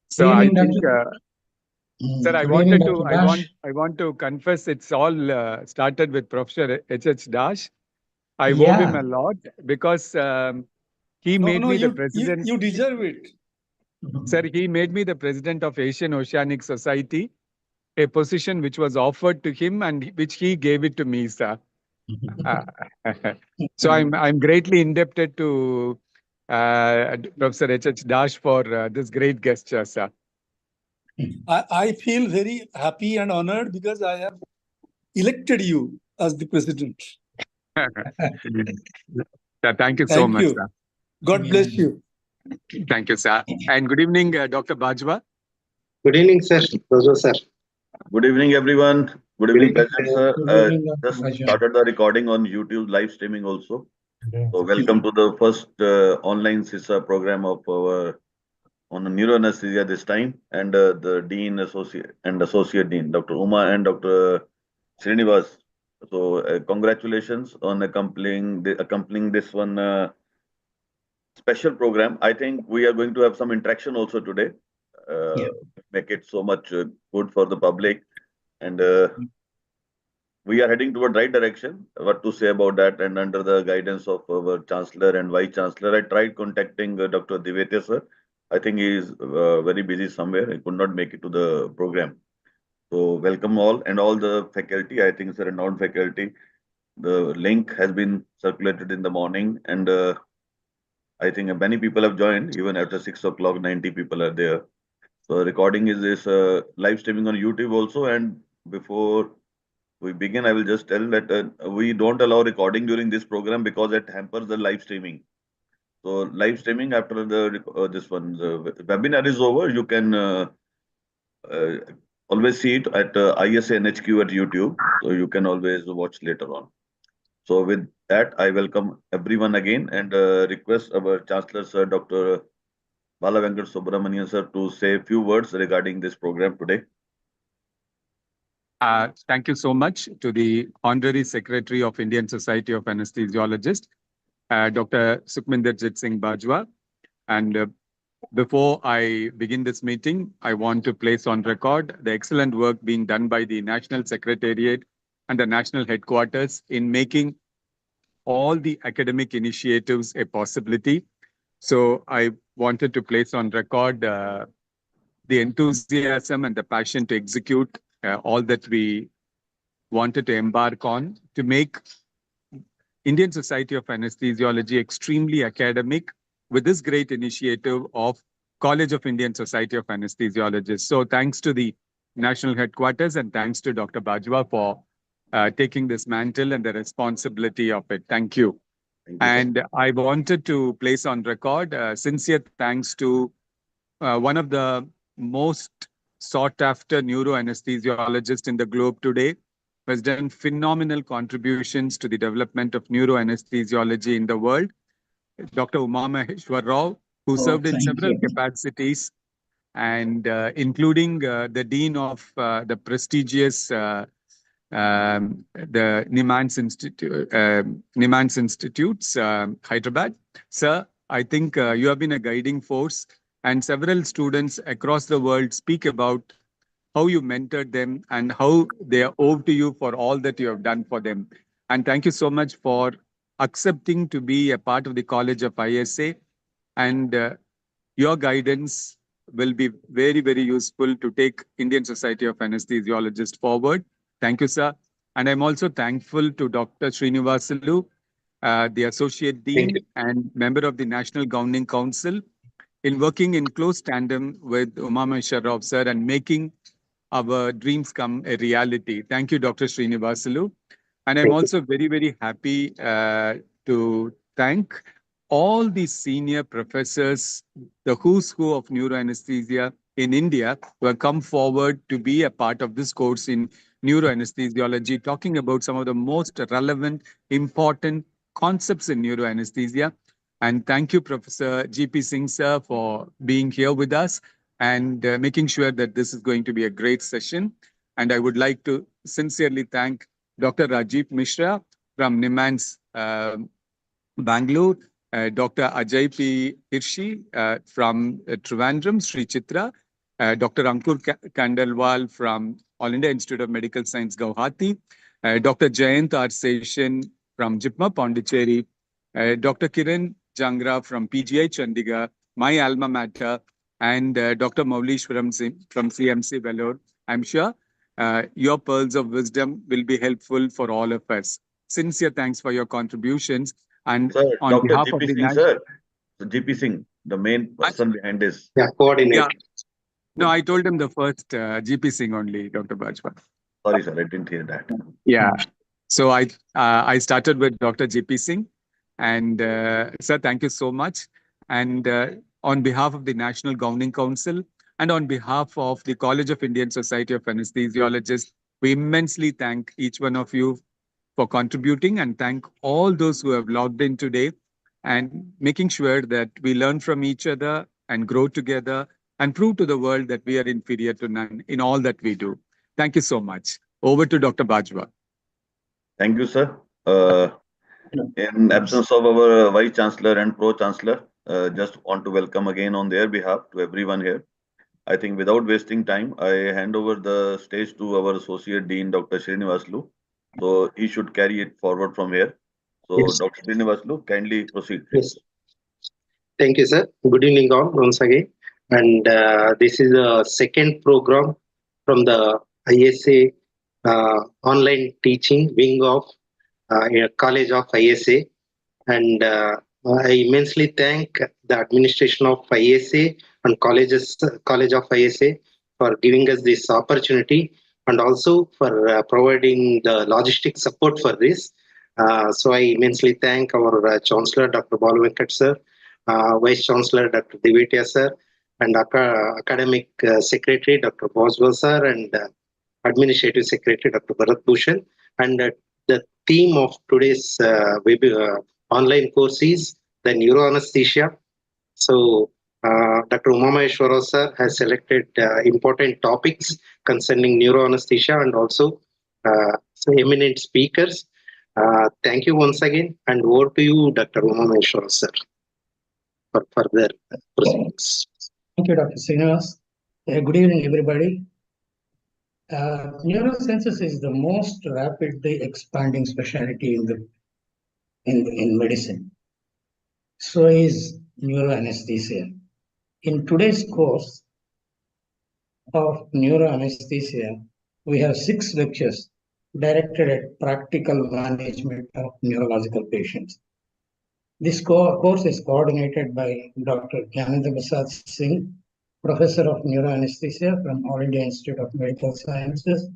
So Good I evening, think, Dr. sir, Good evening, Dr. Dash. I want to confess it's all started with Professor H.H. Dash. I owe him Yeah, a lot because he No, made no, me the you president. you deserve it. Sir, he made me the president of Asian Oceanic Society, a position which was offered to him and which he gave it to me, sir. Uh, so I'm greatly indebted to Professor H.H. Dash for this great gesture, sir. I feel very happy and honored because I have elected you as the president. Sir, thank you so Thank much, you. sir. God bless you. Thank you, sir. And good evening, Dr. Bajwa. Good evening, sir. Roswa, sir. Good evening, everyone. Good evening, President, sir. good evening, Dr. Just Bajwa. started the recording on YouTube live streaming also. So welcome to the first online CISA program of our on neuroanesthesia this time, and the Dean Associate Dean, Dr. Uma and Dr. Srinivas. So congratulations on accompanying this one special program. I think we are going to have some interaction also today. Yeah. Make it so much good for the public, and we are heading toward right direction. What to say about that? And under the guidance of our Chancellor and Vice Chancellor, I tried contacting Dr. Divetya sir. I think he is very busy somewhere. He could not make it to the program. So welcome all and all the faculty. I think, sir, and non-faculty. The link has been circulated in the morning, and I think many people have joined. Even after 6 o'clock, 90 people are there. So recording is this live streaming on YouTube also. And before we begin, I will just tell that we don't allow recording during this program because it hampers the live streaming. So live streaming after the this one the webinar is over, you can uh, always see it at ISA NHQ at YouTube. So you can always watch later on. So with that, I welcome everyone again and request our Chancellor Sir Dr. Bala Venkat Subramanian sir to say a few words regarding this program today. Thank you so much to the Honorary Secretary of Indian Society of Anesthesiologists, Dr. Sukhminderjit Singh Bajwa. And before I begin this meeting, I want to place on record the excellent work being done by the National Secretariat and the National Headquarters in making all the academic initiatives a possibility. So I wanted to place on record the enthusiasm and the passion to execute all that we wanted to embark on to make Indian Society of Anesthesiology extremely academic with this great initiative of College of Indian Society of Anesthesiologists. So thanks to the national headquarters and thanks to Dr. Bajwa for taking this mantle and the responsibility of it. Thank you. And I wanted to place on record sincere thanks to one of the most sought after neuroanesthesiologists in the globe today, who has done phenomenal contributions to the development of neuroanesthesiology in the world, Dr. Uma Maheshwar Rao, who served in several capacities and including the Dean of the prestigious the Nimans Institutes, Hyderabad. Sir, I think you have been a guiding force, and several students across the world speak about how you mentored them and how they are owed to you for all that you have done for them. And thank you so much for accepting to be a part of the College of ISA. And your guidance will be very, very useful to take Indian Society of Anesthesiologists forward. Thank you, sir. And I'm also thankful to Dr. Srinivasalu, the Associate Dean and member of the National Governing Council, in working in close tandem with Uma Maheshwar Rao sir and making our dreams come a reality. Thank you, Dr. Srinivasalu. And I'm also very, very happy to thank all the senior professors, the who's who of neuroanesthesia in India, who have come forward to be a part of this course in neuroanesthesiology, talking about some of the most relevant, important concepts in neuroanesthesia. And thank you, Professor G.P. Singh, sir, for being here with us and making sure that this is going to be a great session. And I would like to sincerely thank Dr. Rajiv Mishra from Nimans, Bangalore, Dr. Ajay P. Hirshi from Trivandrum, Sri Chitra, Dr. Ankur Kandelwal from All India Institute of Medical Science, Guwahati, Dr. Jayant R. Seshan from JIPMA, Pondicherry, Dr. Kiran Jangra from PGI, Chandigarh, my alma mater, and Dr. Maulishwaram from CMC, Vellore. I'm sure your pearls of wisdom will be helpful for all of us. Sincere thanks for your contributions. And Sir, on Dr. behalf GP of the Singh, sir. So GP Singh, the main person behind this. Yeah, coordinate. Yeah. No, I told him the first GP Singh only, Dr. Bajwa. Sorry, sir, I didn't hear that. Yeah. So I started with Dr. GP Singh. And sir, thank you so much. And on behalf of the National Governing Council and on behalf of the College of Indian Society of Anesthesiologists, we immensely thank each one of you for contributing and thank all those who have logged in today and making sure that we learn from each other and grow together and prove to the world that we are inferior to none in all that we do. Thank you so much. Over to Dr. Bajwa. Thank you, sir. In absence of our Vice Chancellor and Pro Chancellor, just want to welcome again on their behalf to everyone here. I think without wasting time, I hand over the stage to our Associate Dean, Dr. Srinivaslu. So he should carry it forward from here. So Yes. Dr. Srinivaslu, kindly proceed. Yes. Thank you, sir. Good evening, all, once again. And this is the second program from the ISA online teaching wing of College of ISA. And I immensely thank the administration of ISA and College of ISA for giving us this opportunity and also for providing the logistic support for this. So I immensely thank our Chancellor, Dr. Balu Venkat sir, Vice Chancellor, Dr. Divetya sir, and Academic Secretary, Dr. Boswell sir, and Administrative Secretary, Dr. Bharat Bhushan. And the theme of today's online course is the neuroanesthesia. So Dr. Umamaheshwara sir has selected important topics concerning neuroanesthesia and also some eminent speakers. Thank you once again, and over to you, Dr. Umamaheshwara sir, for further proceedings. Thank you, Dr. Srinivas. Good evening, everybody. Neurosciences is the most rapidly expanding specialty in medicine. So is neuroanesthesia. In today's course of neuroanesthesia, we have 6 lectures directed at practical management of neurological patients. This course is coordinated by Dr. Gyanendra Prasad Singh, Professor of Neuroanesthesia from All India Institute of Medical Sciences.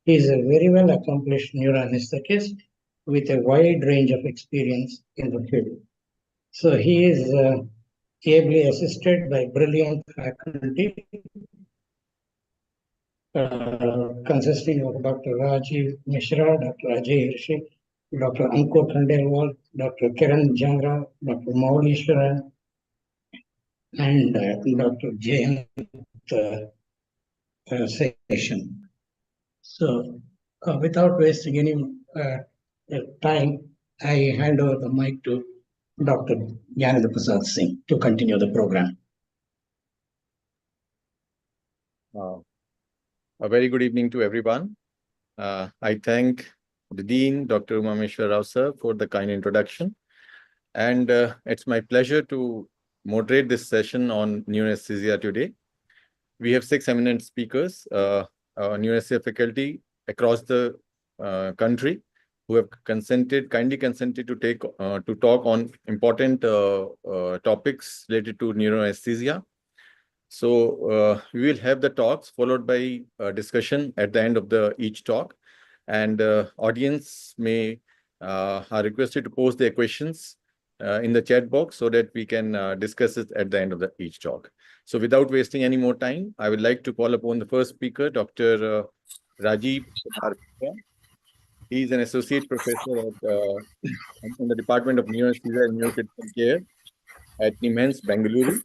He is a very well accomplished neuroanesthetist with a wide range of experience in the field. So he is ably assisted by brilliant faculty consisting of Dr. Rajiv Mishra, Dr. Ajay Hirshi, Dr. Ankur Kandelwal, Dr. Kiran Jangra, Dr. Maulishwaran, and Dr. Jayant Seshan. So, without wasting any time, I hand over the mic to Dr. Gyanendra Prasad Singh to continue the program. A very good evening to everyone. I thank the Dean, Dr. Umameshwar Rao sir, for the kind introduction. And it's my pleasure to moderate this session on neuroanesthesia today. We have 6 eminent speakers, neuroanesthesia faculty across the country who have kindly consented to talk on important topics related to neuroanesthesia. So we will have the talks followed by a discussion at the end of each talk, and audience are requested to post their questions in the chat box so that we can discuss it at the end of each talk. So without wasting any more time, I would like to call upon the first speaker, Dr. Rajiv. He is an associate professor in the Department of Neuroanesthesia and Neurocritical Care at NIMHANS, Bengaluru.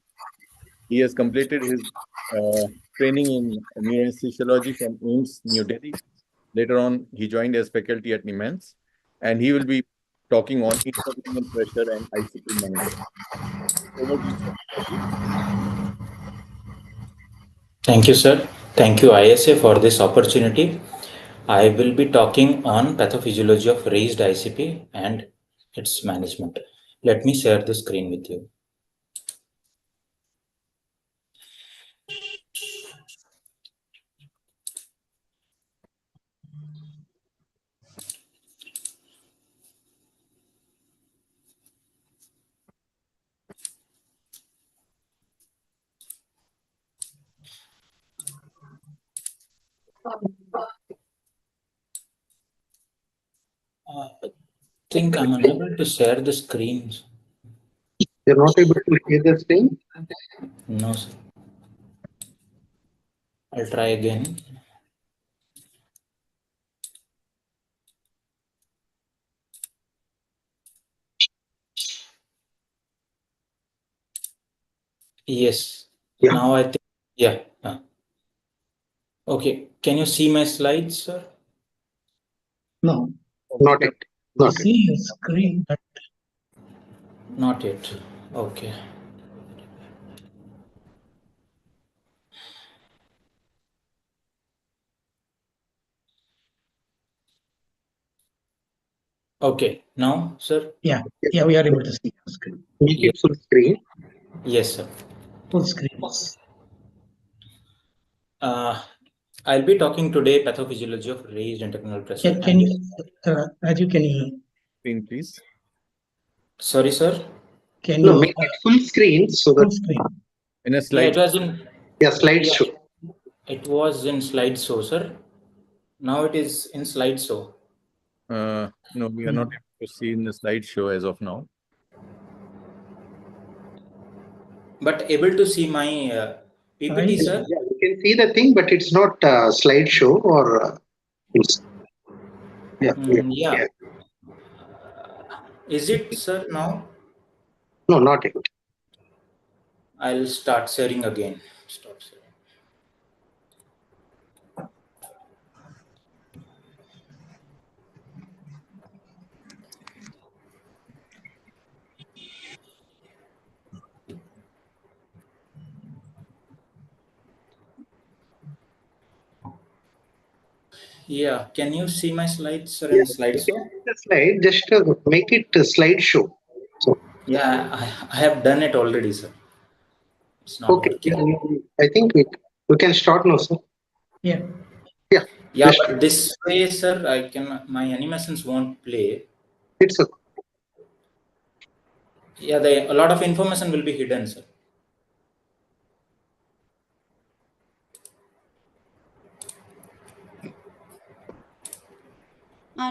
He has completed his training in neuroanesthesiology from AIIMS, New Delhi. Later on, he joined as faculty at NIMHANS, and he will be talking on intracranial pressure and ICP monitoring. Over to you, sir. Thank you, sir. Thank you, ISA, for this opportunity. I will be talking on pathophysiology of raised ICP and its management. Let me share the screen with you. I think I'm unable to share the screen. You're not able to share the screen? No, sir. I'll try again. Yes. Yeah. Now I think, yeah. Okay. Can you see my slides, sir? No, Not yet. I Not yet. see your screen, but Not yet. Okay. Okay. Now, sir? yeah, we are able to see your screen. Make it full screen. Yes, sir. Full screen. I'll be talking today pathophysiology of raised intracranial pressure. Can you, Raju, can you? Screen, please. Sorry, sir. Can No, you? make it full screen so that. Full screen. In a Yeah, slide. it was in. Yeah, slideshow. Yeah, it was in slideshow, sir. Now it is in slideshow. No, we are not able to see in the slideshow as of now. But able to see my PPT, sir? Yeah, you can see the thing, but it's not slideshow or. Yeah. Yeah. Is it, sir, now? No, not yet. I'll start sharing again. Stop sharing. Yeah, can you see my slides, sir, in slideshow? The slide, just make it a slideshow. So, Yeah, I have done it already, sir. It's not okay, working. I think we can start now, sir. Yeah. Yeah. Yeah, but this way, sir, my animations won't play. It's a. Yeah, a lot of information will be hidden, sir.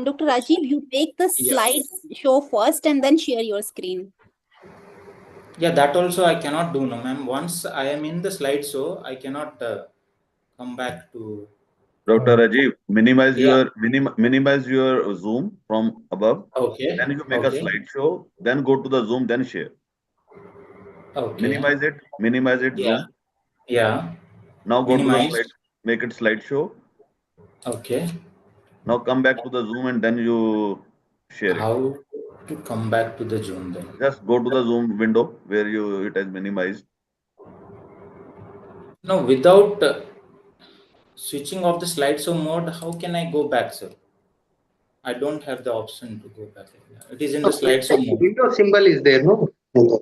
Dr. Rajiv, you take the slide show first and then share your screen. Yeah, that also I cannot do, no, ma'am. Once I am in the slideshow, I cannot come back to. Dr. Rajiv, minimize Yeah. minimize your Zoom from above. Okay. Then you make a Okay. slideshow. Then go to the Zoom. Then share. Okay. Minimize it. Yeah. Zoom. Yeah. Now go to the Minimize. slide. Make it slideshow. Okay. Now come back to the Zoom and then you share it. How to come back to the Zoom then? Just go to the Zoom window where it has minimized. No, without switching off the slideshow mode, how can I go back, sir? I don't have the option to go back. It is in the slideshow mode. Window symbol is there, no? On the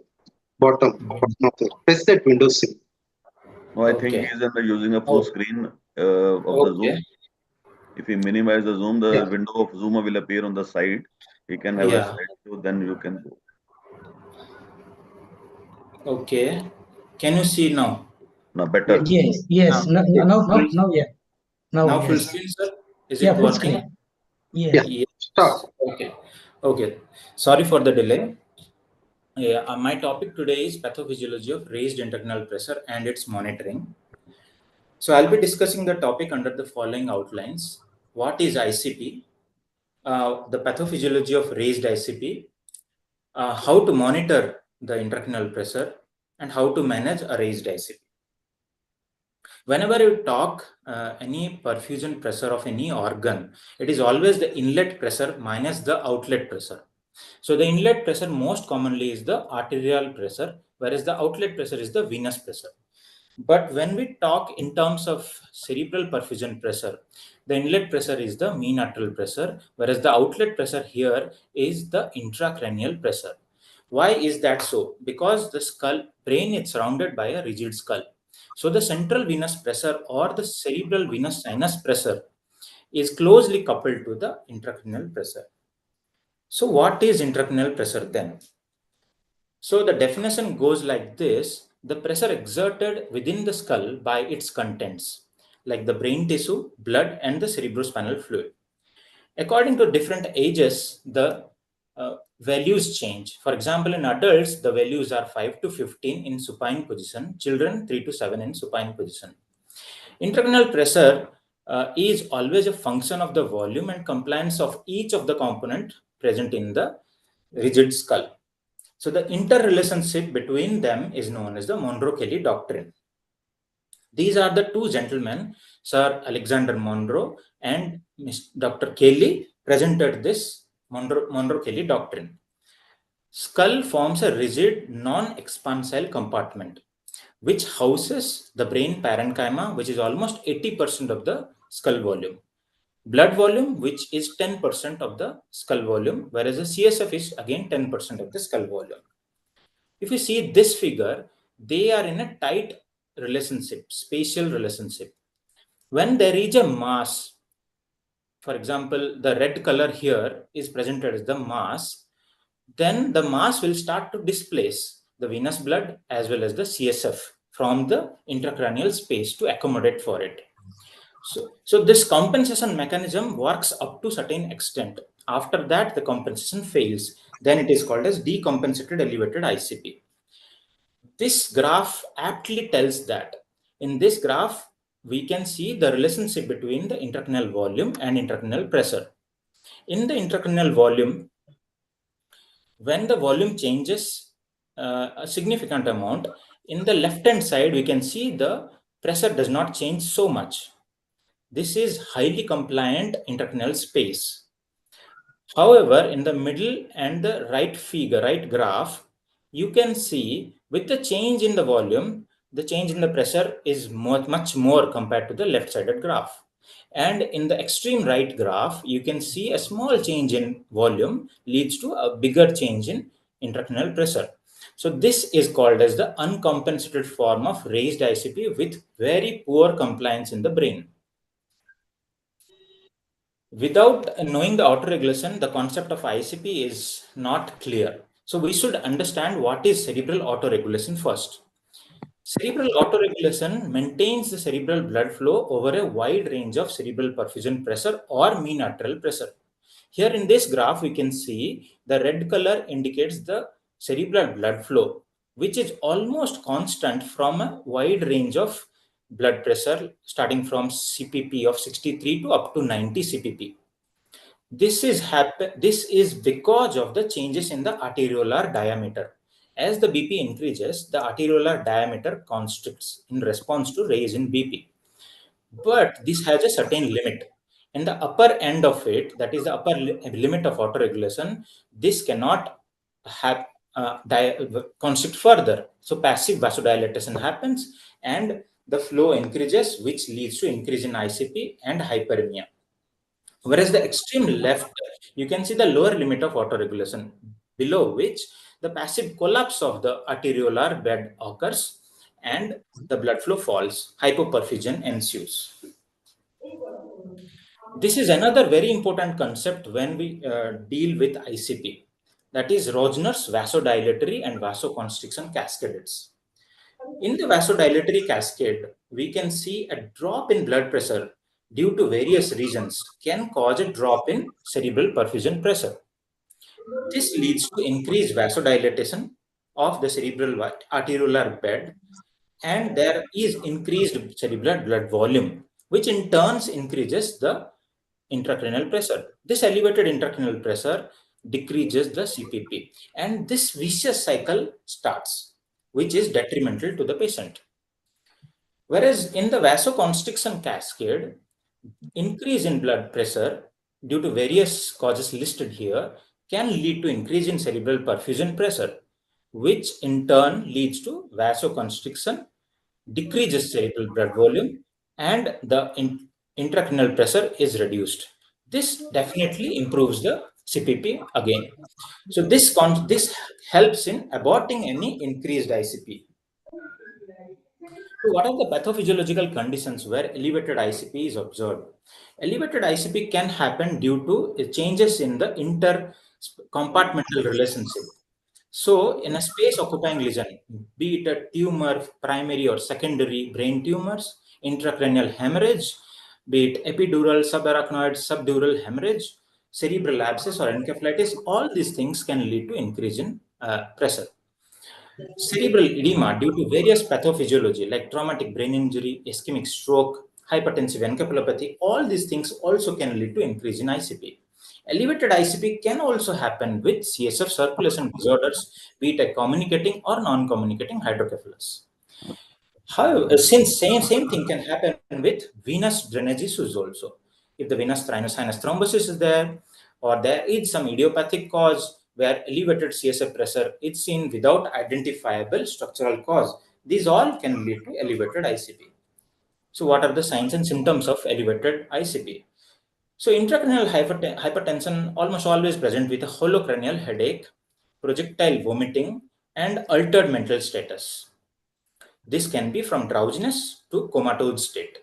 bottom of it. Press that window symbol. No, I think he's using a full screen of the Zoom. If he minimize the Zoom, the window of Zoom will appear on the side. He can have a slideshow, then you can go. Okay. Can you see now? Now better. Yes. Now, yeah. Now yes. full screen, sir? Is Yeah, it full working? screen. Yes. Stop. Okay. Sorry for the delay. Yeah, my topic today is pathophysiology of raised intracranial pressure and its monitoring. So I'll be discussing the topic under the following outlines. What is ICP? The pathophysiology of raised ICP, how to monitor the intracranial pressure, and how to manage a raised ICP. Whenever you talk any perfusion pressure of any organ, it is always the inlet pressure minus the outlet pressure. So the inlet pressure most commonly is the arterial pressure, whereas the outlet pressure is the venous pressure. But when we talk in terms of cerebral perfusion pressure, the inlet pressure is the mean arterial pressure, whereas the outlet pressure here is the intracranial pressure. Why is that so? Because the brain is surrounded by a rigid skull. So the central venous pressure or the cerebral venous sinus pressure is closely coupled to the intracranial pressure. So what is intracranial pressure then? So the definition goes like this: the pressure exerted within the skull by its contents, like the brain tissue, blood, and the cerebrospinal fluid. According to different ages, the values change. For example, in adults, the values are 5 to 15 in supine position, children 3 to 7 in supine position. Intracranial pressure is always a function of the volume and compliance of each of the component present in the rigid skull. So the interrelationship between them is known as the Monro-Kelly doctrine. These are the two gentlemen, Sir Alexander Monro and Dr. Kelly, presented this Monro-Kelly doctrine. Skull forms a rigid, non-expansile compartment which houses the brain parenchyma, which is almost 80% of the skull volume. Blood volume, which is 10% of the skull volume, whereas the CSF is again 10% of the skull volume. If you see this figure, they are in a tight relationship, spatial relationship. When there is a mass, for example, the red color here is presented as the mass, then the mass will start to displace the venous blood as well as the CSF from the intracranial space to accommodate for it. So this compensation mechanism works up to certain extent. After that, the compensation fails. Then it is called as decompensated elevated ICP. This graph aptly tells that. In this graph, we can see the relationship between the intracranial volume and intracranial pressure. In the intracranial volume, when the volume changes a significant amount, in the left-hand side, we can see the pressure does not change so much. This is highly compliant intracranial space. However, in the middle and the right figure, right graph, you can see with the change in the volume, the change in the pressure is much more compared to the left-sided graph. And in the extreme right graph, you can see a small change in volume leads to a bigger change in intracranial pressure. So this is called as the uncompensated form of raised ICP with very poor compliance in the brain. Without knowing the autoregulation, the concept of ICP is not clear. So we should understand what is cerebral autoregulation first. Cerebral autoregulation maintains the cerebral blood flow over a wide range of cerebral perfusion pressure or mean arterial pressure. Here in this graph, we can see the red color indicates the cerebral blood flow, which is almost constant from a wide range of blood pressure starting from CPP of 63 to up to 90 CPP. This is because of the changes in the arteriolar diameter. As the BP increases, the arteriolar diameter constricts in response to raise in BP. But this has a certain limit. In the upper end of it, that is the upper limit of autoregulation, this cannot have constrict further. So passive vasodilatation happens and the flow increases, which leads to increase in ICP and hyperemia. Whereas the extreme left, you can see the lower limit of autoregulation, below which the passive collapse of the arteriolar bed occurs and the blood flow falls, hypoperfusion ensues. This is another very important concept when we deal with ICP, that is Rogner's vasodilatory and vasoconstriction cascades. In the vasodilatory cascade, we can see a drop in blood pressure due to various reasons can cause a drop in cerebral perfusion pressure. This leads to increased vasodilatation of the cerebral arteriolar bed, and there is increased cerebral blood volume, which in turn increases the intracranial pressure. This elevated intracranial pressure decreases the CPP, and this vicious cycle starts, which is detrimental to the patient. Whereas in the vasoconstriction cascade, increase in blood pressure due to various causes listed here can lead to increase in cerebral perfusion pressure, which in turn leads to vasoconstriction, decreases cerebral blood volume, and the intracranial pressure is reduced. This definitely improves the CPP again. So this helps in aborting any increased ICP. So what are the pathophysiological conditions where elevated ICP is observed? Elevated ICP can happen due to changes in the intercompartmental relationship. So in a space occupying lesion, be it a tumor, primary or secondary brain tumors, intracranial hemorrhage, be it epidural, subarachnoid, subdural hemorrhage, cerebral abscess or encephalitis, all these things can lead to increase in pressure. Cerebral edema due to various pathophysiology like traumatic brain injury, ischemic stroke, hypertensive encephalopathy, all these things also can lead to increase in ICP. Elevated ICP can also happen with CSF circulation disorders, be it a communicating or non-communicating hydrocephalus. However, since same thing can happen with venous drainage issues also. If the venous sinus thrombosis is there, or there is some idiopathic cause where elevated CSF pressure is seen without identifiable structural cause, these all can lead to elevated ICP. So what are the signs and symptoms of elevated ICP? So intracranial hypertension almost always present with a holocranial headache, projectile vomiting, and altered mental status. This can be from drowsiness to comatose state.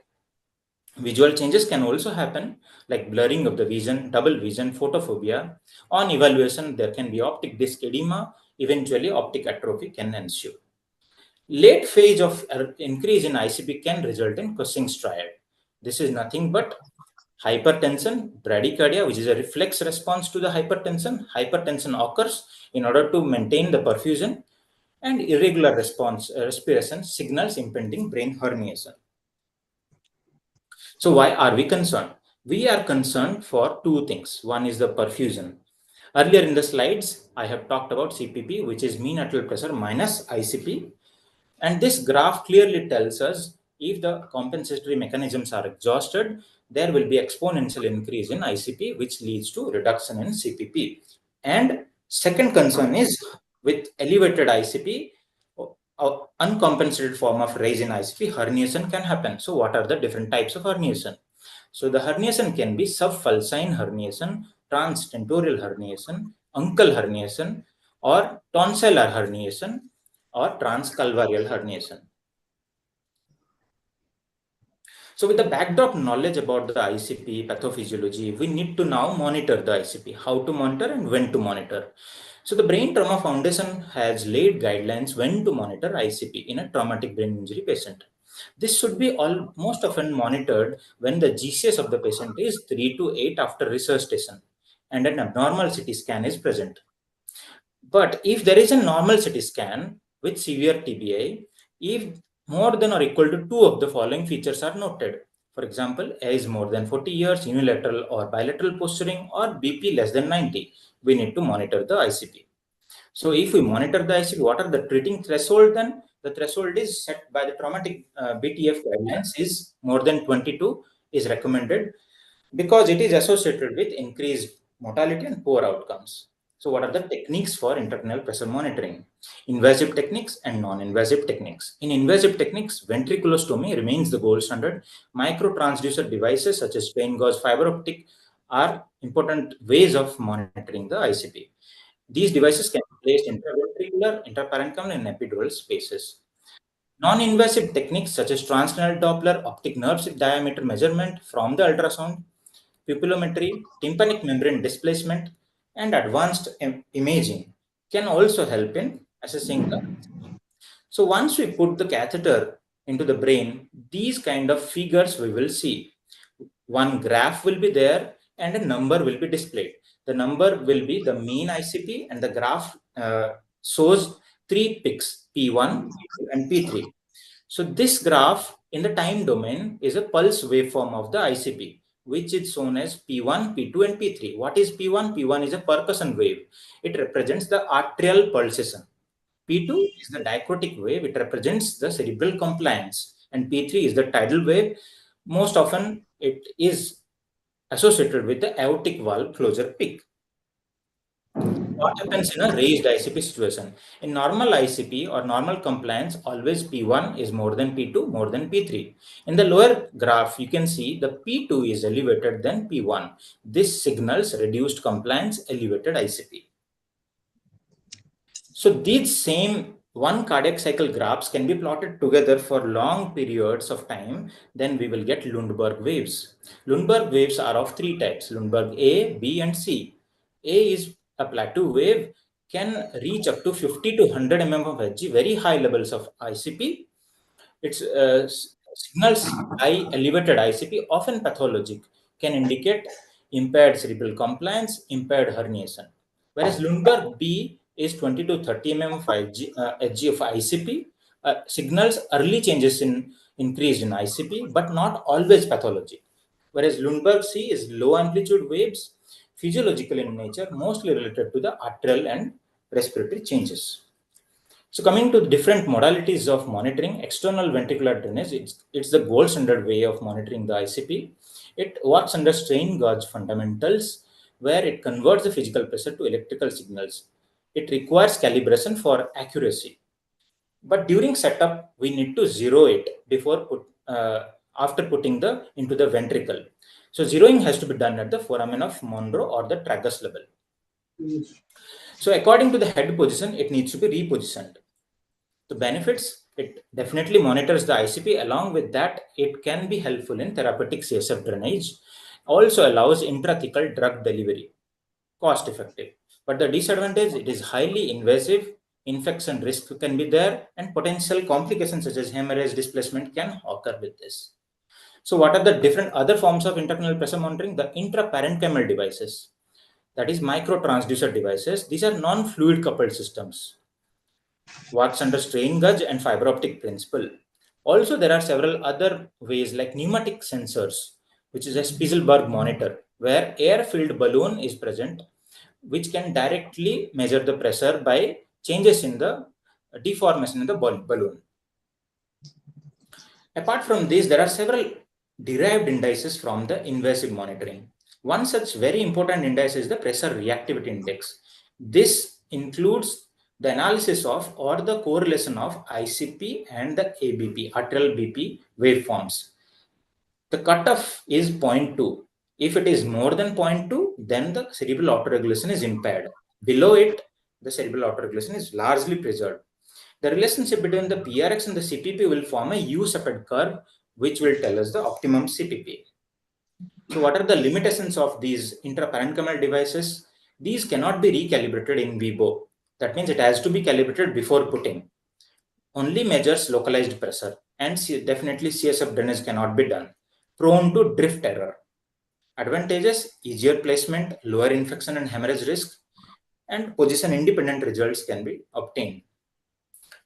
Visual changes can also happen like blurring of the vision, double vision, photophobia. On evaluation, there can be optic disc edema, eventually optic atrophy can ensue. Late phase of increase in ICP can result in Cushing's triad. This is nothing but hypertension, bradycardia, which is a reflex response to the hypertension. Hypertension occurs in order to maintain the perfusion, and irregular respiration signals impending brain herniation. So why are we concerned? We are concerned for two things. One is the perfusion. Earlier in the slides, I have talked about CPP, which is mean arterial pressure minus ICP. And this graph clearly tells us if the compensatory mechanisms are exhausted, there will be exponential increase in ICP, which leads to reduction in CPP. And second concern is with elevated ICP, uncompensated form of rise in ICP, herniation can happen. So what are the different types of herniation? So the herniation can be subfalcine herniation, transtentorial herniation, uncal herniation, or tonsillar herniation, or transcalvarial herniation. So with the backdrop knowledge about the ICP pathophysiology, we need to now monitor the ICP, how to monitor and when to monitor. So the Brain Trauma Foundation has laid guidelines when to monitor ICP in a traumatic brain injury patient. This should be most often monitored when the GCS of the patient is 3 to 8 after resuscitation and an abnormal CT scan is present. But if there is a normal CT scan with severe TBI, if more than or equal to 2 of the following features are noted. For example, age is more than 40 years, unilateral or bilateral posturing, or BP less than 90, we need to monitor the ICP. So if we monitor the ICP, what are the treating threshold then? The threshold is set by the traumatic BTF guidelines is more than 22 is recommended because it is associated with increased mortality and poor outcomes. So what are the techniques for intracranial pressure monitoring? Invasive techniques and non-invasive techniques. In invasive techniques, ventriculostomy remains the gold standard. Microtransducer devices such as vein gauge, fiber optic are important ways of monitoring the ICP. These devices can be placed intraventricular, intraparenchymal, and epidural spaces. Non-invasive techniques such as transcranial Doppler, optic nerve diameter measurement from the ultrasound, pupillometry, tympanic membrane displacement, and advanced imaging can also help in assessing the ICP. So once we put the catheter into the brain, these kind of figures we will see. One graph will be there and a number will be displayed. The number will be the mean ICP and the graph shows 3 peaks, P1, P2, and P3. So this graph in the time domain is a pulse waveform of the ICP, which is shown as P1, P2, and P3. What is P1? P1 is a percussion wave. It represents the arterial pulsation. P2 is the dichrotic wave. It represents the cerebral compliance. And P3 is the tidal wave. Most often, it is associated with the aortic valve closure peak. what happens in a raised ICP situation? In normal ICP or normal compliance, always P1 is more than P2, more than P3. In the lower graph, you can see the P2 is elevated than P1. This signals reduced compliance, elevated ICP. So these same one cardiac cycle graphs can be plotted together for long periods of time, then we will get Lundberg waves. Lundberg waves are of three types: Lundberg A, B, and C. A is a plateau wave, can reach up to 50 to 100 mm of Hg, very high levels of ICP. Its signals high elevated ICP, often pathologic, can indicate impaired cerebral compliance, impaired herniation. Whereas Lundberg B is 20 to 30 mm of Hg of ICP, signals early changes in increase in ICP, but not always pathologic. Whereas Lundberg C is low amplitude waves, physiological in nature, mostly related to the arterial and respiratory changes. So coming to different modalities of monitoring, external ventricular drainage, it's the gold standard way of monitoring the ICP. It works under strain gauge fundamentals, where it converts the physical pressure to electrical signals. It requires calibration for accuracy. But during setup, we need to zero it after putting into the ventricle. So zeroing has to be done at the foramen of Monro or the tragus level. So according to the head position, it needs to be repositioned. The benefits, it definitely monitors the ICP. Along with that, it can be helpful in therapeutic CSF drainage. Also allows intrathecal drug delivery, cost effective. But the disadvantage, it is highly invasive, infection risk can be there, and potential complications such as hemorrhage displacement can occur with this. So what are the different other forms of intracranial pressure monitoring? The intraparenchymal devices, that is microtransducer devices. These are non-fluid coupled systems, works under strain gauge and fiber optic principle. Also, there are several other ways like pneumatic sensors, which is a Spiegelberg monitor, where air-filled balloon is present, which can directly measure the pressure by changes in the deformation in the balloon. Apart from this, there are several derived indices from the invasive monitoring. One such very important index is the pressure reactivity index. This includes the analysis of or the correlation of ICP and the ABP, arterial BP waveforms. The cutoff is 0.2. If it is more than 0.2, then the cerebral autoregulation is impaired. Below it, the cerebral autoregulation is largely preserved. The relationship between the PRX and the CPP will form a U-shaped curve, which will tell us the optimum CPP. So what are the limitations of these intraparenchymal devices? These cannot be recalibrated in vivo. That means it has to be calibrated before putting. Only measures localized pressure, and definitely CSF drainage cannot be done. Prone to drift error. Advantages: easier placement, lower infection and hemorrhage risk, and position independent results can be obtained.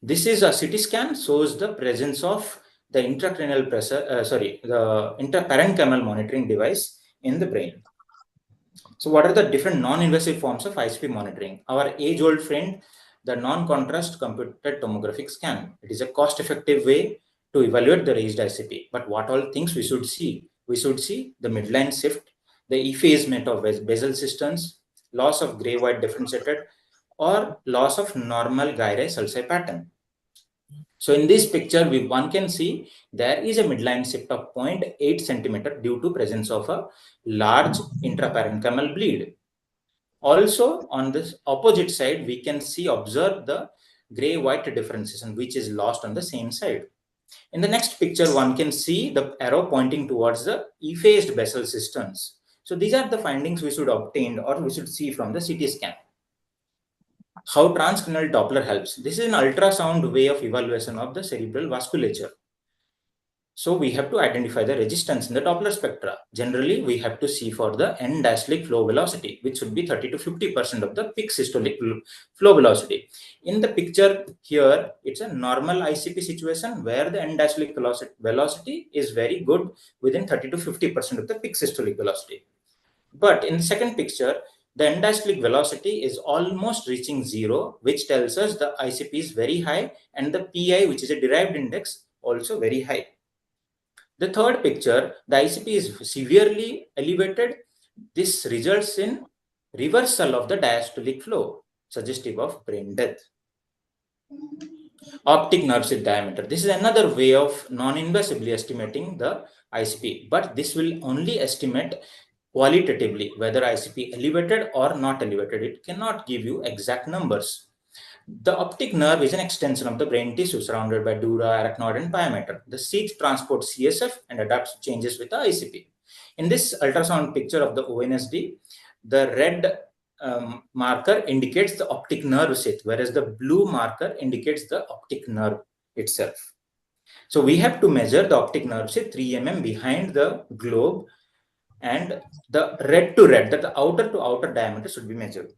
This is a CT scan, shows the presence of the intracranial pressure, the intraparenchymal monitoring device in the brain. So what are the different non-invasive forms of ICP monitoring? Our age-old friend, the non-contrast computed tomographic scan. It is a cost-effective way to evaluate the raised ICP. But what all things we should see? We should see the midline shift, the effacement of basal cisterns, loss of gray-white differentiated, or loss of normal gyre-sulci pattern. So in this picture, one can see there is a midline shift of 0.8 centimeter due to presence of a large intraparenchymal bleed. Also, on this opposite side, we can observe the gray-white differentiation, which is lost on the same side. In the next picture, one can see the arrow pointing towards the effaced basal cisterns. So these are the findings we should obtain or we should see from the CT scan. How transcranial Doppler helps. This is an ultrasound way of evaluation of the cerebral vasculature. So we have to identify the resistance in the Doppler spectra. Generally, we have to see for the end-diastolic flow velocity, which should be 30 to 50% of the peak systolic flow velocity. In the picture here, it's a normal ICP situation where the end-diastolic velocity is very good, within 30 to 50% of the peak systolic velocity. But in the second picture, the end-diastolic velocity is almost reaching zero, which tells us the ICP is very high and the PI, which is a derived index, also very high. The third picture, the ICP is severely elevated. This results in reversal of the diastolic flow, suggestive of brain death. Optic nerve sheath diameter. This is another way of non-invasively estimating the ICP, but this will only estimate qualitatively whether ICP elevated or not elevated. It cannot give you exact numbers. The optic nerve is an extension of the brain tissue surrounded by dura, arachnoid, and pyometer. The sheath transports CSF and adapts to changes with the ICP. In this ultrasound picture of the ONSD, the red marker indicates the optic nerve sheath, whereas the blue marker indicates the optic nerve itself. So we have to measure the optic nerve sheath 3 mm behind the globe, and the red to red, that the outer to outer diameter should be measured.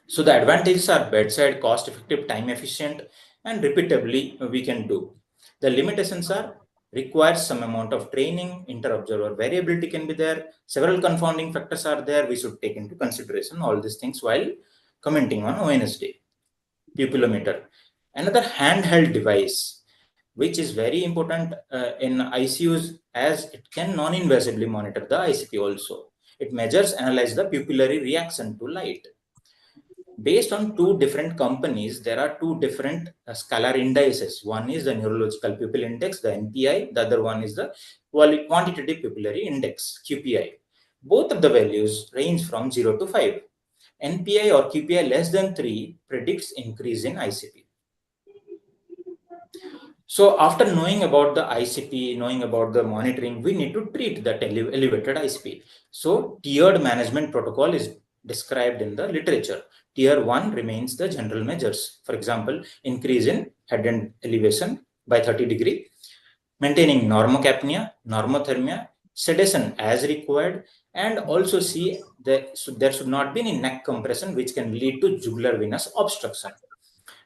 So the advantages are bedside, cost-effective, time-efficient, and repeatably we can do. The limitations are requires some amount of training, inter-observer variability can be there, several confounding factors are there. We should take into consideration all these things while commenting on ONSD. Pupillometer, another handheld device, which is very important in ICUs as it can non-invasively monitor the ICP also. It measures, analyzes the pupillary reaction to light. Based on two different companies, there are two different scalar indices. One is the neurological pupil index, the NPI. The other one is the quantitative pupillary index, QPI. Both of the values range from 0 to 5. NPI or QPI less than 3 predicts increase in ICP. So after knowing about the ICP, knowing about the monitoring, we need to treat that elevated ICP. So tiered management protocol is described in the literature. Tier 1 remains the general measures. For example, increase in head end elevation by 30 degree, maintaining normocapnia, normothermia, sedation as required, and also see that there should not be any neck compression which can lead to jugular venous obstruction.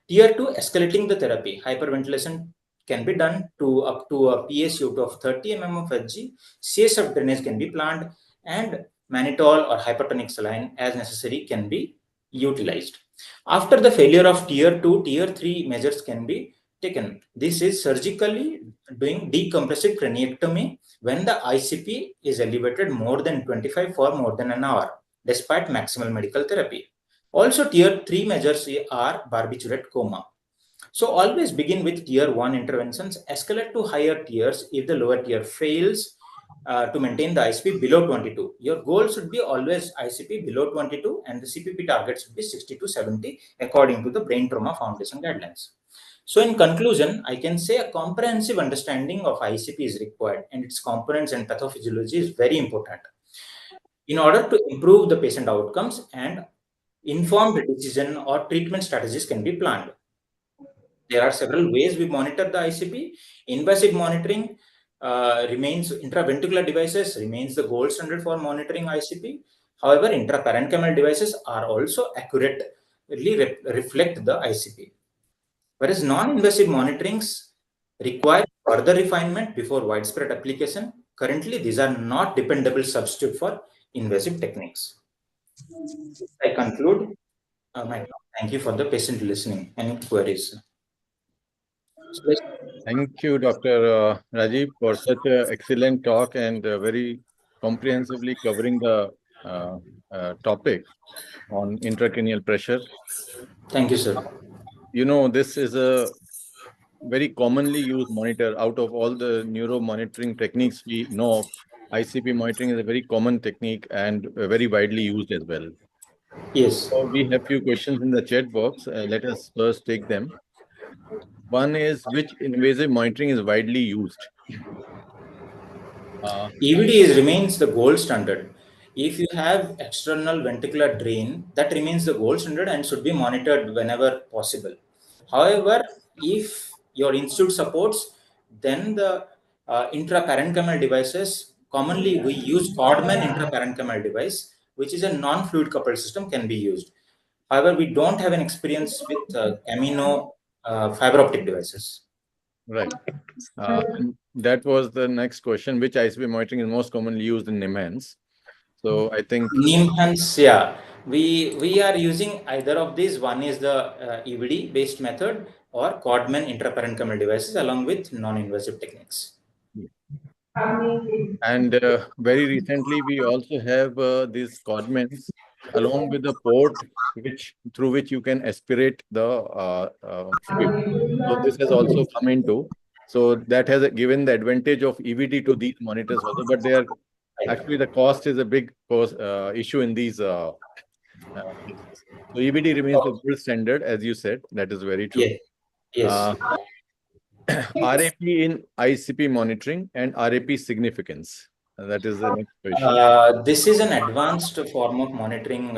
Tier 2, escalating the therapy. Hyperventilation can be done to up to a PSU of 30 mm of Hg. CSF drainage can be planned, and mannitol or hypertonic saline as necessary can be utilized. After the failure of Tier 2, Tier 3 measures can be taken. This is surgically doing decompressive craniectomy when the ICP is elevated more than 25 for more than an hour, despite maximal medical therapy. Also, Tier 3 measures are barbiturate coma. So always begin with Tier 1 interventions, escalate to higher tiers if the lower tier fails to maintain the ICP below 22. Your goal should be always ICP below 22 and the CPP target should be 60 to 70 according to the Brain Trauma Foundation guidelines. So in conclusion, I can say a comprehensive understanding of ICP is required and its components and pathophysiology is very important in order to improve the patient outcomes, and informed decision or treatment strategies can be planned. There are several ways we monitor the ICP. Invasive monitoring remains, intraventricular devices remains the gold standard for monitoring ICP. However, intraparenchymal devices are also accurately reflect the ICP. Whereas non-invasive monitorings require further refinement before widespread application. Currently, these are not dependable substitute for invasive techniques. I conclude my talk. Thank you for the patient listening. Any queries? Thank you, Dr. Rajiv, for such an excellent talk and very comprehensively covering the topic on intracranial pressure. Thank you, sir. You know, this is a very commonly used monitor. Out of all the neuro monitoring techniques we know, ICP monitoring is a very common technique and very widely used as well. Yes. So we have few questions in the chat box. Let us first take them. One is, which invasive monitoring is widely used? EVD remains the gold standard. If you have external ventricular drain, that remains the gold standard and should be monitored whenever possible. However, if your institute supports, then the intraparenchymal devices, commonly we use Codman intraparenchymal device, which is a non-fluid coupled system, can be used. However, we don't have an experience with amino fiber optic devices. Right. That was the next question. Which ICP monitoring is most commonly used in NIMHANS? So I think NIMHANS, yeah. We are using either of these. One is the EVD based method or Codman intraparenchymal devices along with non-invasive techniques. And very recently, we also have these Codmans along with the port through which you can aspirate the fluid. So this has also come into. So that has given the advantage of EVD to these monitors also, but they are actually the cost is a big issue in these cases. So EVD remains the gold standard, as you said. That is very true. Yes. RAP in ICP monitoring and RAP significance. That is the next question. This is an advanced form of monitoring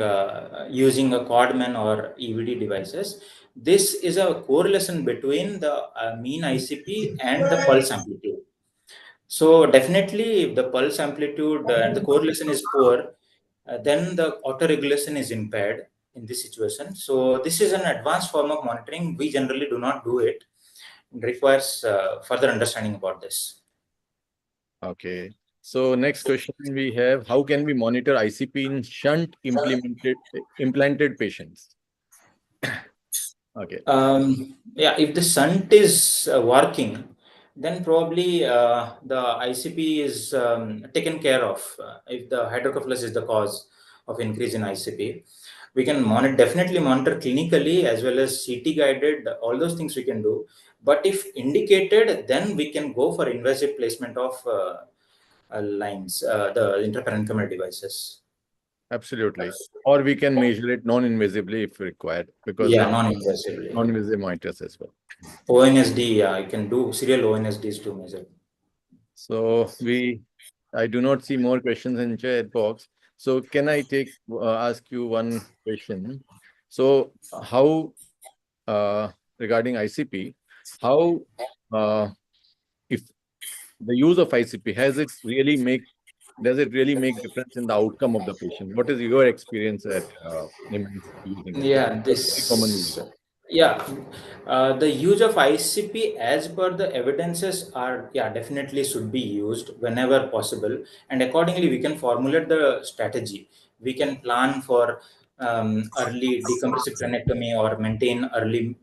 using a Codman or EVD devices. This is a correlation between the mean ICP and the pulse amplitude. So definitely, if the pulse amplitude and the correlation is poor, then the autoregulation is impaired in this situation. So this is an advanced form of monitoring. We generally do not do it. It requires further understanding about this. Okay. So next question we have, how can we monitor ICP in shunt implanted patients? Okay. Yeah, if the shunt is working, then probably the ICP is taken care of. If the hydrocephalus is the cause of increase in ICP, we can definitely monitor clinically as well as CT guided, all those things we can do. But if indicated, then we can go for invasive placement of lines, the intraparenchymal devices. Absolutely. Or we can measure it non-invasively if required, because non-invasively. Non-invasive monitors as well. ONSD, I can do serial ONSDs to measure. So I do not see more questions in chat box. So can I ask you one question? So how regarding ICP, how if the use of ICP does it really make difference in the outcome of the patient? What is your experience at using it? Yeah, Very commonly. The use of ICP as per the evidences are definitely should be used whenever possible, and accordingly we can formulate the strategy. We can plan for early decompressive cranectomy or maintain early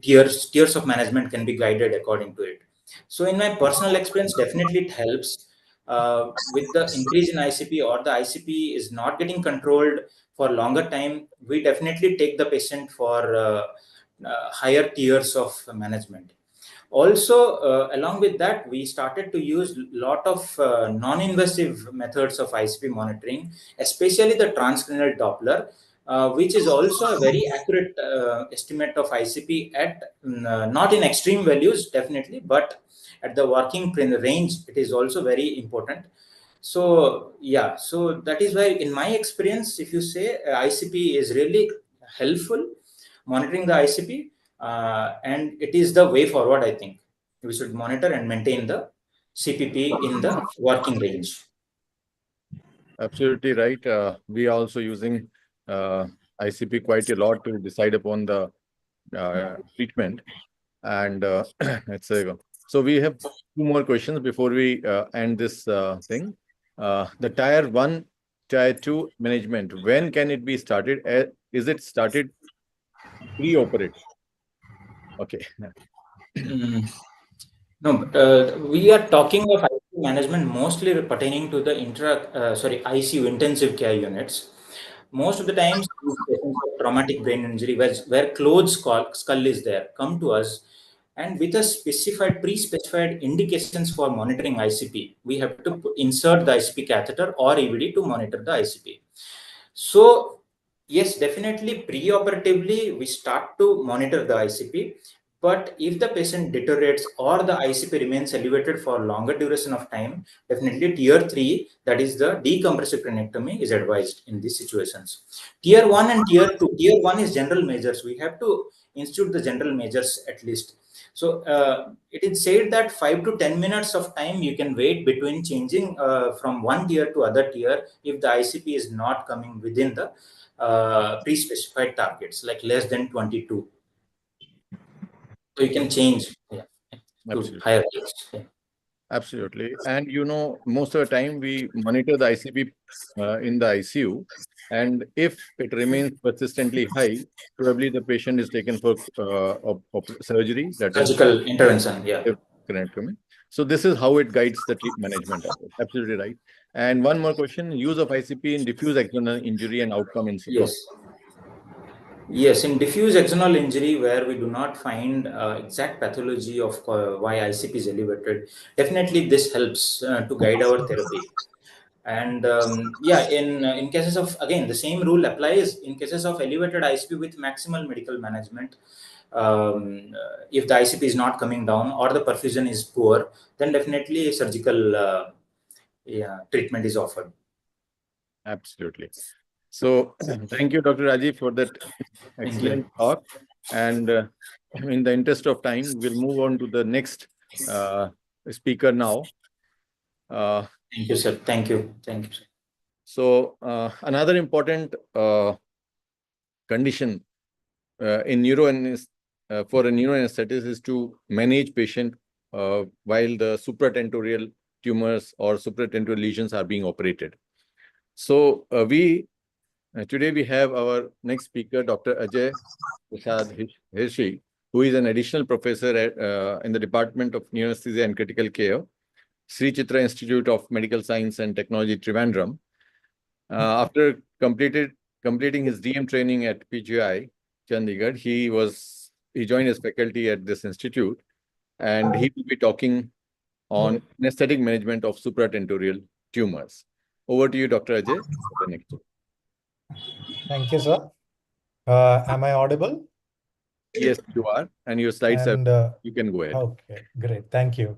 tiers of management can be guided according to it. So in my personal experience, definitely it helps. With the increase in ICP or the ICP is not getting controlled for longer time, we definitely take the patient for higher tiers of management. Also, along with that, we started to use a lot of non-invasive methods of ICP monitoring, especially the transcranial Doppler, which is also a very accurate estimate of ICP at not in extreme values, definitely, but at the working range, it is also very important. So so that is why in my experience, if you say ICP is really helpful, monitoring the ICP, and it is the way forward. I think we should monitor and maintain the CPP in the working range. Absolutely right. We are also using ICP quite a lot to decide upon the treatment, and so we have two more questions before we end this thing. The tier 1, tier 2 management, when can it be started? Is it started pre-operative? Okay. No, we are talking of ICU management mostly pertaining to the ICU intensive care units. Most of the times, patients with traumatic brain injury, where closed skull is there, come to us, and with a pre-specified indications for monitoring ICP, we have to insert the ICP catheter or EVD to monitor the ICP. So, yes, definitely pre-operatively, we start to monitor the ICP. But if the patient deteriorates or the ICP remains elevated for longer duration of time, definitely tier 3, that is the decompressive cranectomy, is advised in these situations. Tier 1 and tier 2. Tier 1 is general measures. We have to institute the general measures at least. So it is said that 5 to 10 minutes of time you can wait between changing from one tier to other tier if the ICP is not coming within the pre-specified targets, like less than 22. So you can change to higher tiers. Absolutely. And most of the time we monitor the ICP in the ICU, and if it remains persistently high, probably the patient is taken for surgery, that surgical intervention. Cranectomy. So this is how it guides the treatment management of it. Absolutely right. And one more question, use of ICP in diffuse axonal injury and outcome in Supra. Yes. Yes, in diffuse axonal injury, where we do not find exact pathology of why ICP is elevated, definitely this helps to guide our therapy. And yeah, in cases of, again, the same rule applies in cases of elevated ICP with maximal medical management. If the ICP is not coming down or the perfusion is poor, then definitely surgical treatment is offered. Absolutely. So thank you, Dr. Rajiv, for that excellent talk. And in the interest of time, we'll move on to the next speaker now. Thank you, sir. Thank you. Thank you, sir. So another important condition in for a neuroanesthetist is to manage patient while the supratentorial tumors or supratentorial lesions are being operated. So today we have our next speaker, Dr. Ajay Prasad Hirshi, who is an additional professor in the Department of Neuroanesthesia and Critical Care, Sri Chitra Institute of Medical Science and Technology, Trivandrum. After completing his DM training at PGI, Chandigarh, he joined as faculty at this institute, and he will be talking on anesthetic management of supratentorial tumors. Over to you, Dr. Ajay, for the next. Thank you, sir. Am I audible? Yes, you are, and your slides you can go ahead. Okay, great. Thank you.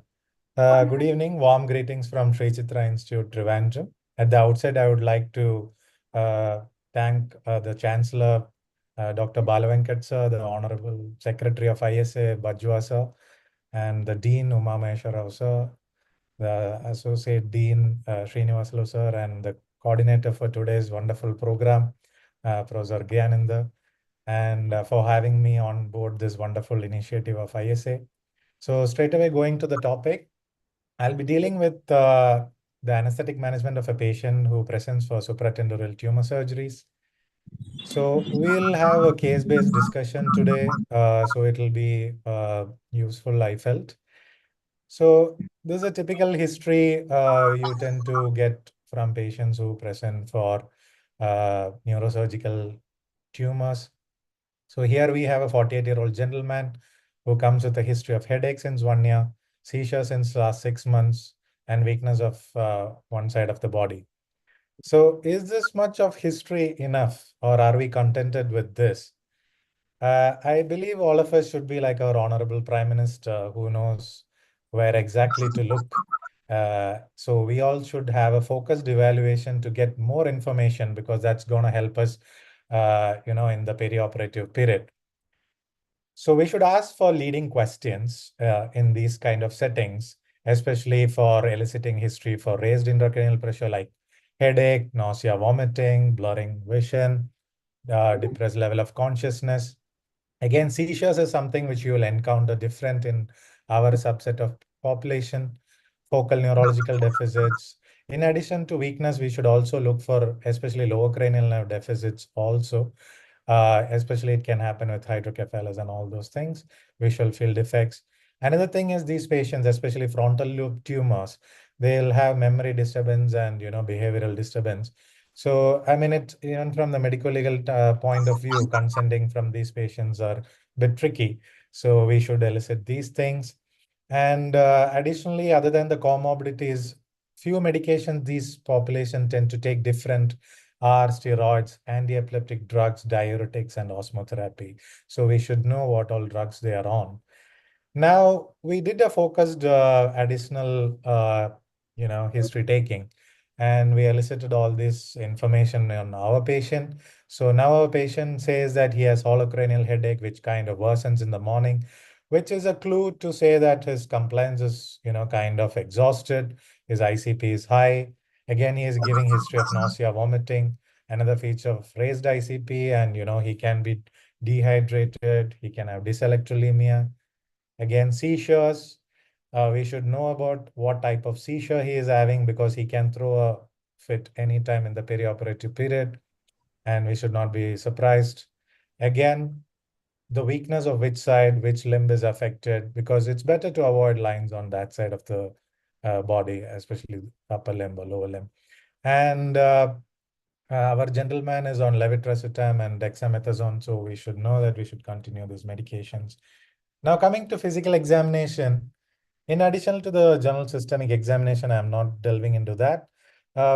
Good evening. Warm greetings from Sri Chitra Institute, Trivandrum. At the outset, I would like to thank the Chancellor, Dr. Balavenkat sir, the Honorable Secretary of ISA, Bajwa sir, and the Dean, Uma Maheshwar Rao sir, the Associate Dean, Srinivaslu sir, and the coordinator for today's wonderful program, Professor Gyananda, and for having me on board this wonderful initiative of ISA. So straight away going to the topic, I'll be dealing with the anesthetic management of a patient who presents for supratentorial tumor surgeries. So we'll have a case-based discussion today, so it'll be useful, I felt. So this is a typical history you tend to get from patients who present for neurosurgical tumors. So here we have a 48-year-old gentleman who comes with a history of headache since 1 year, seizures since last 6 months, and weakness of one side of the body. So is this much of history enough, or are we contented with this? I believe all of us should be like our Honorable Prime Minister, who knows where exactly to look. So we all should have a focused evaluation to get more information, because that's going to help us in the perioperative period. So we should ask for leading questions in these kind of settings, especially for eliciting history for raised intracranial pressure like headache, nausea, vomiting, blurring vision, depressed level of consciousness. Again, seizures is something which you will encounter different in our subset of population, focal neurological deficits. In addition to weakness, we should also look for especially lower cranial nerve deficits also. Especially it can happen with hydrocephalus and all those things, visual field defects. Another thing is these patients, especially frontal lobe tumors, they'll have memory disturbance and behavioral disturbance. So, I mean, even from the medical legal point of view, consenting from these patients are a bit tricky. So we should elicit these things. And additionally, other than the comorbidities, few medications these population tend to take different are steroids, anti-epileptic drugs, diuretics, and osmotherapy. So we should know what all drugs they are on. Now, we did a focused additional, history taking, and we elicited all this information on our patient. So now our patient says that he has holocranial headache, which kind of worsens in the morning, which is a clue to say that his compliance is, kind of exhausted. His ICP is high. Again, he is giving history of nausea, vomiting, another feature of raised ICP, and, he can be dehydrated. He can have dyselectrolemia. Again, seizures. We should know about what type of seizure he is having, because he can throw a fit anytime in the perioperative period, and we should not be surprised. Again, the weakness of which side, which limb is affected, because it's better to avoid lines on that side of the body, especially upper limb or lower limb. And our gentleman is on levetiracetam and dexamethasone, so we should know that we should continue these medications. Now, coming to physical examination, in addition to the general systemic examination, I'm not delving into that.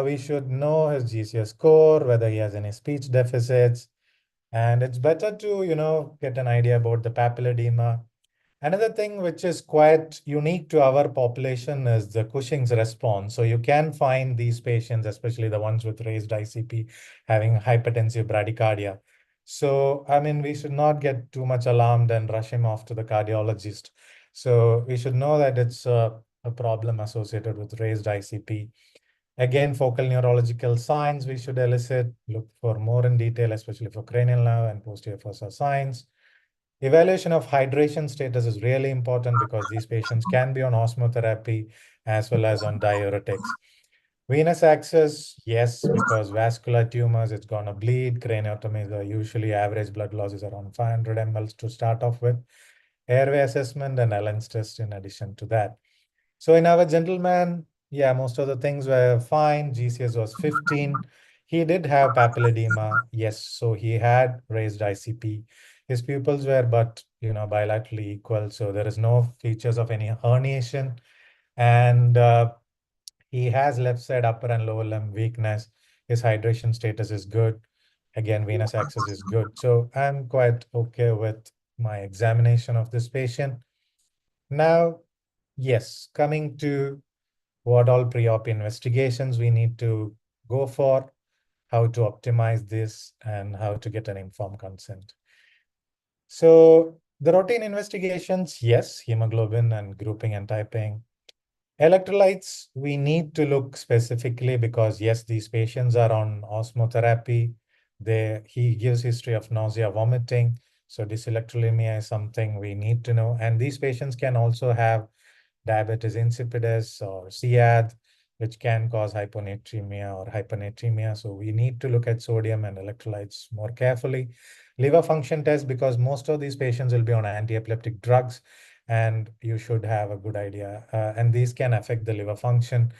We should know his GCS score, whether he has any speech deficits, and it's better to, get an idea about the papilledema. Another thing which is quite unique to our population is the Cushing's response. So you can find these patients, especially the ones with raised ICP, having hypertensive bradycardia. So, I mean, we should not get too much alarmed and rush him off to the cardiologist. So we should know that it's a problem associated with raised ICP. Again, focal neurological signs we should elicit, look for more in detail, especially for cranial nerve and posterior fossa signs. Evaluation of hydration status is really important because these patients can be on osmotherapy as well as on diuretics. Venous access, yes, because vascular tumors, it's going to bleed. Craniotomies are usually average blood loss is around 500 mL to start off with. Airway assessment and Allen's test in addition to that. So in our gentleman, yeah, most of the things were fine. GCS was 15. He did have papilledema. Yes, so he had raised ICP. His pupils were bilaterally equal. So there is no features of any herniation. And he has left side upper and lower limb weakness. His hydration status is good. Again, venous access is good. So I'm quite okay with my examination of this patient. Now, yes, coming to what all pre-op investigations we need to go for, how to optimize this, and how to get an informed consent. So the routine investigations, yes, hemoglobin and grouping and typing. Electrolytes, we need to look specifically because, yes, these patients are on osmotherapy. He gives history of nausea, vomiting. So dyselectrolemia is something we need to know. And these patients can also have diabetes insipidus or CIAD, which can cause hyponatremia or hypernatremia. So we need to look at sodium and electrolytes more carefully. Liver function test, because most of these patients will be on anti-epileptic drugs, and you should have a good idea. And these can affect the liver function.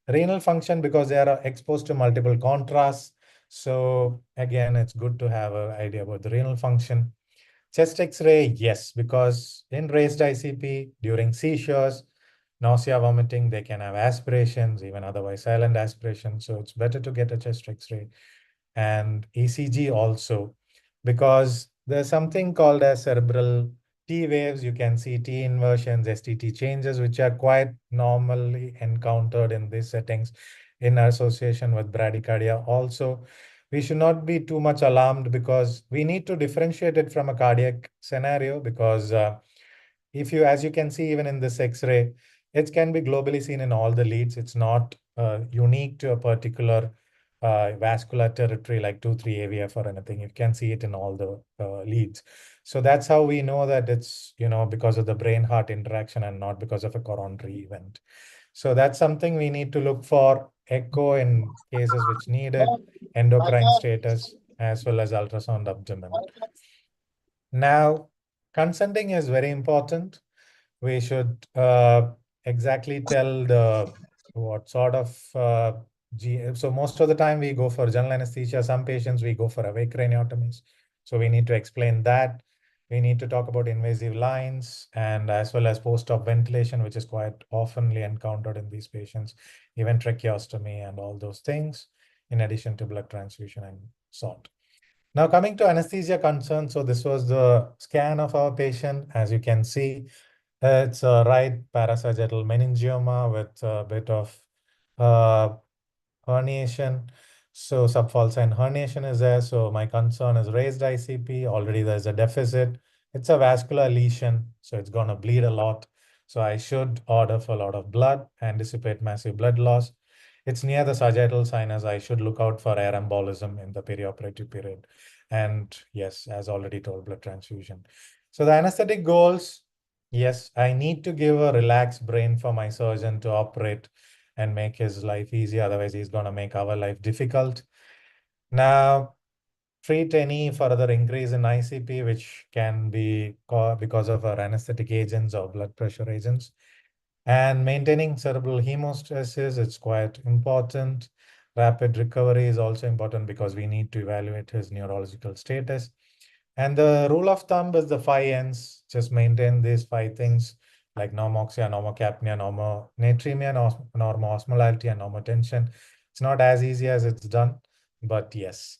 Renal function, because they are exposed to multiple contrasts. So again, it's good to have an idea about the renal function. Chest X-ray, yes, because in raised ICP, during seizures, nausea, vomiting, they can have aspirations, even otherwise silent aspirations. So it's better to get a chest X-ray. And ECG also, because there's something called as cerebral T waves. You can see T inversions, STT changes, which are quite normally encountered in these settings in association with bradycardia. Also, we should not be too much alarmed because we need to differentiate it from a cardiac scenario because as you can see, even in this X-ray, it can be globally seen in all the leads. It's not unique to a particular vascular territory like 2-3 AVF or anything. You can see it in all the leads. So that's how we know that it's, because of the brain-heart interaction and not because of a coronary event. So that's something we need to look for. Echo in cases which need it, endocrine status, as well as ultrasound abdomen. Now, consenting is very important. We should exactly tell what sort of so most of the time we go for general anesthesia. Some patients we go for awake craniotomies. So we need to explain that. We need to talk about invasive lines and as well as post-op ventilation, which is quite oftenly encountered in these patients, even tracheostomy and all those things, in addition to blood transfusion and salt. Now coming to anesthesia concerns, so this was the scan of our patient. As you can see, it's a right parasagittal meningioma with a bit of herniation. So subfalcine herniation is there. So my concern is raised ICP. Already there's a deficit. It's a vascular lesion, so it's going to bleed a lot. So I should order for a lot of blood, anticipate massive blood loss. It's near the sagittal sinus. I should look out for air embolism in the perioperative period. And yes, as already told, blood transfusion. So the anesthetic goals, yes, I need to give a relaxed brain for my surgeon to operate and make his life easy. Otherwise, he's going to make our life difficult. Now, treat any further increase in ICP, which can be because of our anesthetic agents or blood pressure agents. And maintaining cerebral hemostasis, it's quite important. rapid recovery is also important because we need to evaluate his neurological status. And the rule of thumb is the 5 N's. Just maintain these 5 things like normoxia, normocapnia, normonatremia, normosmolality, and normotension. It's not as easy as it's done, but yes.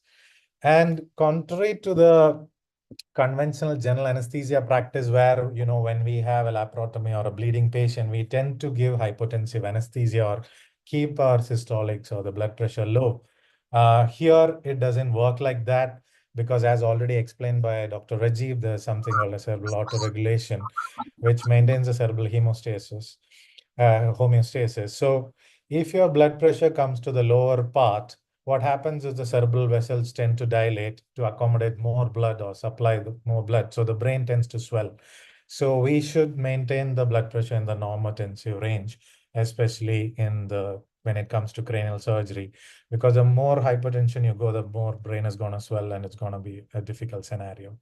And contrary to the conventional general anesthesia practice where, when we have a laparotomy or a bleeding patient, we tend to give hypotensive anesthesia or keep our systolics or the blood pressure low. Here, it doesn't work like that because as already explained by Dr. Rajiv, there's something called a cerebral autoregulation, which maintains the cerebral homeostasis. So if your blood pressure comes to the lower part, what happens is the cerebral vessels tend to dilate to accommodate more blood or supply more blood. So the brain tends to swell. So we should maintain the blood pressure in the normotensive range, especially when it comes to cranial surgery, because the more hypertension you go, the more brain is going to swell and it's going to be a difficult scenario.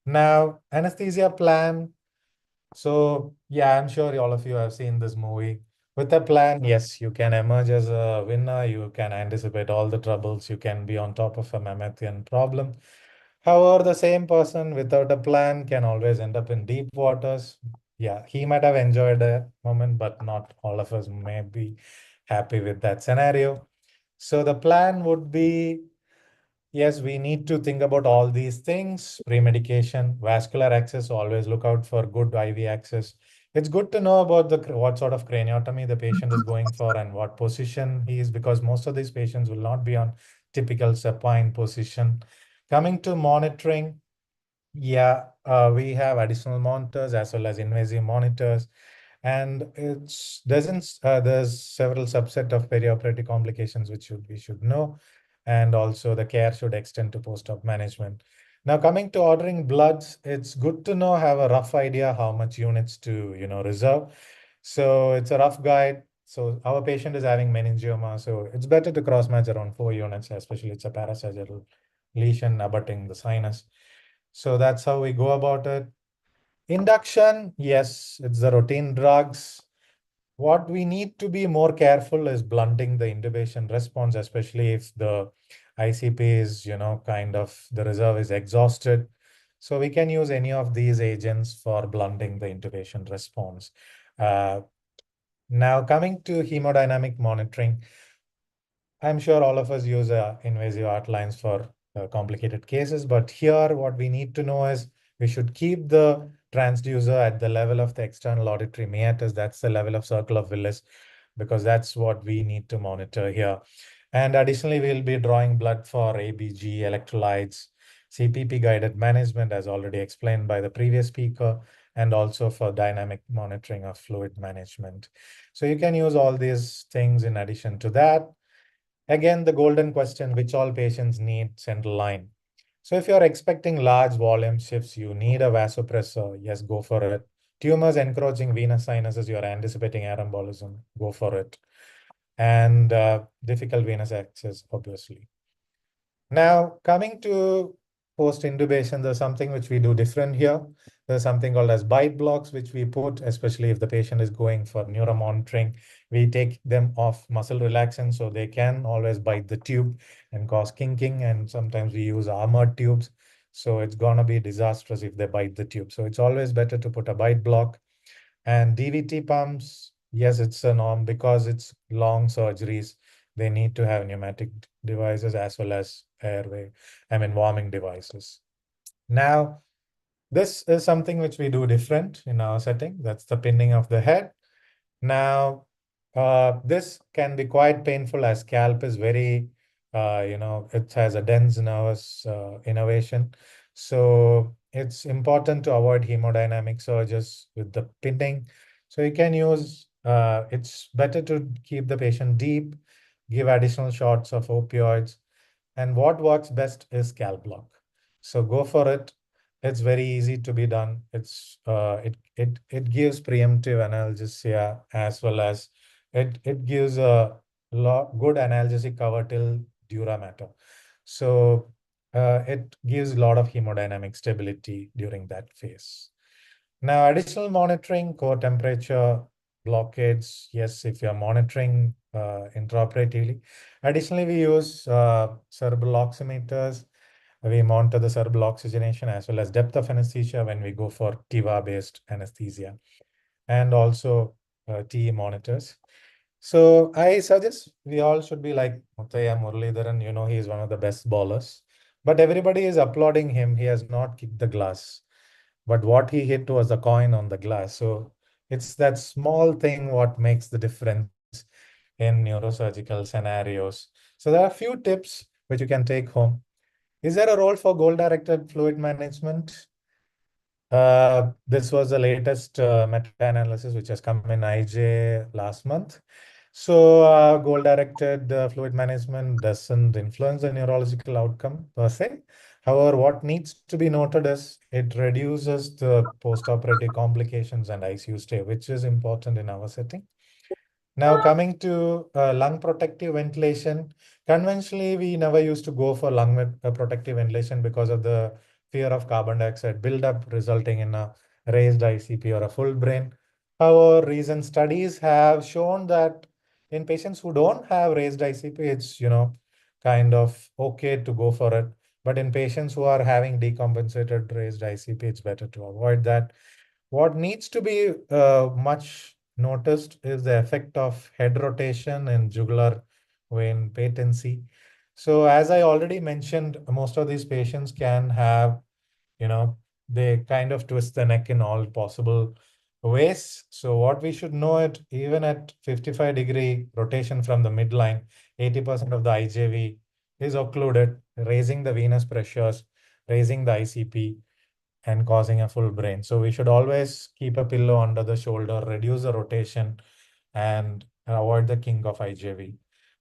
Now, anesthesia plan. So yeah, I'm sure all of you have seen this movie. With a plan, yes, you can emerge as a winner. You can anticipate all the troubles. You can be on top of a Mammothian problem. However, the same person without a plan can always end up in deep waters. Yeah, he might have enjoyed a moment, but not all of us may be happy with that scenario. So the plan would be, yes, we need to think about all these things, pre-medication, vascular access, always look out for good IV access. It's good to know about what sort of craniotomy the patient is going for and what position he is, because most of these patients will not be on typical supine position. Coming to monitoring, yeah, we have additional monitors as well as invasive monitors. And there's several subset of perioperative complications which we should know. And also the care should extend to post-op management. Now coming to ordering bloods, it's good to have a rough idea how much units to, reserve. So it's a rough guide. So our patient is having meningioma, so it's better to cross-match around 4 units, especially it's a parasagittal lesion abutting the sinus. So that's how we go about it. Induction, yes, it's the routine drugs. What we need to be more careful is blunting the intubation response, especially if the ICP is, the reserve is exhausted. So we can use any of these agents for blunting the intubation response. Now coming to hemodynamic monitoring, I'm sure all of us use invasive art lines for complicated cases, but here what we need to know is we should keep the transducer at the level of the external auditory meatus. That's the level of circle of Willis, because that's what we need to monitor here. And additionally, we'll be drawing blood for ABG, electrolytes, CPP guided management, as already explained by the previous speaker, and also for dynamic monitoring of fluid management. So you can use all these things in addition to that. Again, the golden question, which all patients need central line. So if you're expecting large volume shifts, you need a vasopressor, yes, go for it. Tumors encroaching venous sinuses, you're anticipating air embolism, go for it. And difficult venous access, obviously. Now, coming to post-intubation, there's something which we do different here. There's something called as bite blocks, which we put, especially if the patient is going for neuromonitoring. We take them off muscle relaxant so they can always bite the tube and cause kinking. And sometimes we use armored tubes. So it's going to be disastrous if they bite the tube. So it's always better to put a bite block. And DVT pumps, yes, it's a norm because it's long surgeries. They need to have pneumatic devices as well as warming devices. Now, this is something which we do different in our setting. That's the pinning of the head. Now, this can be quite painful as scalp is very, it has a dense nervous innervation. So it's important to avoid hemodynamic surges with the pinning. So you can use, it's better to keep the patient deep, give additional shots of opioids. And what works best is scalp block. So go for it. It's very easy to be done. It gives preemptive analgesia as well as it gives a good analgesic cover till dura mater. So it gives a lot of hemodynamic stability during that phase. Now, additional monitoring, core temperature, blockades, yes, if you're monitoring intraoperatively. Additionally, we use cerebral oximeters. We monitor the cerebral oxygenation as well as depth of anesthesia when we go for TIVA-based anesthesia, and also TE monitors. So I suggest we all should be like Muthaiya Muralidharan. He is one of the best bowlers. But everybody is applauding him. He has not kicked the glass. But what he hit was the coin on the glass. So it's that small thing what makes the difference in neurosurgical scenarios. So there are a few tips which you can take home. Is there a role for goal-directed fluid management? This was the latest meta-analysis which has come in IJ last month. So goal-directed fluid management doesn't influence the neurological outcome per se. However, what needs to be noted is it reduces the post-operative complications and ICU stay, which is important in our setting. Now, coming to lung protective ventilation, conventionally, we never used to go for lung protective ventilation because of the fear of carbon dioxide buildup, resulting in a raised ICP or a full brain. However, recent studies have shown that in patients who don't have raised ICP, it's, kind of okay to go for it. But in patients who are having decompensated raised ICP, it's better to avoid that. What needs to be much noticed is the effect of head rotation and jugular vein patency. So as I already mentioned, most of these patients can have, they kind of twist the neck in all possible ways. So what we should know it, even at 55-degree rotation from the midline, 80% of the IJV is occluded, raising the venous pressures, raising the ICP, and causing a full brain. So we should always keep a pillow under the shoulder, reduce the rotation, and avoid the kink of IJV.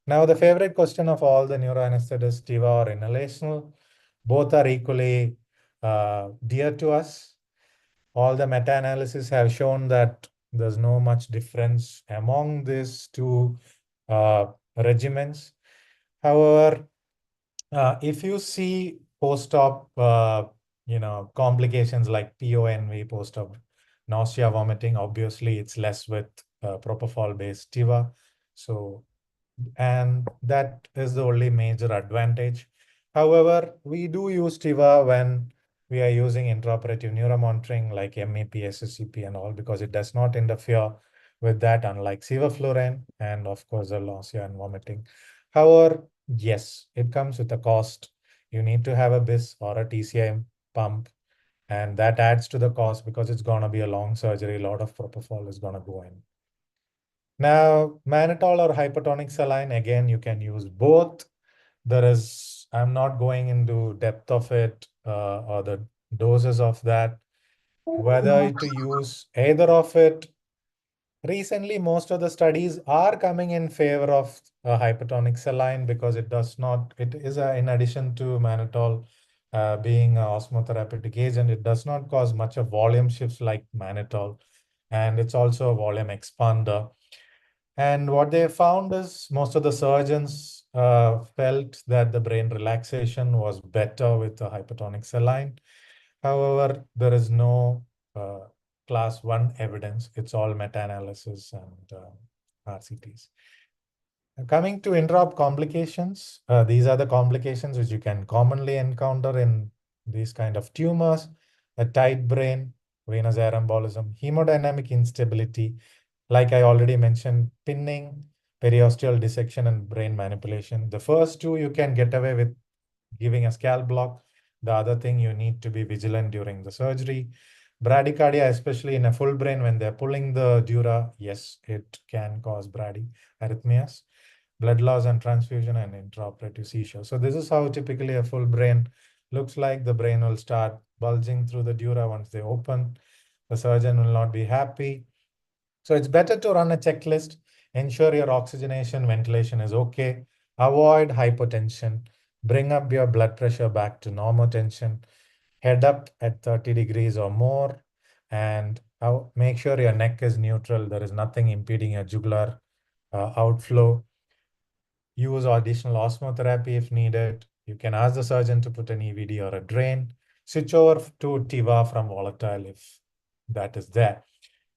Now, the favorite question of all the neuroanesthetists, TIVA or inhalational, both are equally dear to us. All the meta-analysis have shown that there's no much difference among these two regimens. However, if you see post-op, complications like PONV, post-op nausea, vomiting, obviously it's less with propofol-based TIVA. So, and that is the only major advantage. However, we do use TIVA when we are using intraoperative neuromonitoring like MEP, SSCP and all, because it does not interfere with that, unlike sevoflurane and of course the nausea and vomiting. However, yes, it comes with a cost. You need to have a BIS or a TCI pump, and that adds to the cost because it's going to be a long surgery. A lot of propofol is going to go in. Now, mannitol or hypertonic saline, again, you can use both. I'm not going into depth of it or the doses of that, whether to use either of it. Recently, most of the studies are coming in favor of hypertonic saline because it is in addition to mannitol being an osmotherapeutic agent, it does not cause much of volume shifts like mannitol. And it's also a volume expander. And what they found is most of the surgeons felt that the brain relaxation was better with the hypertonic saline. However, there is no class 1 evidence. It's all meta-analysis and RCTs. Coming to intraop complications, these are the complications which you can commonly encounter in these kind of tumors: a tight brain, venous air embolism, hemodynamic instability, like I already mentioned, pinning, periosteal dissection, and brain manipulation. The first two you can get away with giving a scalp block. The other thing, you need to be vigilant during the surgery. Bradycardia, especially in a full brain, when they're pulling the dura, yes, it can cause arrhythmias, blood loss and transfusion, and intraoperative seizure. So this is how typically a full brain looks like. The brain will start bulging through the dura once they open. The surgeon will not be happy. So it's better to run a checklist, ensure your oxygenation, ventilation is okay, avoid hypotension, bring up your blood pressure back to normal tension, head up at 30 degrees or more, and make sure your neck is neutral. There is nothing impeding your jugular outflow. Use additional osmotherapy if needed. You can ask the surgeon to put an EVD or a drain. Switch over to TIVA from volatile if that is there,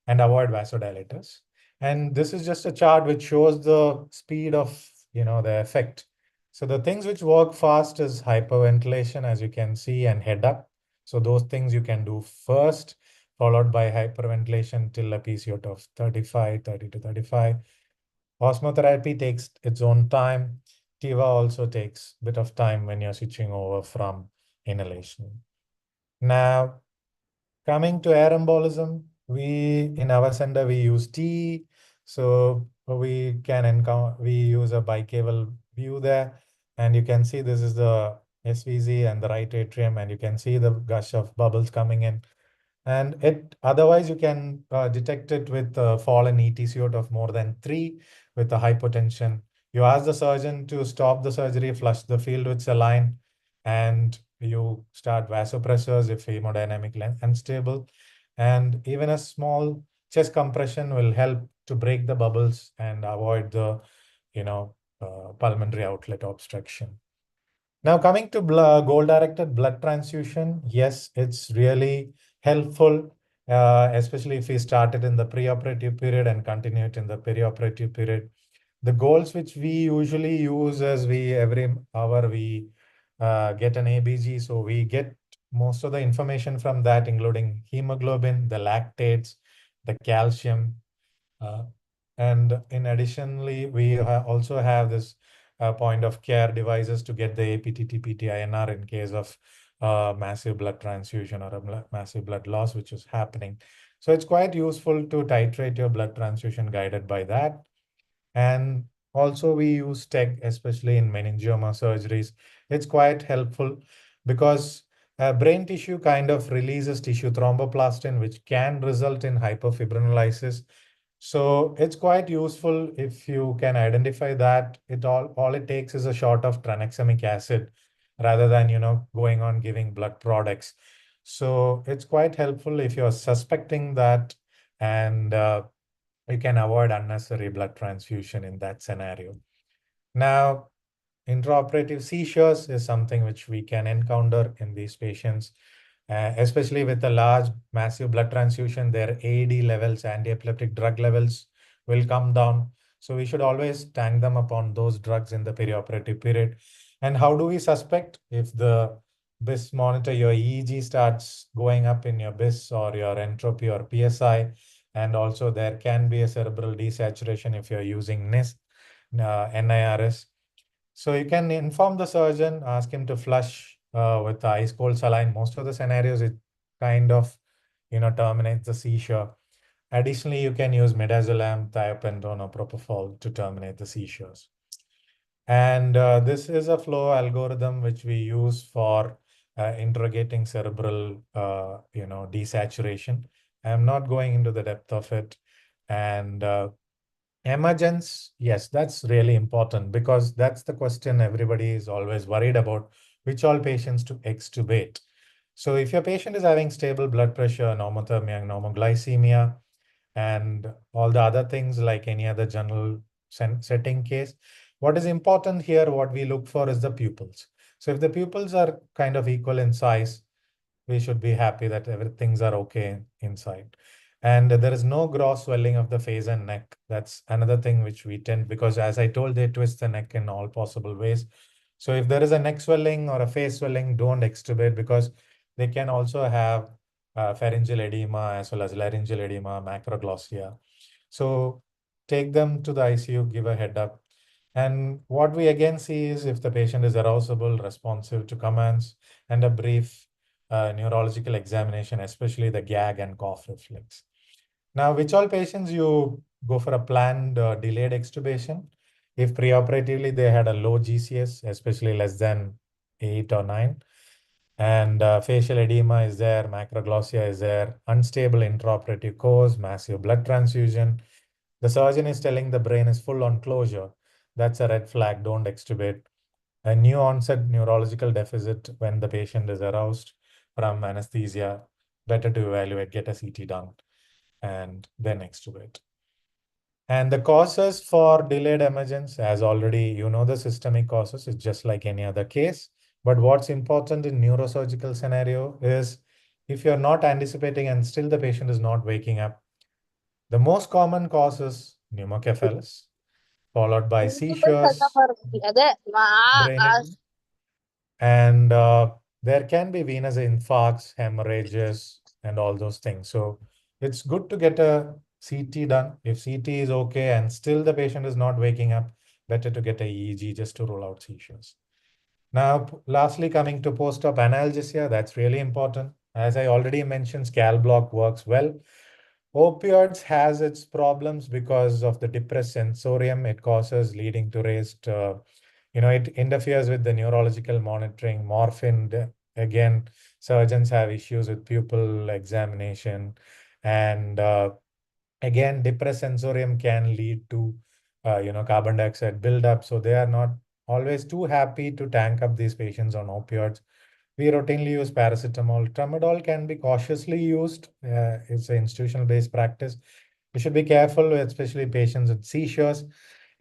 and avoid vasodilators. And this is just a chart which shows the speed of, the effect. So the things which work fast is hyperventilation, as you can see, and head up. So those things you can do first, followed by hyperventilation till a PCO2 of 30 to 35. Osmotherapy takes its own time. TIVA also takes a bit of time when you're switching over from inhalation. Now, coming to air embolism, in our center, we use T. So we use a bicable view there. And you can see this is the SVZ and the right atrium, and you can see the gush of bubbles coming in. And otherwise you can detect it with a fall in ETCO of more than 3 with a hypotension. You ask the surgeon to stop the surgery, flush the field with saline, and you start vasopressors if hemodynamic unstable. And even a small chest compression will help to break the bubbles and avoid the, pulmonary outlet obstruction. Now, coming to goal-directed blood transfusion, yes, it's really helpful, especially if we started in the preoperative period and continue it in the perioperative period. The goals which we usually use is every hour we get an ABG, so we get most of the information from that, including hemoglobin, the lactates, the calcium, and in additionally, we also have this point of care devices to get the APTT PTINR in case of massive blood transfusion or a massive blood loss, which is happening. So it's quite useful to titrate your blood transfusion guided by that. And also we use TEG, especially in meningioma surgeries. It's quite helpful because brain tissue kind of releases tissue thromboplastin, which can result in hyperfibrinolysis. So it's quite useful if you can identify that. All it takes is a shot of tranexamic acid rather than, going on giving blood products. So it's quite helpful if you're suspecting that, and you can avoid unnecessary blood transfusion in that scenario. Now, intraoperative seizures is something which we can encounter in these patients, especially with a large, massive blood transfusion. Their AED levels, anti-epileptic drug levels will come down. So we should always tank them upon those drugs in the perioperative period. And how do we suspect? If the BIS monitor, your EEG starts going up in your BIS or your entropy or PSI, and also there can be a cerebral desaturation if you're using NIS, NIRS. So you can inform the surgeon, ask him to flush with the ice cold saline. Most of the scenarios, it kind of, terminates the seizure. Additionally, you can use midazolam, thiopentone, or propofol to terminate the seizures. And this is a flow algorithm which we use for interrogating cerebral, desaturation. I'm not going into the depth of it. And emergence, yes, that's really important because that's the question everybody is always worried about, which all patients to extubate. So if your patient is having stable blood pressure, normothermia, normoglycemia, and all the other things like any other general setting case, what is important here, what we look for is the pupils. So if the pupils are kind of equal in size, we should be happy that everything's are okay inside. And there is no gross swelling of the face and neck. That's another thing which we tend, because as I told, they twist the neck in all possible ways. So if there is a neck swelling or a face swelling, don't extubate because they can also have pharyngeal edema as well as laryngeal edema, macroglossia. So take them to the ICU, give a head up. And what we again see is if the patient is arousable, responsive to commands, and a brief neurological examination, especially the gag and cough reflex. Now, which all patients you go for a planned delayed extubation? If preoperatively they had a low GCS, especially less than 8 or 9, and facial edema is there, macroglossia is there, unstable intraoperative course, massive blood transfusion. The surgeon is telling the brain is full on closure. That's a red flag, don't extubate. A new onset neurological deficit when the patient is aroused from anesthesia, better to evaluate, get a CT done, and then extubate. And the causes for delayed emergence, as already the systemic causes, is just like any other case. But what's important in neurosurgical scenario is if you're not anticipating and still the patient is not waking up, the most common causes pneumocephalus, followed by seizures, brain, and there can be venous infarcts, hemorrhages, and all those things. So it's good to get a CT done. If CT is okay and still the patient is not waking up, better to get a EEG just to rule out seizures. Now, lastly, coming to post-op analgesia, that's really important. As I already mentioned, Scal block works well. Opioids has its problems because of the depressed sensorium it causes, leading to raised, it interferes with the neurological monitoring. Morphine, again, surgeons have issues with pupil examination. And again, depressed sensorium can lead to, carbon dioxide buildup. So they are not always too happy to tank up these patients on opioids. We routinely use paracetamol. Tramadol can be cautiously used. It's an institutional-based practice. We should be careful, especially patients with seizures.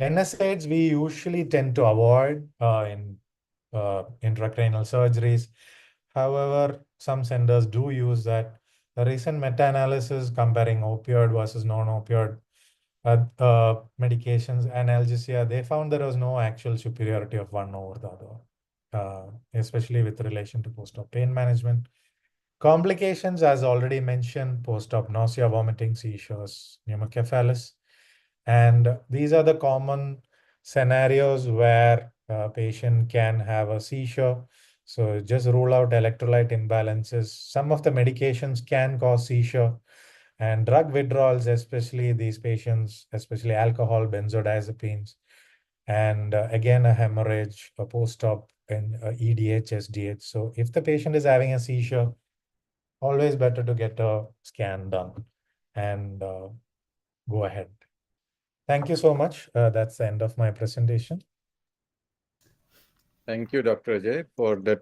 NSAIDs we usually tend to avoid in intracranial surgeries. However, some centers do use that. The recent meta-analysis comparing opioid versus non-opioid medications, analgesia, they found there was no actual superiority of one over the other, especially with relation to post-op pain management. Complications, as already mentioned, post-op nausea, vomiting, seizures, pneumocephalus. And these are the common scenarios where a patient can have a seizure. So just rule out electrolyte imbalances. Some of the medications can cause seizure. And drug withdrawals, especially these patients, especially alcohol, benzodiazepines, and again, a hemorrhage, a post-op, and EDH, SDH. So if the patient is having a seizure, always better to get a scan done and go ahead. Thank you so much. That's the end of my presentation. Thank you, Dr. Ajay, for that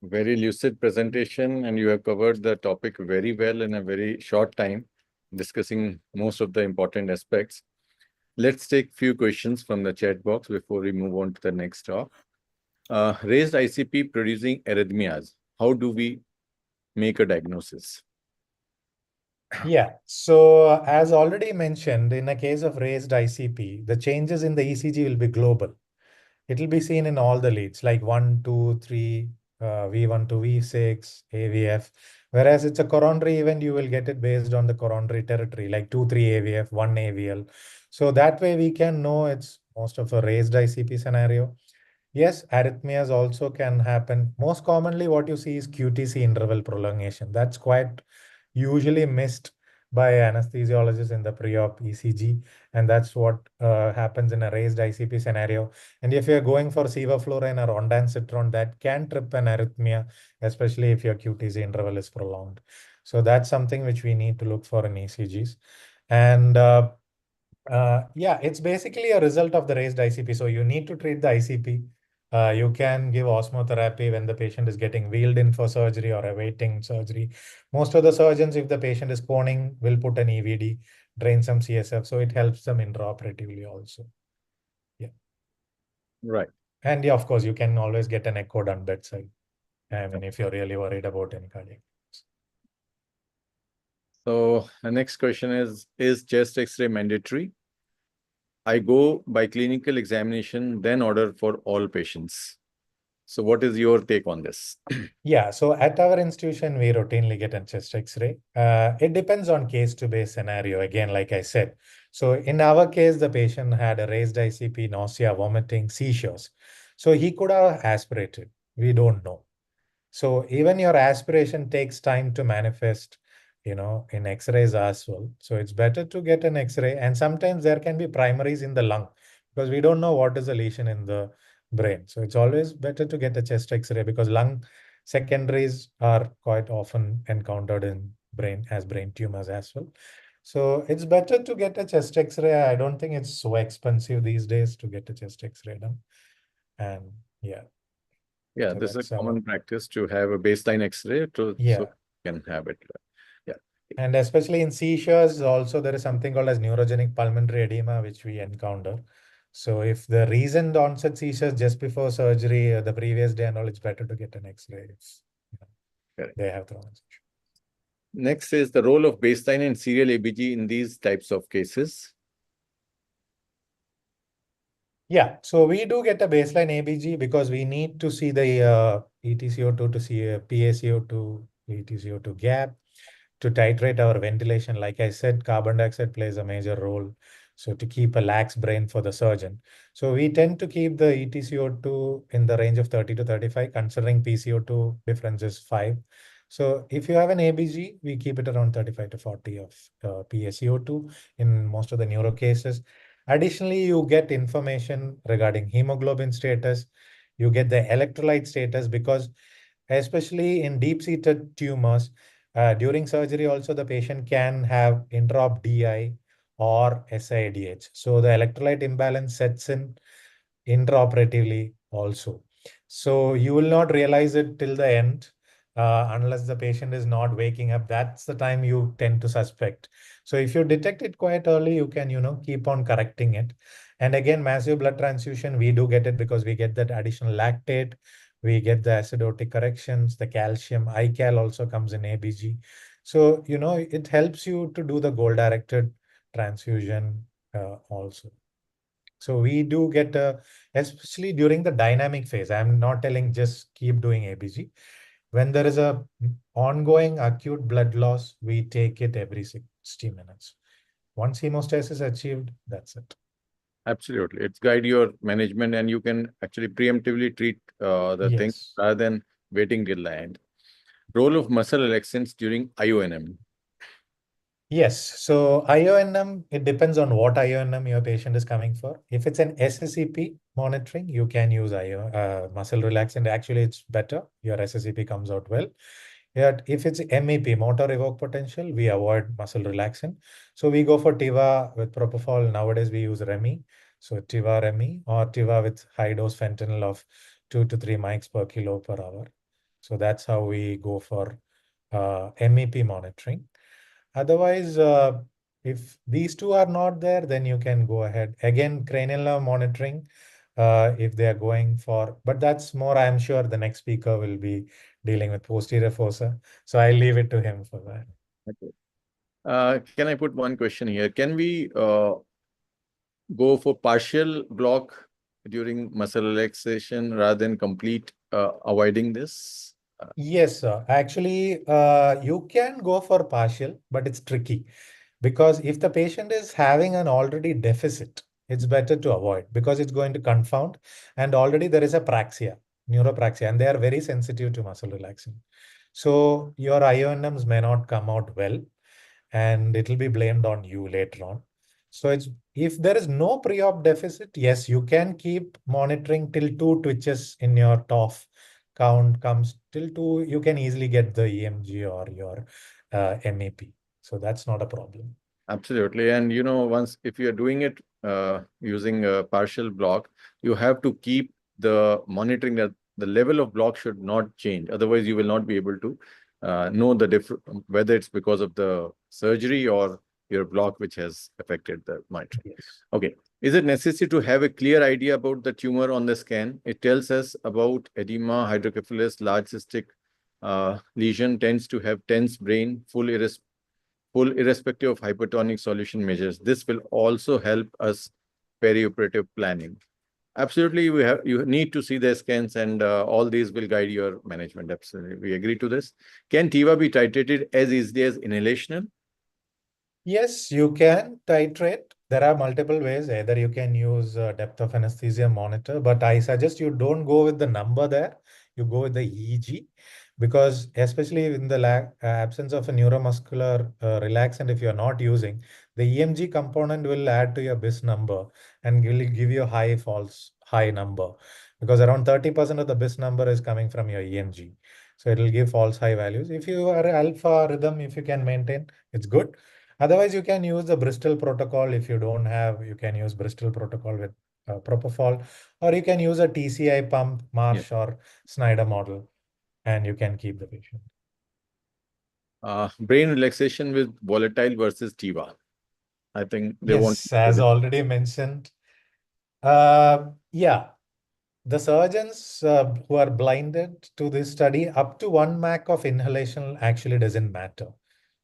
very lucid presentation, and you have covered the topic very well in a very short time, discussing most of the important aspects. Let's take few questions from the chat box before we move on to the next talk. Raised ICP producing arrhythmias. How do we make a diagnosis? Yeah, so as already mentioned, in a case of raised ICP, the changes in the ECG will be global. It will be seen in all the leads, like 1, 2, 3, V1 to V6, AVF. Whereas it's a coronary event, you will get it based on the coronary territory, like 2, 3 AVF, 1 AVL. So that way we can know it's most of a raised ICP scenario. Yes, arrhythmias also can happen. Most commonly, what you see is QTC interval prolongation. That's quite usually missed by anesthesiologists in the pre-op ECG. And that's what happens in a raised ICP scenario. And if you're going for sevoflurane or ondansetron, that can trip an arrhythmia, especially if your QTC interval is prolonged. So that's something which we need to look for in ECGs. And yeah, it's basically a result of the raised ICP. So you need to treat the ICP. You can give osmotherapy when the patient is getting wheeled in for surgery or awaiting surgery. Most of the surgeons, if the patient is coning, will put an EVD, drain some CSF. So it helps them intraoperatively also. Yeah. Right. And yeah, of course, you can always get an echo done bedside. I mean, if you're really worried about any cardiac. So the next question is chest X-ray mandatory? I go by clinical examination, then order for all patients. So what is your take on this? Yeah, so at our institution, we routinely get a chest X-ray. It depends on case-to-base scenario, again, like I said. So in our case, the patient had a raised ICP, nausea, vomiting, seizures. So he could have aspirated. We don't know. So even your aspiration takes time to manifest, in X-rays as well. So it's better to get an X-ray. And sometimes there can be primaries in the lung because we don't know what is the lesion in the brain. So it's always better to get a chest X-ray because lung secondaries are quite often encountered in brain tumors as well. So it's better to get a chest X-ray. I don't think it's so expensive these days to get a chest X-ray done. And yeah. Yeah, So this is that's a common practice to have a baseline X-ray so you can have it. Yeah. And especially in seizures, also there is something called as neurogenic pulmonary edema, which we encounter. So if the recent onset seizures just before surgery, the previous day and all, it's better to get an X-ray if they have transition. Next is the role of baseline and serial ABG in these types of cases. Yeah, so we do get a baseline ABG because we need to see the EtCO2 to see a PaCO2, EtCO2 gap to titrate our ventilation. Like I said, carbon dioxide plays a major role. So to keep a lax brain for the surgeon. So we tend to keep the EtCO2 in the range of 30 to 35, considering PCO2 difference is 5. So if you have an ABG, we keep it around 35 to 40 of PaCO2 in most of the neuro cases. Additionally, you get information regarding hemoglobin status. You get the electrolyte status because especially in deep-seated tumors, during surgery also the patient can have intraop DI or SIADH. So the electrolyte imbalance sets in intraoperatively also. So you will not realize it till the end unless the patient is not waking up. That's the time you tend to suspect. So if you detect it quite early, you can, keep on correcting it. And again, massive blood transfusion, we do get it because we get that additional lactate. We get the acidotic corrections, the calcium, ICAL also comes in ABG. So, it helps you to do the goal-directed transfusion also. So we do get, especially during the dynamic phase, I'm not telling just keep doing ABG. When there is a ongoing acute blood loss, we take it every 60 minutes. Once hemostasis is achieved, that's it. Absolutely. It's guide your management and you can actually preemptively treat the things rather than waiting till the end. Role of muscle relaxants during IONM. Yes. So IONM, it depends on what IONM your patient is coming for. If it's an SSEP monitoring, you can use muscle relaxant. Actually, it's better. Your SSEP comes out well. Yet if it's MEP, motor evoked potential, we avoid muscle relaxant. So we go for TIVA with propofol. Nowadays, we use REMI. So TIVA REMI or TIVA with high dose fentanyl of 2 to 3 mics per kilo per hour. So that's how we go for MEP monitoring. Otherwise, if these two are not there, then you can go ahead. Again, cranial nerve monitoring, if they are going for, but that's more, I'm sure the next speaker will be dealing with posterior fossa. So I'll leave it to him for that. Okay. Can I put one question here? Can we go for partial block during muscle relaxation rather than complete avoiding this? Yes, sir. Actually, you can go for partial, but it's tricky because if the patient is having an already deficit, it's better to avoid because it's going to confound. And already there is a praxia, neuropraxia, and they are very sensitive to muscle relaxing. So your IONMs may not come out well, and it will be blamed on you later on. So if there is no pre-op deficit, yes, you can keep monitoring till 2 twitches in your TOF count comes till 2, you can easily get the EMG or your MEP. So that's not a problem. Absolutely. And once if you're doing it using a partial block, you have to keep the monitoring that the level of block should not change. Otherwise, you will not be able to know the difference, whether it's because of the surgery or your block which has affected the monitoring. Yes. Okay. Is it necessary to have a clear idea about the tumor on the scan? It tells us about edema, hydrocephalus, large cystic lesion tends to have tense brain, full irrespective of hypertonic solution measures. This will also help us perioperative planning. Absolutely, you need to see the scans and all these will guide your management. Absolutely, we agree to this. Can TIVA be titrated as easily as inhalational? Yes, you can titrate. There are multiple ways. Either you can use depth of anesthesia monitor, but I suggest you don't go with the number there. You go with the EEG because especially in the absence of a neuromuscular relaxant, if you're not using, the EMG component will add to your BIS number and will give you a false high number because around 30% of the BIS number is coming from your EMG. So it will give false high values. If you are alpha rhythm, if you can maintain, it's good. Otherwise, you can use the Bristol protocol. If you don't have, you can use Bristol protocol with propofol, or you can use a TCI pump, Marsh or Snyder model, and you can keep the patient. Brain relaxation with volatile versus TIVA. I think they want. Yes, as already mentioned. Yeah, the surgeons who are blinded to this study, up to 1 Mac of inhalation actually doesn't matter.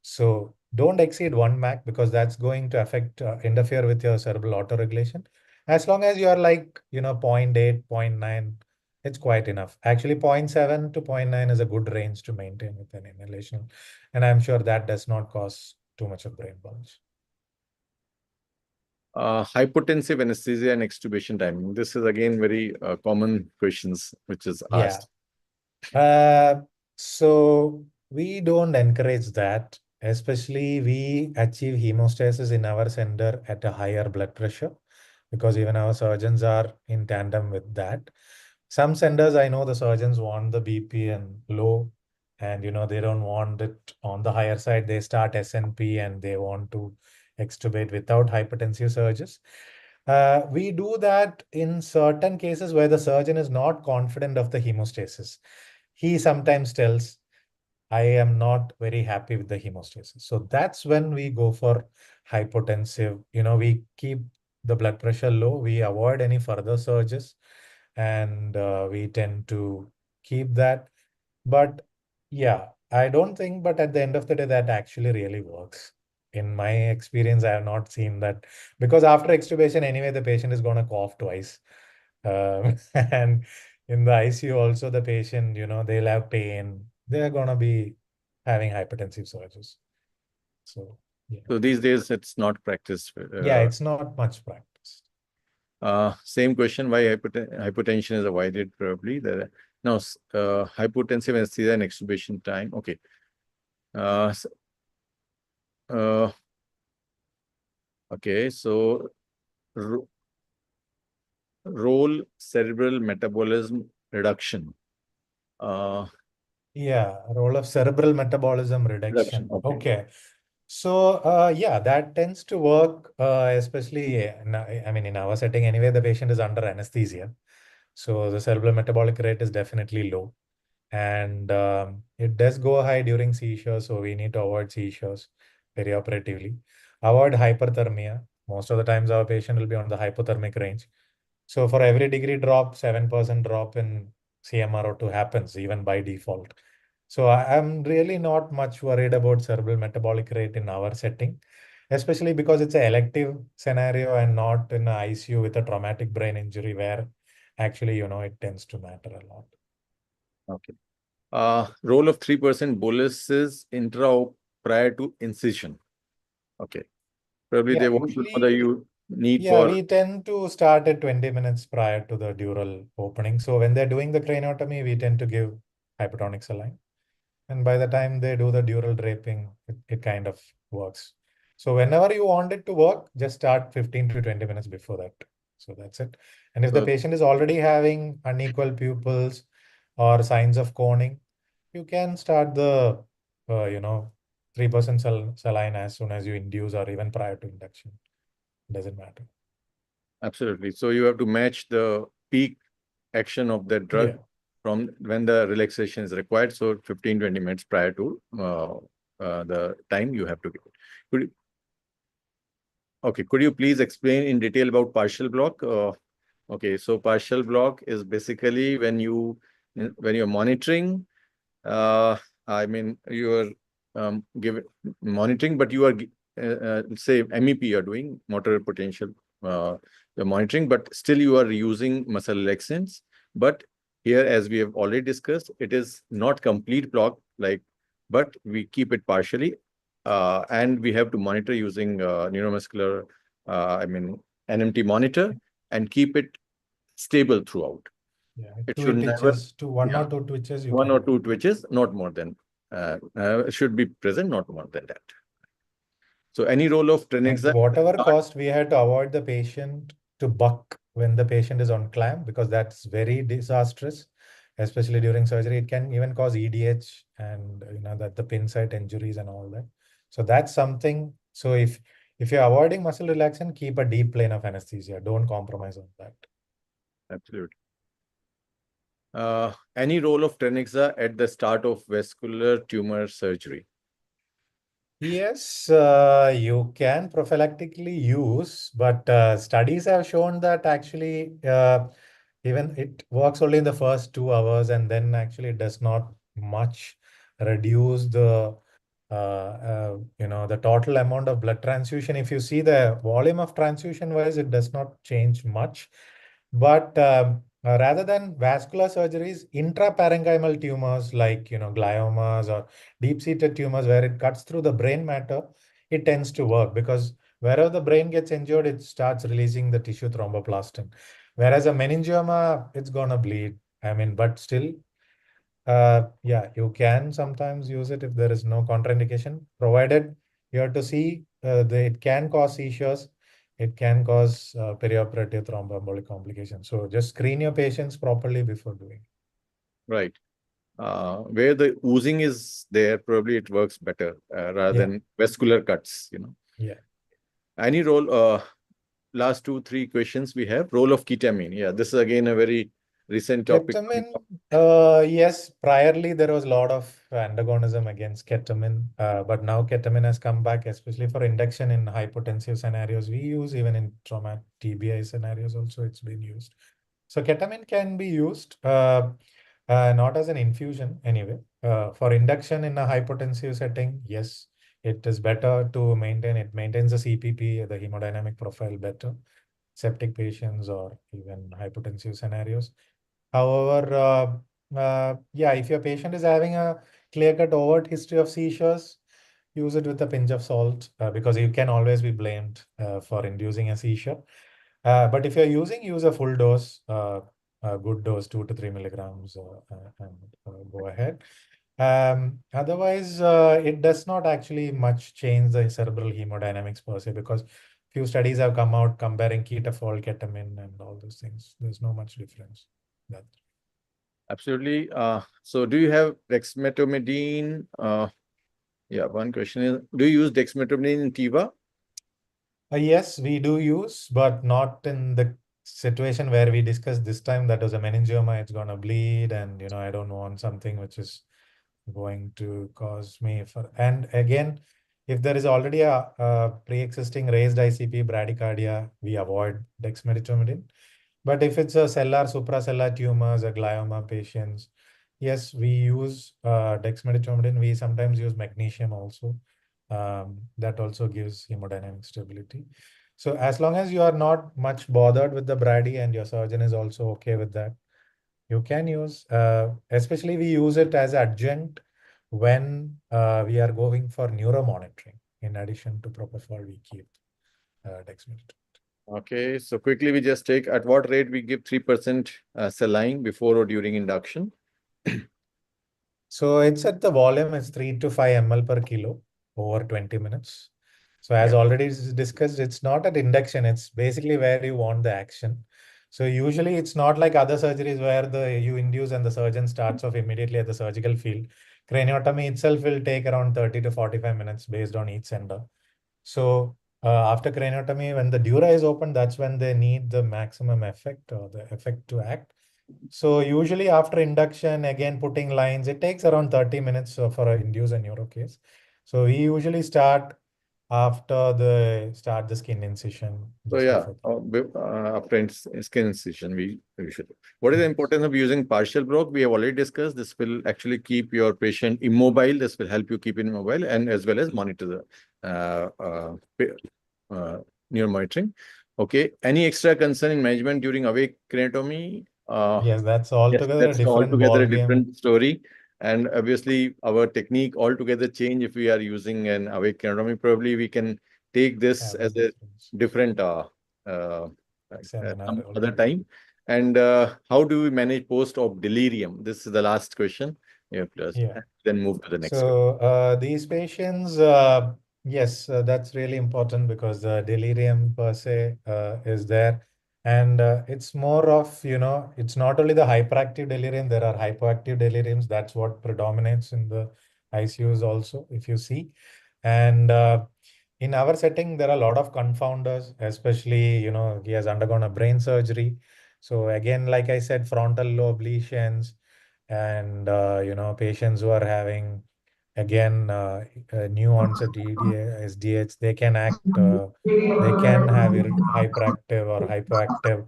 So don't exceed 1 Mac because that's going to interfere with your cerebral autoregulation. As long as you are like, 0.8, 0.9, it's quite enough. Actually, 0.7 to 0.9 is a good range to maintain with an inhalation. And I'm sure that does not cause too much of brain bulge. Hypotensive anesthesia and extubation timing. This is again very common questions which is asked. So we don't encourage that, especially we achieve hemostasis in our center at a higher blood pressure because even our surgeons are in tandem with that. Some centers, I know the surgeons want the BP and low and, they don't want it on the higher side. They start SNP and they want to extubate without hypertensive surges. We do that in certain cases where the surgeon is not confident of the hemostasis. He sometimes tells, I am not very happy with the hemostasis. So that's when we go for hypotensive. We keep the blood pressure low. We avoid any further surges and we tend to keep that. But yeah, I don't think, but at the end of the day, that actually really works. In my experience, I have not seen that because after extubation, anyway, the patient is going to cough twice. And in the ICU also, the patient, they'll have pain. They're going to be having hypertensive surges. So, yeah. So these days, it's not practiced. Yeah, it's not much practiced. Same question, why hypotension is avoided probably. Now, hypotensive anesthesia and extubation time. Okay. Okay, so role cerebral metabolism reduction. Yeah, role of cerebral metabolism reduction. Okay. So, yeah, that tends to work, especially, in our setting anyway, the patient is under anesthesia. So the cerebral metabolic rate is definitely low. And it does go high during seizures, so we need to avoid seizures perioperatively. Avoid hyperthermia. Most of the times our patient will be on the hypothermic range. So for every degree drop, 7% drop in CMRO2 happens even by default. So I'm really not much worried about cerebral metabolic rate in our setting, especially because it's an elective scenario and not in an ICU with a traumatic brain injury where actually, it tends to matter a lot. Okay. Role of 3% boluses prior to incision. Okay. Probably they want to know that you need for... we tend to start at 20 minutes prior to the dural opening. So when they're doing the craniotomy, we tend to give hypertonic saline. And by the time they do the dural draping, it kind of works. So whenever you want it to work, just start 15 to 20 minutes before that. So that's it. And if the patient is already having unequal pupils or signs of coning, you can start the, 3% saline as soon as you induce or even prior to induction. Doesn't matter. Absolutely. So you have to match the peak action of the drug from when the relaxation is required. So 15-20 minutes prior to the time you have to give it. Could you please explain in detail about partial block? Okay, so partial block is basically when you're monitoring. You are monitoring, but you are say MEP you are doing motor potential. You're monitoring, but still you are using muscle relaxants. But here, as we have already discussed, it is not complete block, but we keep it partially, and we have to monitor using neuromuscular, NMT monitor, and keep it stable throughout. Yeah, it should never to one or two twitches. One or two twitches, not more than should be present, not more than that. So any role of Trenexa? Whatever cost, we had to avoid the patient to buck when the patient is on clamp because that's very disastrous, especially during surgery. It can even cause EDH and that the pin site injuries and all that. So that's something. So if you're avoiding muscle relaxation, keep a deep plane of anesthesia. Don't compromise on that. Absolutely. Any role of Trenexa at the start of vascular tumor surgery? Yes, you can prophylactically use, but studies have shown that actually even it works only in the first 2 hours and then actually it does not much reduce the the total amount of blood transfusion, if you see the volume of transfusion wise, it does not change much. But rather than vascular surgeries, intraparenchymal tumors like, gliomas or deep-seated tumors where it cuts through the brain matter, it tends to work because wherever the brain gets injured, it starts releasing the tissue thromboplastin. Whereas a meningioma, it's going to bleed. But still, yeah, you can sometimes use it if there is no contraindication, provided you have to see it can cause seizures, it can cause perioperative thromboembolic complications. So just screen your patients properly before doing it. Right. Where the oozing is there, probably it works better rather than vascular cuts, Yeah. Any role, last 2-3 questions we have. Role of ketamine. Yeah, this is again a very recent topic. Ketamine, yes, priorly there was a lot of antagonism against ketamine, but now ketamine has come back, especially for induction in hypotensive scenarios. We use even in traumatic TBI scenarios also, it's been used. So ketamine can be used, not as an infusion anyway. For induction in a hypotensive setting, yes, it is better to maintain. It maintains the CPP, the hemodynamic profile better, septic patients or even hypotensive scenarios. However, if your patient is having a clear-cut overt history of seizures, use it with a pinch of salt because you can always be blamed for inducing a seizure. But if you're use a full dose, a good dose, 2 to 3 milligrams, and go ahead. Otherwise, it does not actually much change the cerebral hemodynamics per se because few studies have come out comparing ketofol, ketamine, and all those things. There's no much difference. Absolutely. So do you have dexmedetomidine? One question is, do you use dexmedetomidine in TIVA? Yes, we do use, but not in the situation where we discussed this time. That was a meningioma, it's going to bleed, and I don't want something which is going to cause me and again, if there is already a pre-existing raised ICP bradycardia, we avoid dexmedetomidine. But if it's a supracellular tumors, a glioma patients, yes, we use dexmedetomidine. We sometimes use magnesium also. That also gives hemodynamic stability. So as long as you are not much bothered with the brady and your surgeon is also okay with that, you can use, especially we use it as adjunct when we are going for neuromonitoring. In addition to propofol, we keep dexmedetomidine. Okay, so quickly we just take at what rate we give 3% saline before or during induction. So it's at the volume, it's 3 to 5 ml per kilo over 20 minutes. So as already discussed, it's not at induction, it's basically where you want the action. So usually it's not like other surgeries where you induce and the surgeon starts off immediately at the surgical field. Craniotomy itself will take around 30 to 45 minutes based on each center. So after craniotomy, when the dura is open, that's when they need the maximum effect or the effect to act. So usually after induction, again putting lines, it takes around 30 minutes for an induce a neuro case. So we usually start after the skin incision. So after skin incision, we should. What is the importance of using partial broke? We have already discussed. This will actually keep your patient immobile. This will help you keep him immobile and as well as monitor the neuro monitoring. Okay. Any extra concern in management during awake craniotomy? Yes, that's altogether a different story. And obviously, our technique altogether change if we are using an awake craniotomy. Probably we can take this as a different other time. And how do we manage post-op delirium? This is the last question. Then move to the next. So these patients, yes, that's really important because the delirium per se is there. And it's more of, it's not only the hyperactive delirium, there are hypoactive deliriums. That's what predominates in the ICUs also, if you see. And in our setting, there are a lot of confounders, especially, he has undergone a brain surgery. So again, like I said, frontal lobe lesions and, patients who are having, again, new onset SDH, they can act, they can have hyperactive or hypoactive.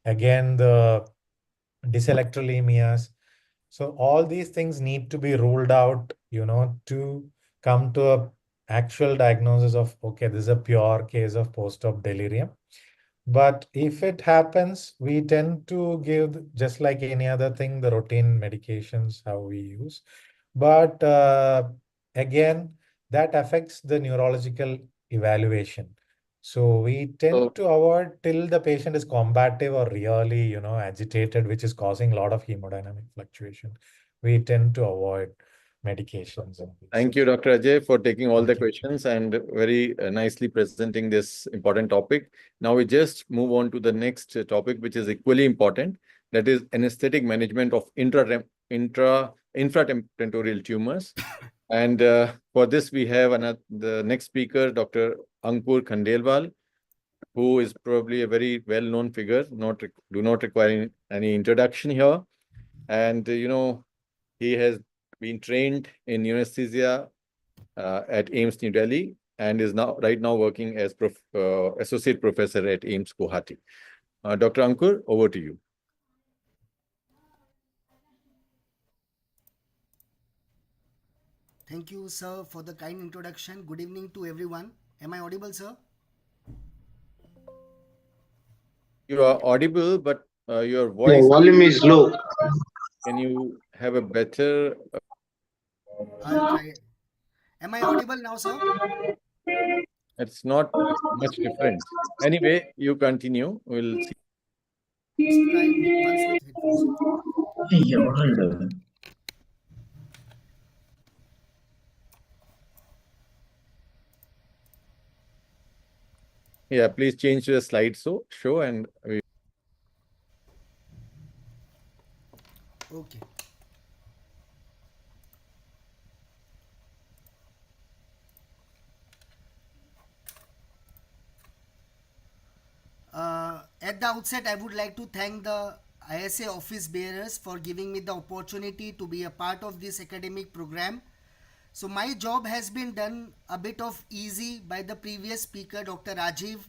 Again, the dyselectrolemias. So all these things need to be ruled out, to come to a actual diagnosis of, okay, this is a pure case of post-op delirium. But if it happens, we tend to give, just like any other thing, the routine medications, how we use. But again, that affects the neurological evaluation. So we tend to avoid till the patient is combative or really, agitated, which is causing a lot of hemodynamic fluctuation. We tend to avoid medications. Thank you, Dr. Ajay, for taking all the questions and very nicely presenting this important topic. Now we just move on to the next topic, which is equally important. That is anesthetic management of infratentorial tumors. And for this, we have the next speaker, Dr. Ankur Khandelwal, who is probably a very well-known figure, do not require any introduction here. And, he has been trained in neuroanesthesia at AIIMS New Delhi and is right now working as associate professor at AIIMS Guwahati. Dr. Ankur, over to you. Thank you, sir, for the kind introduction. Good evening to everyone. Am I audible, sir? You are audible, but your voice... Your volume is low. Can you have a better... I'll try it. Am I audible now, sir? It's not much different. Anyway, you continue. We'll see. Let's try once with headphones. Yeah, please change to the slide show and we... Okay. At the outset, I would like to thank the ISA office bearers for giving me the opportunity to be a part of this academic program. So my job has been done a bit of easy by the previous speaker, Dr. Rajiv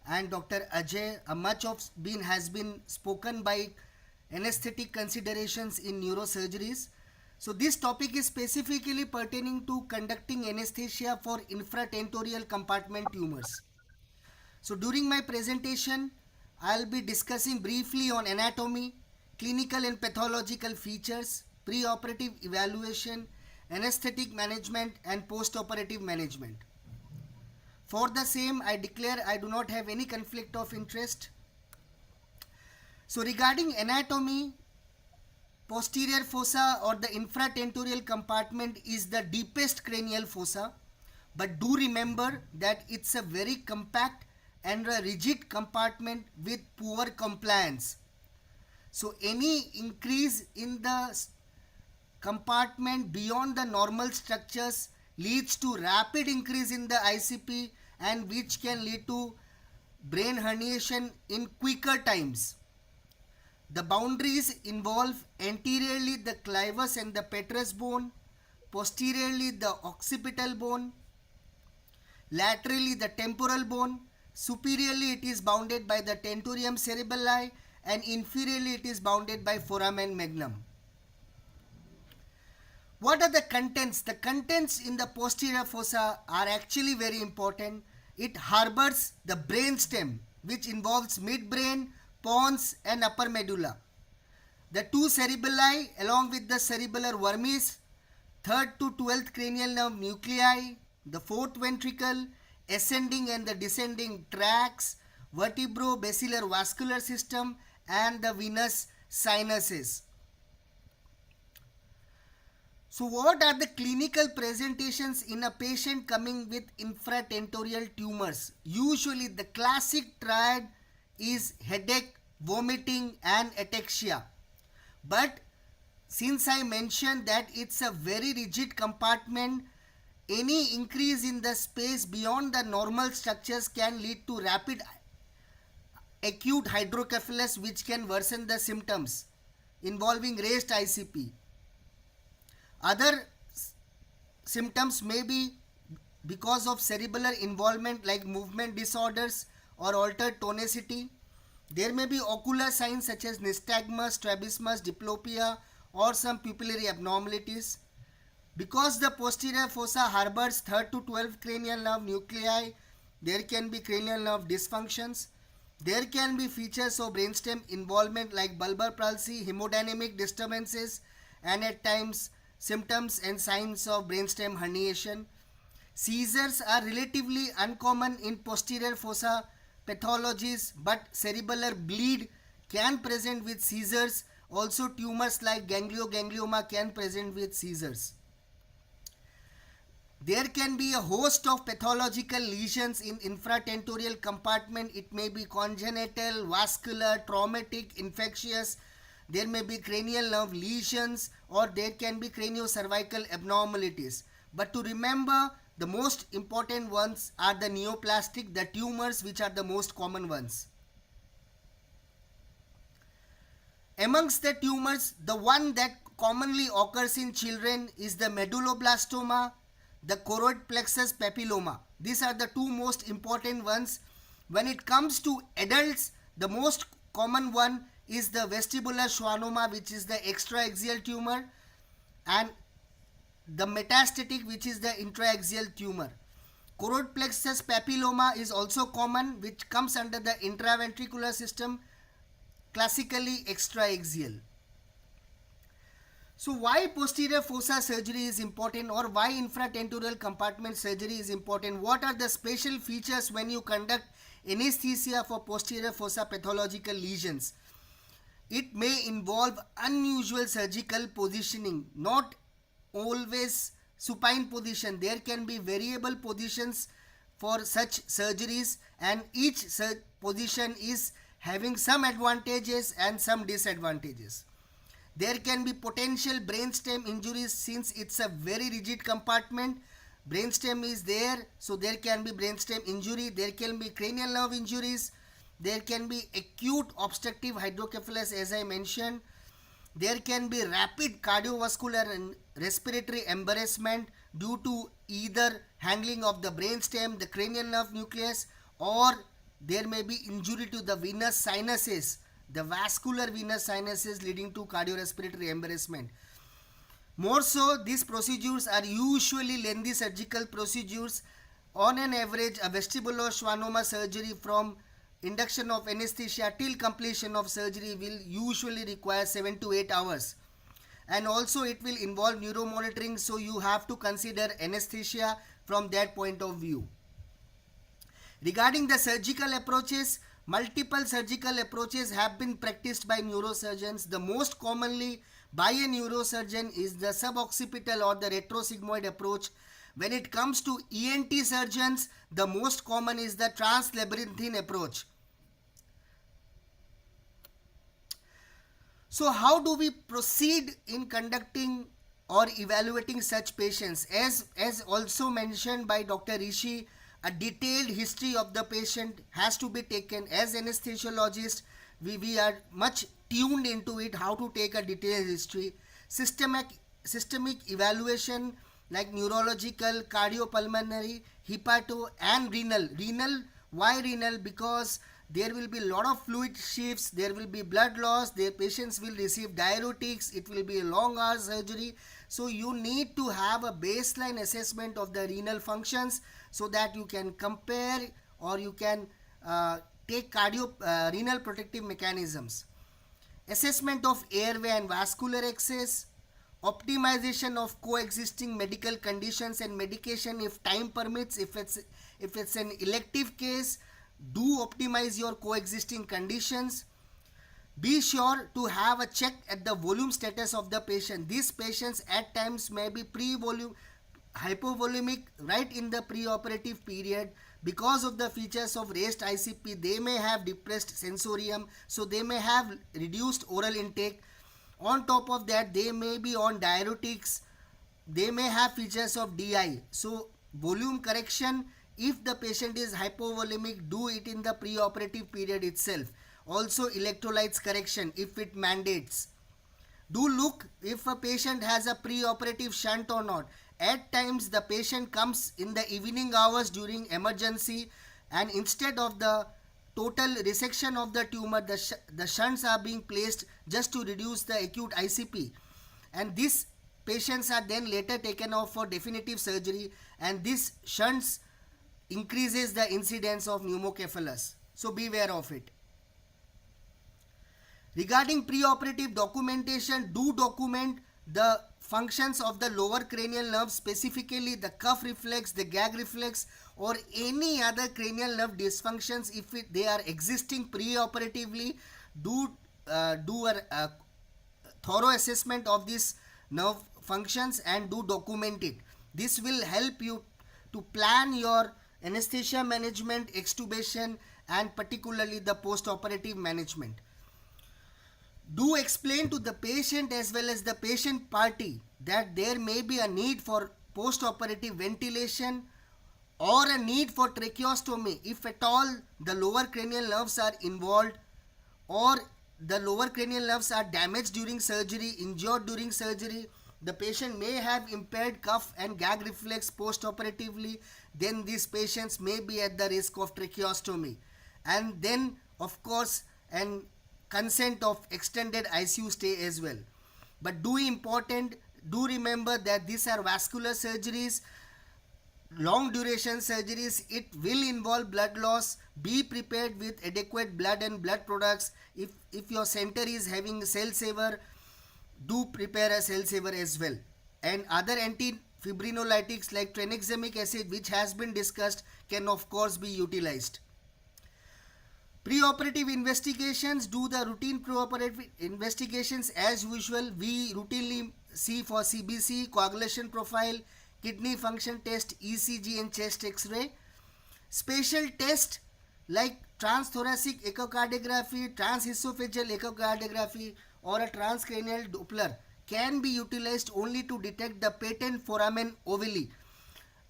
and Dr. Ajay. Much of has been spoken by anesthetic considerations in neurosurgeries. So this topic is specifically pertaining to conducting anesthesia for infratentorial compartment tumors. So during my presentation, I'll be discussing briefly on anatomy, clinical and pathological features, preoperative evaluation, anesthetic management and post-operative management. For the same, I declare I do not have any conflict of interest. So regarding anatomy, posterior fossa or the infratentorial compartment is the deepest cranial fossa, but do remember that it's a very compact and a rigid compartment with poor compliance. So any increase in the compartment beyond the normal structures leads to rapid increase in the ICP and which can lead to brain herniation in quicker times. The boundaries involve anteriorly the clivus and the petrous bone, posteriorly the occipital bone, laterally the temporal bone, superiorly it is bounded by the tentorium cerebelli and inferiorly it is bounded by foramen magnum. What are the contents? The contents in the posterior fossa are actually very important. It harbors the brainstem, which involves midbrain, pons and upper medulla. The two cerebelli along with the cerebellar vermis, 3rd to 12th cranial nerve nuclei, the 4th ventricle, ascending and the descending tracts, vertebro-basilar vascular system and the venous sinuses. So what are the clinical presentations in a patient coming with infratentorial tumors? Usually the classic triad is headache, vomiting and ataxia. But since I mentioned that it's a very rigid compartment, any increase in the space beyond the normal structures can lead to rapid acute hydrocephalus which can worsen the symptoms involving raised ICP. Other symptoms may be because of cerebellar involvement like movement disorders or altered tonicity. There may be ocular signs such as nystagmus, strabismus, diplopia or some pupillary abnormalities. Because the posterior fossa harbors 3rd to 12th cranial nerve nuclei, there can be cranial nerve dysfunctions. There can be features of brainstem involvement like bulbar palsy, hemodynamic disturbances, and at times symptoms and signs of brainstem herniation. Seizures are relatively uncommon in posterior fossa pathologies, but cerebellar bleed can present with seizures. Also, tumors like ganglioma can present with seizures. There can be a host of pathological lesions in infratentorial compartment. It may be congenital, vascular, traumatic, infectious. There may be cranial nerve lesions, or there can be craniocervical abnormalities. But to remember, the most important ones are the neoplastic, the tumors, which are the most common ones. Amongst the tumors, the one that commonly occurs in children is the medulloblastoma, the choroid plexus papilloma. These are the two most important ones. When it comes to adults, the most common one is the vestibular schwannoma, which is the extraaxial tumor, and the metastatic, which is the intraaxial tumor. Choroid plexus papilloma is also common, which comes under the intraventricular system, classically extraaxial. So why posterior fossa surgery is important, or why infratentorial compartment surgery is important? What are the special features when you conduct anesthesia for posterior fossa pathological lesions? It may involve unusual surgical positioning, not always supine position. There can be variable positions for such surgeries, and each position is having some advantages and some disadvantages. There can be potential brainstem injuries since it's a very rigid compartment. Brainstem is there, so there can be brainstem injury. There can be cranial nerve injuries. There can be acute obstructive hydrocephalus, as I mentioned. There can be rapid cardiovascular and respiratory embarrassment due to either handling of the brainstem, the cranial nerve nucleus, or there may be injury to the venous sinuses, the vascular venous sinuses, leading to cardiorespiratory embarrassment. More so, these procedures are usually lengthy surgical procedures. On an average, a vestibular schwannoma surgery from induction of anesthesia till completion of surgery will usually require 7 to 8 hours. And also it will involve neuromonitoring, so you have to consider anesthesia from that point of view. Regarding the surgical approaches, multiple surgical approaches have been practiced by neurosurgeons. The most commonly by a neurosurgeon is the suboccipital or the retrosigmoid approach. When it comes to ENT surgeons, the most common is the translabyrinthine approach. So how do we proceed in conducting or evaluating such patients? As also mentioned by Dr. Rishi, a detailed history of the patient has to be taken. As anesthesiologists, we are much tuned into it, how to take a detailed history. Systemic evaluation like neurological, cardiopulmonary, hepato and renal. Why renal? Because there will be a lot of fluid shifts, there will be blood loss, their patients will receive diuretics, it will be a long hour surgery. So you need to have a baseline assessment of the renal functions so that you can compare or you can take renal protective mechanisms. Assessment of airway and vascular access, optimization of coexisting medical conditions and medication if time permits. If it's an elective case, do optimize your coexisting conditions. Be sure to have a check at the volume status of the patient. These patients at times may be hypovolemic right in the preoperative period. Because of the features of raised ICP, they may have depressed sensorium, so they may have reduced oral intake. On top of that, they may be on diuretics, they may have features of DI. So volume correction, if the patient is hypovolemic, do it in the preoperative period itself. Also electrolytes correction if it mandates. Do look if a patient has a preoperative shunt or not. At times the patient comes in the evening hours during emergency, and instead of the total resection of the tumor, the shunts are being placed just to reduce the acute ICP. And this patients are then later taken off for definitive surgery, and this shunts increases the incidence of pneumocephalus. So beware of it. Regarding preoperative documentation, do document the functions of the lower cranial nerve, specifically the cuff reflex, the gag reflex, or any other cranial nerve dysfunctions. If they are existing preoperatively, do a thorough assessment of these nerve functions and do document it. This will help you to plan your anesthesia management, extubation, and particularly the post-operative management. Do explain to the patient as well as the patient party that there may be a need for post-operative ventilation or a need for tracheostomy if at all the lower cranial nerves are involved, or the lower cranial nerves are damaged during surgery, injured during surgery. The patient may have impaired cuff and gag reflex post-operatively. Then these patients may be at the risk of tracheostomy. And then, of course, an consent of extended ICU stay as well. But do remember that these are vascular surgeries, long duration surgeries. It will involve blood loss. Be prepared with adequate blood and blood products. If your center is having cell saver, do prepare a cell saver as well. And other antifibrinolytics like tranexamic acid, which has been discussed, can of course be utilized. Preoperative investigations, do the routine preoperative investigations as usual. We routinely see for CBC, coagulation profile, kidney function test, ECG and chest X-ray. Special tests like transthoracic echocardiography, transesophageal echocardiography, or a transcranial Doppler can be utilized only to detect the patent foramen ovale.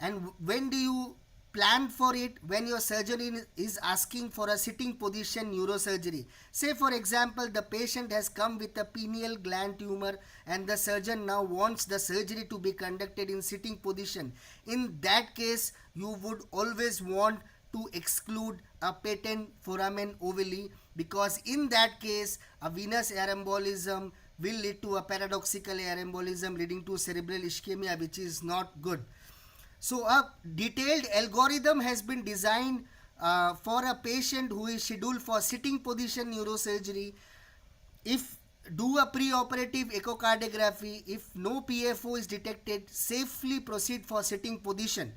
And when do you plan for it? When your surgeon is asking for a sitting position neurosurgery. Say for example, the patient has come with a pineal gland tumor and the surgeon now wants the surgery to be conducted in sitting position. In that case, you would always want to exclude a patent foramen ovale, because in that case a venous air embolism will lead to a paradoxical air embolism leading to cerebral ischemia, which is not good. So a detailed algorithm has been designed for a patient who is scheduled for sitting position neurosurgery. If do a preoperative echocardiography, if no PFO is detected, safely proceed for sitting position.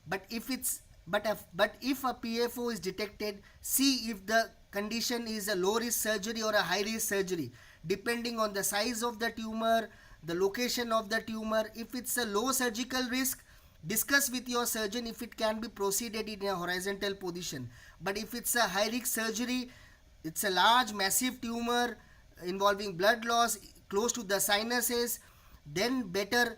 But if a PFO is detected, see if the condition is a low risk surgery or a high risk surgery, depending on the size of the tumor, the location of the tumor. If it's a low surgical risk, discuss with your surgeon if it can be proceeded in a horizontal position. But if it's a high risk surgery, it's a large massive tumor involving blood loss close to the sinuses, then better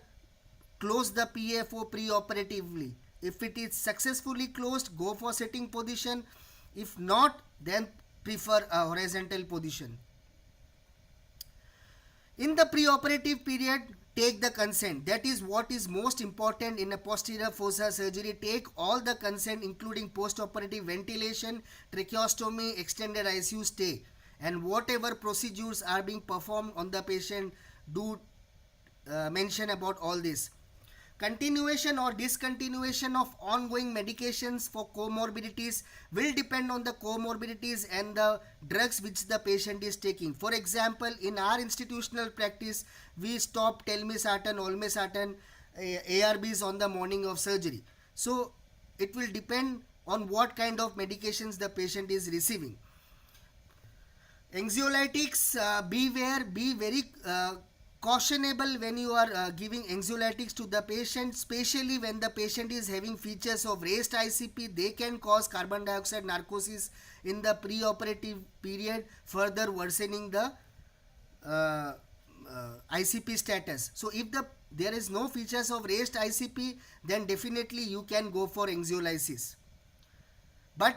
close the PFO preoperatively. If it is successfully closed, go for sitting position. If not, then prefer a horizontal position. In the preoperative period, take the consent. That is what is most important in a posterior fossa surgery. Take all the consent, including post-operative ventilation, tracheostomy, extended ICU stay, and whatever procedures are being performed on the patient, do mention about all this. Continuation or discontinuation of ongoing medications for comorbidities will depend on the comorbidities and the drugs which the patient is taking. For example, in our institutional practice, we stop telmisartan, olmesartan, ARBs on the morning of surgery. So it will depend on what kind of medications the patient is receiving. Anxiolytics, beware, be very cautionable when you are giving anxiolytics to the patient, especially when the patient is having features of raised ICP. They can cause carbon dioxide narcosis in the preoperative period, further worsening the ICP status. So if there is no features of raised ICP, then definitely you can go for anxiolysis. But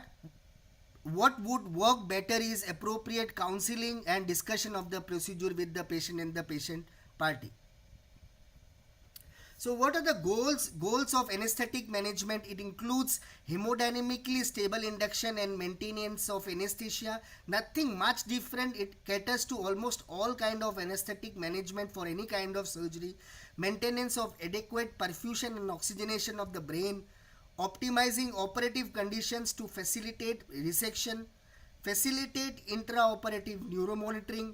what would work better is appropriate counseling and discussion of the procedure with the patient and the patient party. So what are the goals of anesthetic management? It includes hemodynamically stable induction and maintenance of anesthesia. Nothing much different. It caters to almost all kind of anesthetic management for any kind of surgery. Maintenance of adequate perfusion and oxygenation of the brain. Optimizing operative conditions to facilitate resection. Facilitate intraoperative neuromonitoring.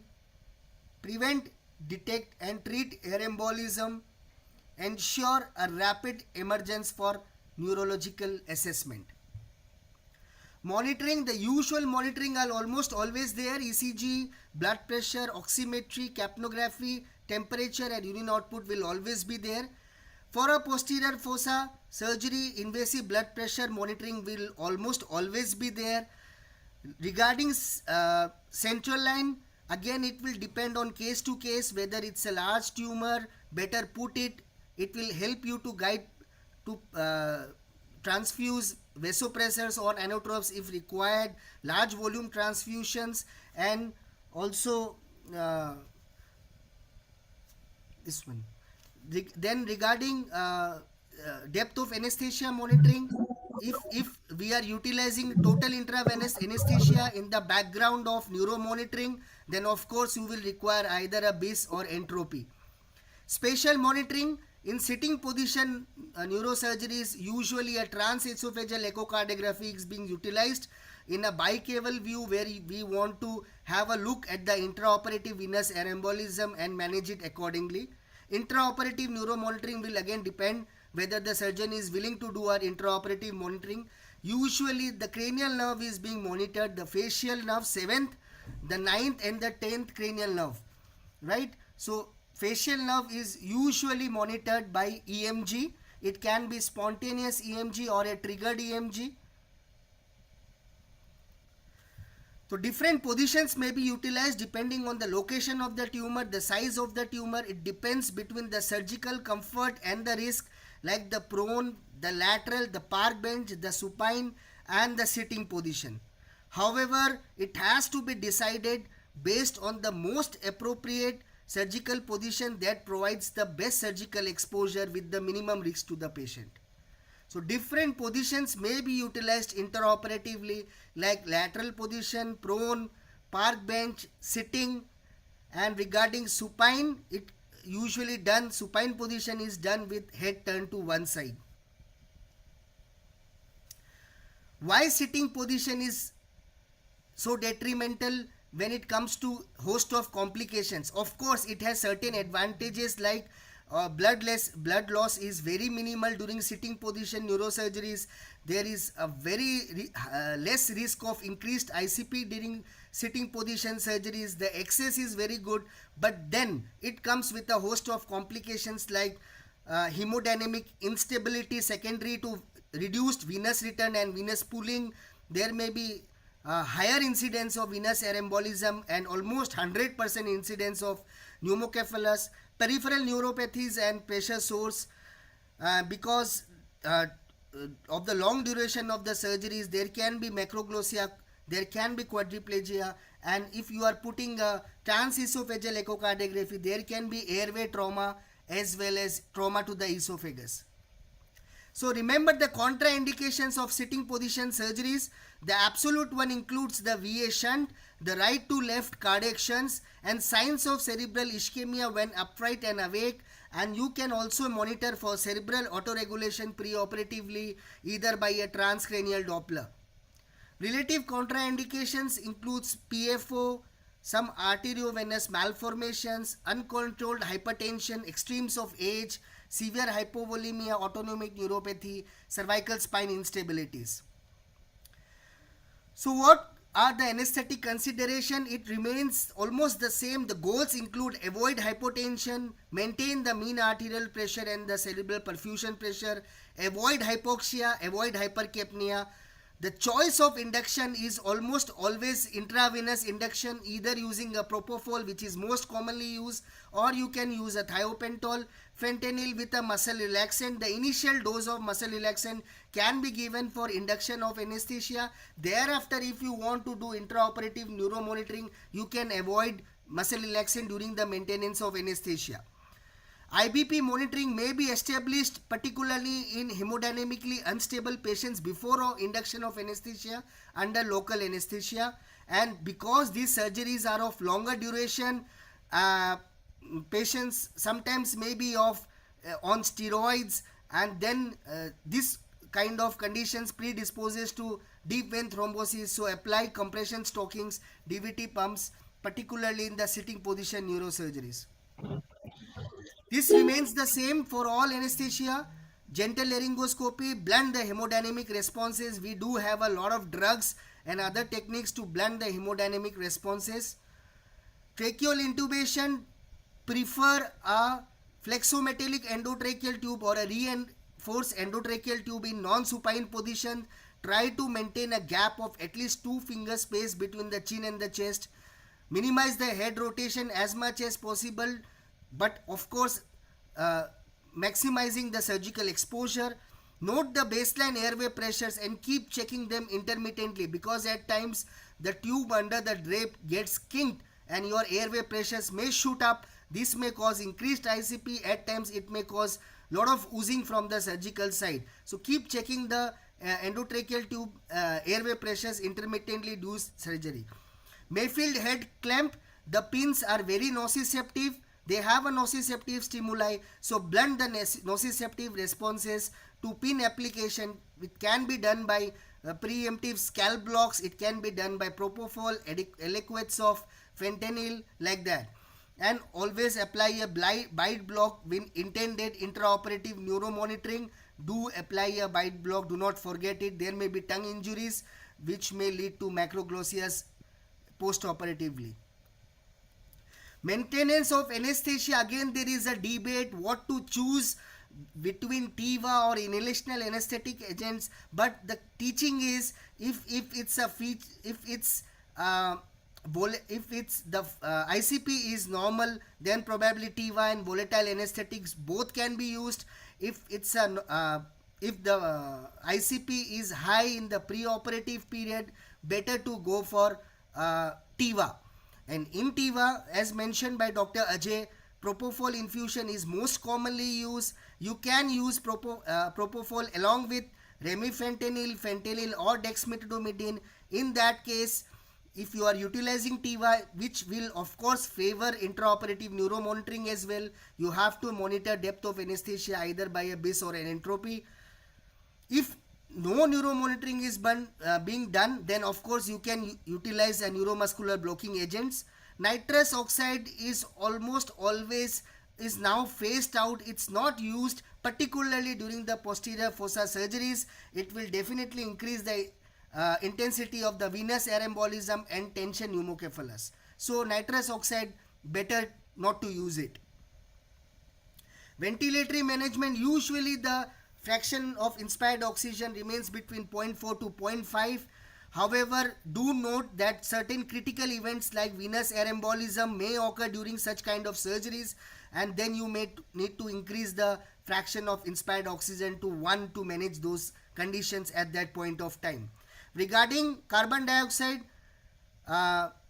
Prevent, detect and treat air embolism. Ensure a rapid emergence for neurological assessment. Monitoring, the usual monitoring are almost always there: ECG, blood pressure, oximetry, capnography, temperature and urine output will always be there. For a posterior fossa surgery, invasive blood pressure monitoring will almost always be there. Regarding central line, again it will depend on case to case whether it's a large tumor. Better put it will help you to guide to transfuse vasopressors or anotropes if required, large volume transfusions, and also this one. Then regarding depth of anesthesia monitoring, if we are utilizing total intravenous anesthesia in the background of neuromonitoring, then of course you will require either a BIS or entropy. Spatial monitoring, in sitting position neurosurgeries, usually a transesophageal echocardiography is being utilized in a bicaval view where we want to have a look at the intraoperative venous air embolism and manage it accordingly. Intraoperative neuromonitoring will again depend whether the surgeon is willing to do our intraoperative monitoring. Usually the cranial nerve is being monitored, the facial nerve 7th, the 9th and the 10th cranial nerve, right? So facial nerve is usually monitored by EMG. It can be spontaneous EMG or a triggered EMG. So different positions may be utilized depending on the location of the tumor, the size of the tumor. It depends between the surgical comfort and the risk, like the prone, the lateral, the park bench, the supine and the sitting position. However, it has to be decided based on the most appropriate surgical position that provides the best surgical exposure with the minimum risk to the patient. So different positions may be utilized interoperatively, like lateral position, prone, park bench, sitting. And regarding supine, it usually done, supine position is done with head turned to one side. Why sitting position is so detrimental when it comes to host of complications? Of course, it has certain advantages like blood loss is very minimal during sitting position neurosurgeries. There is a very less risk of increased ICP during sitting position surgeries. The access is very good, but then it comes with a host of complications like hemodynamic instability secondary to reduced venous return and venous pooling. There may be higher incidence of venous air embolism and almost 100% incidence of pneumocephalus, peripheral neuropathies and pressure sores. Because of the long duration of the surgeries, there can be macroglossia, there can be quadriplegia, and if you are putting a transesophageal echocardiography, there can be airway trauma as well as trauma to the esophagus. So remember the contraindications of sitting position surgeries. The absolute one includes the VA shunt, the right to left cardiac shunts, and signs of cerebral ischemia when upright and awake. And you can also monitor for cerebral autoregulation preoperatively either by a transcranial Doppler. Relative contraindications includes PFO, some arteriovenous malformations, uncontrolled hypertension, extremes of age, severe hypovolemia, autonomic neuropathy, cervical spine instabilities. So what are the anesthetic consideration? It remains almost the same. The goals include avoid hypotension, maintain the mean arterial pressure and the cerebral perfusion pressure, avoid hypoxia, avoid hypercapnia. The choice of induction is almost always intravenous induction, either using a propofol, which is most commonly used, or you can use a thiopentol, fentanyl with a muscle relaxant. The initial dose of muscle relaxant can be given for induction of anesthesia. Thereafter, if you want to do intraoperative neuromonitoring, you can avoid muscle relaxant during the maintenance of anesthesia. IBP monitoring may be established particularly in hemodynamically unstable patients before induction of anesthesia under local anesthesia. And because these surgeries are of longer duration, patients sometimes may be on steroids, and then this kind of conditions predisposes to deep vein thrombosis. So apply compression stockings, DVT pumps, particularly in the sitting position neurosurgeries. This remains the same for all anesthesia. Gentle laryngoscopy, blunt the hemodynamic responses. We do have a lot of drugs and other techniques to blunt the hemodynamic responses. Tracheal intubation, prefer a flexometallic endotracheal tube or a reinforced endotracheal tube in non-supine position. Try to maintain a gap of at least 2 finger space between the chin and the chest. Minimize the head rotation as much as possible, but of course maximizing the surgical exposure. Note the baseline airway pressures and keep checking them intermittently, because at times the tube under the drape gets kinked and your airway pressures may shoot up. This may cause increased ICP. At times it may cause lot of oozing from the surgical side. So keep checking the endotracheal tube airway pressures intermittently do surgery. Mayfield head clamp, the pins are very nociceptive. They have a nociceptive stimuli, so blunt the nociceptive responses to pin application. It can be done by preemptive scalp blocks. It can be done by propofol, aliquots of fentanyl, like that. And always apply a bite block when intended intraoperative neuromonitoring. Do apply a bite block. Do not forget it. There may be tongue injuries which may lead to macroglossia post-operatively. Maintenance of anesthesia, again there is a debate what to choose between TIVA or inhalational anesthetic agents, but the teaching is if the ICP is normal, then probably TIVA and volatile anesthetics both can be used. If the ICP is high in the preoperative period, better to go for TIVA. And in TIVA, as mentioned by Dr. Ajay, propofol infusion is most commonly used. You can use propofol along with remifentanil, fentanyl or dexmedetomidine. In that case, if you are utilizing TIVA, which will of course favor intraoperative neuromonitoring as well, you have to monitor depth of anesthesia either by a BIS or an entropy. If no neuromonitoring is being done, then of course you can utilize a neuromuscular blocking agents. Nitrous oxide is almost always is now phased out. It's not used particularly during the posterior fossa surgeries. It will definitely increase the intensity of the venous air embolism and tension pneumocephalus. So nitrous oxide, better not to use it. Ventilatory management, usually the fraction of inspired oxygen remains between 0.4 to 0.5. However, do note that certain critical events like venous air embolism may occur during such kind of surgeries, and then you may need to increase the fraction of inspired oxygen to 1 to manage those conditions at that point of time. Regarding carbon dioxide,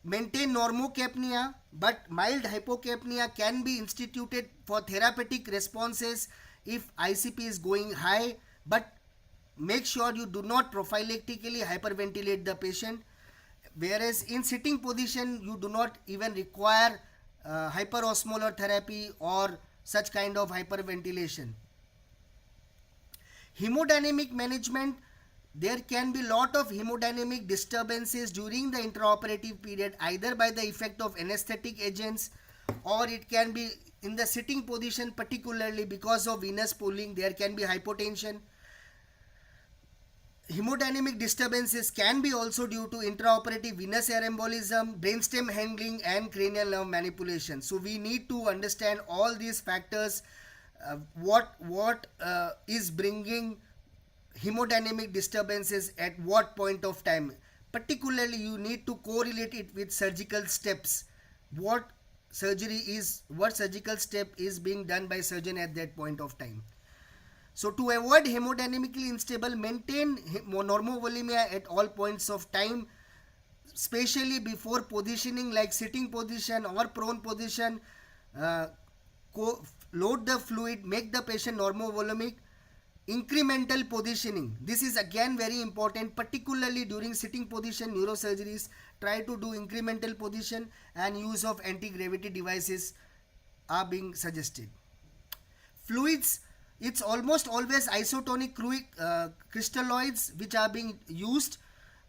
maintain normocapnia, but mild hypocapnia can be instituted for therapeutic responses if ICP is going high, but make sure you do not prophylactically hyperventilate the patient. Whereas in sitting position, you do not even require hyperosmolar therapy or such kind of hyperventilation. Hemodynamic management, there can be lot of hemodynamic disturbances during the intraoperative period, either by the effect of anesthetic agents, or it can be in the sitting position, particularly because of venous pooling. There can be hypotension. Hemodynamic disturbances can be also due to intraoperative venous air embolism, brainstem handling and cranial nerve manipulation. So we need to understand all these factors, what is bringing hemodynamic disturbances at what point of time. Particularly you need to correlate it with surgical steps. What surgical step is being done by surgeon at that point of time. So to avoid hemodynamically unstable, maintain normovolemia at all points of time, especially before positioning like sitting position or prone position. load the fluid, make the patient normovolumic. Incremental positioning. This is again very important, particularly during sitting position neurosurgeries. Try to do incremental position, and use of anti-gravity devices are being suggested. Fluids, it's almost always isotonic crystalloids which are being used.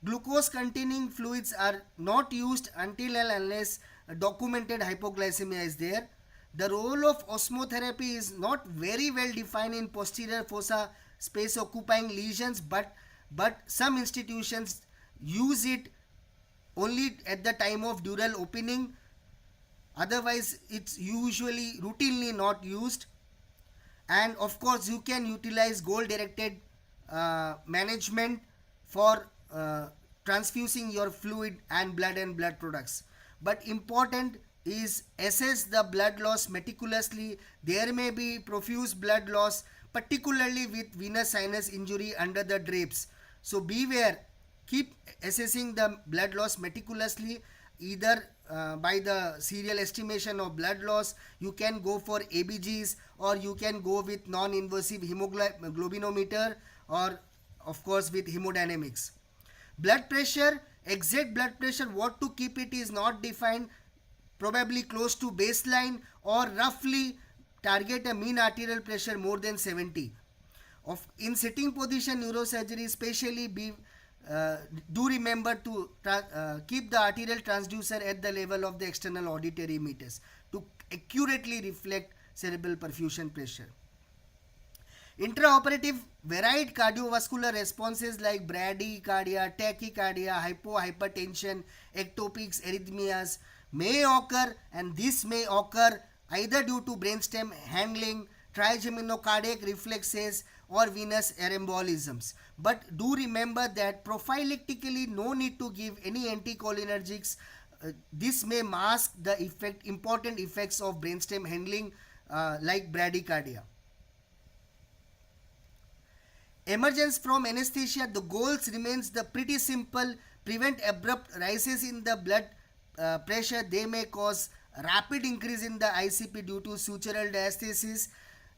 Glucose containing fluids are not used until and unless documented hypoglycemia is there. The role of osmotherapy is not very well defined in posterior fossa space occupying lesions, but some institutions use it only at the time of dural opening. Otherwise, it's usually routinely not used. And of course, you can utilize goal directed management for transfusing your fluid and blood products. But important is assess the blood loss meticulously. There may be profuse blood loss, particularly with venous sinus injury under the drapes. So beware, keep assessing the blood loss meticulously, either by the serial estimation of blood loss. You can go for ABGs, or you can go with non-invasive hemoglobinometer, or of course with hemodynamics. Blood pressure, exact blood pressure, what to keep it is not defined, probably close to baseline, or roughly target a mean arterial pressure more than 70. In sitting position neurosurgery, especially do remember to keep the arterial transducer at the level of the external auditory meters to accurately reflect cerebral perfusion pressure. Intraoperative varied cardiovascular responses like bradycardia, tachycardia, hypertension, ectopics, arrhythmias may occur, and this may occur either due to brainstem handling, trigeminocardiac reflexes, or venous embolisms. But do remember that prophylactically no need to give any anticholinergics. This may mask the important effects of brainstem handling like bradycardia. Emergence from anesthesia, the goals remains the pretty simple. Prevent abrupt rises in the blood pressure. They may cause rapid increase in the ICP due to sutural diastasis.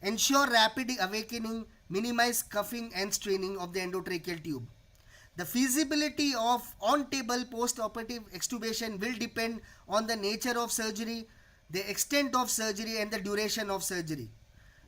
Ensure rapid awakening. Minimize cuffing and straining of the endotracheal tube. The feasibility of on-table post-operative extubation will depend on the nature of surgery, the extent of surgery, and the duration of surgery.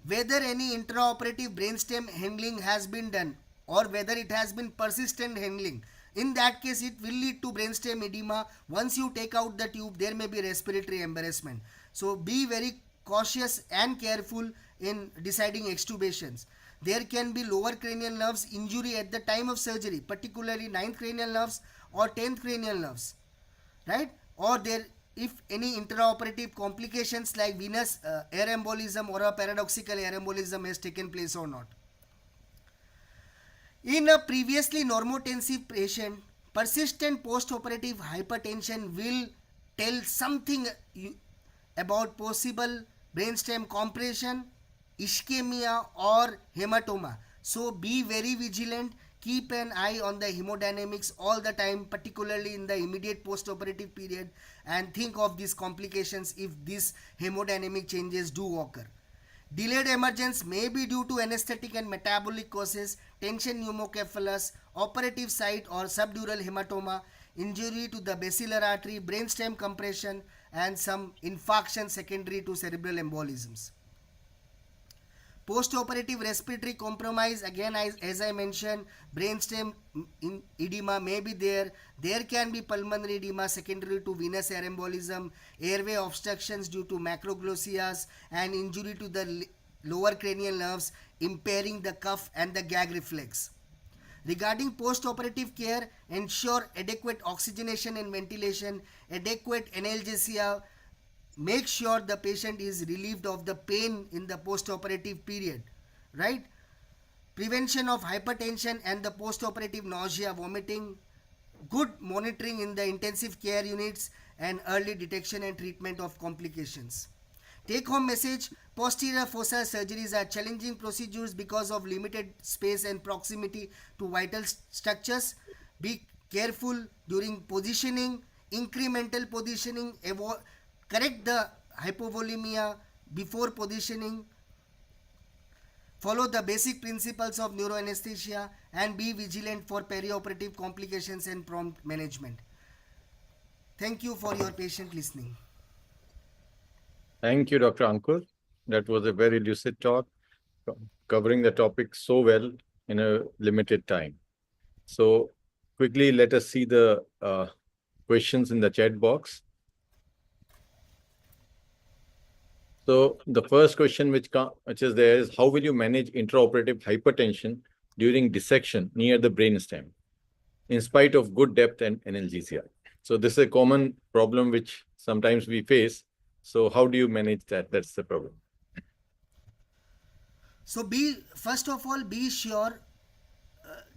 Whether any intraoperative brainstem handling has been done, or whether it has been persistent handling. In that case, it will lead to brainstem edema. Once you take out the tube, there may be respiratory embarrassment. So be very cautious and careful in deciding extubations. There can be lower cranial nerves injury at the time of surgery, particularly 9th cranial nerves or 10th cranial nerves, right? Or there, if any intraoperative complications like venous air embolism or a paradoxical air embolism has taken place or not. In a previously normotensive patient, persistent postoperative hypertension will tell something about possible brainstem compression, ischemia, or hematoma. So be very vigilant. Keep an eye on the hemodynamics all the time, particularly in the immediate postoperative period, and think of these complications if these hemodynamic changes do occur. Delayed emergence may be due to anesthetic and metabolic causes, tension pneumocephalus, operative site or subdural hematoma, injury to the basilar artery, brainstem compression, and some infarction secondary to cerebral embolisms. Postoperative respiratory compromise, again as I mentioned, brainstem edema may be there. There can be pulmonary edema secondary to venous air embolism, airway obstructions due to macroglossias, and injury to the lower cranial nerves, impairing the cuff and the gag reflex. Regarding postoperative care, ensure adequate oxygenation and ventilation, adequate analgesia. Make sure the patient is relieved of the pain in the postoperative period, right? Prevention of hypertension and the postoperative nausea, vomiting, good monitoring in the intensive care units, and early detection and treatment of complications. Take home message: posterior fossa surgeries are challenging procedures because of limited space and proximity to vital structures. Be careful during positioning, incremental positioning, correct the hypovolemia, before positioning, follow the basic principles of neuroanesthesia, and be vigilant for perioperative complications and prompt management. Thank you for your patient listening. Thank you, Dr. Ankur. That was a very lucid talk, covering the topic so well in a limited time. So quickly, let us see the questions in the chat box. So the first question which is there is, how will you manage intraoperative hypertension during dissection near the brainstem, in spite of good depth and analgesia? So this is a common problem which sometimes we face. So how do you manage that? That's the problem. So first of all, be sure,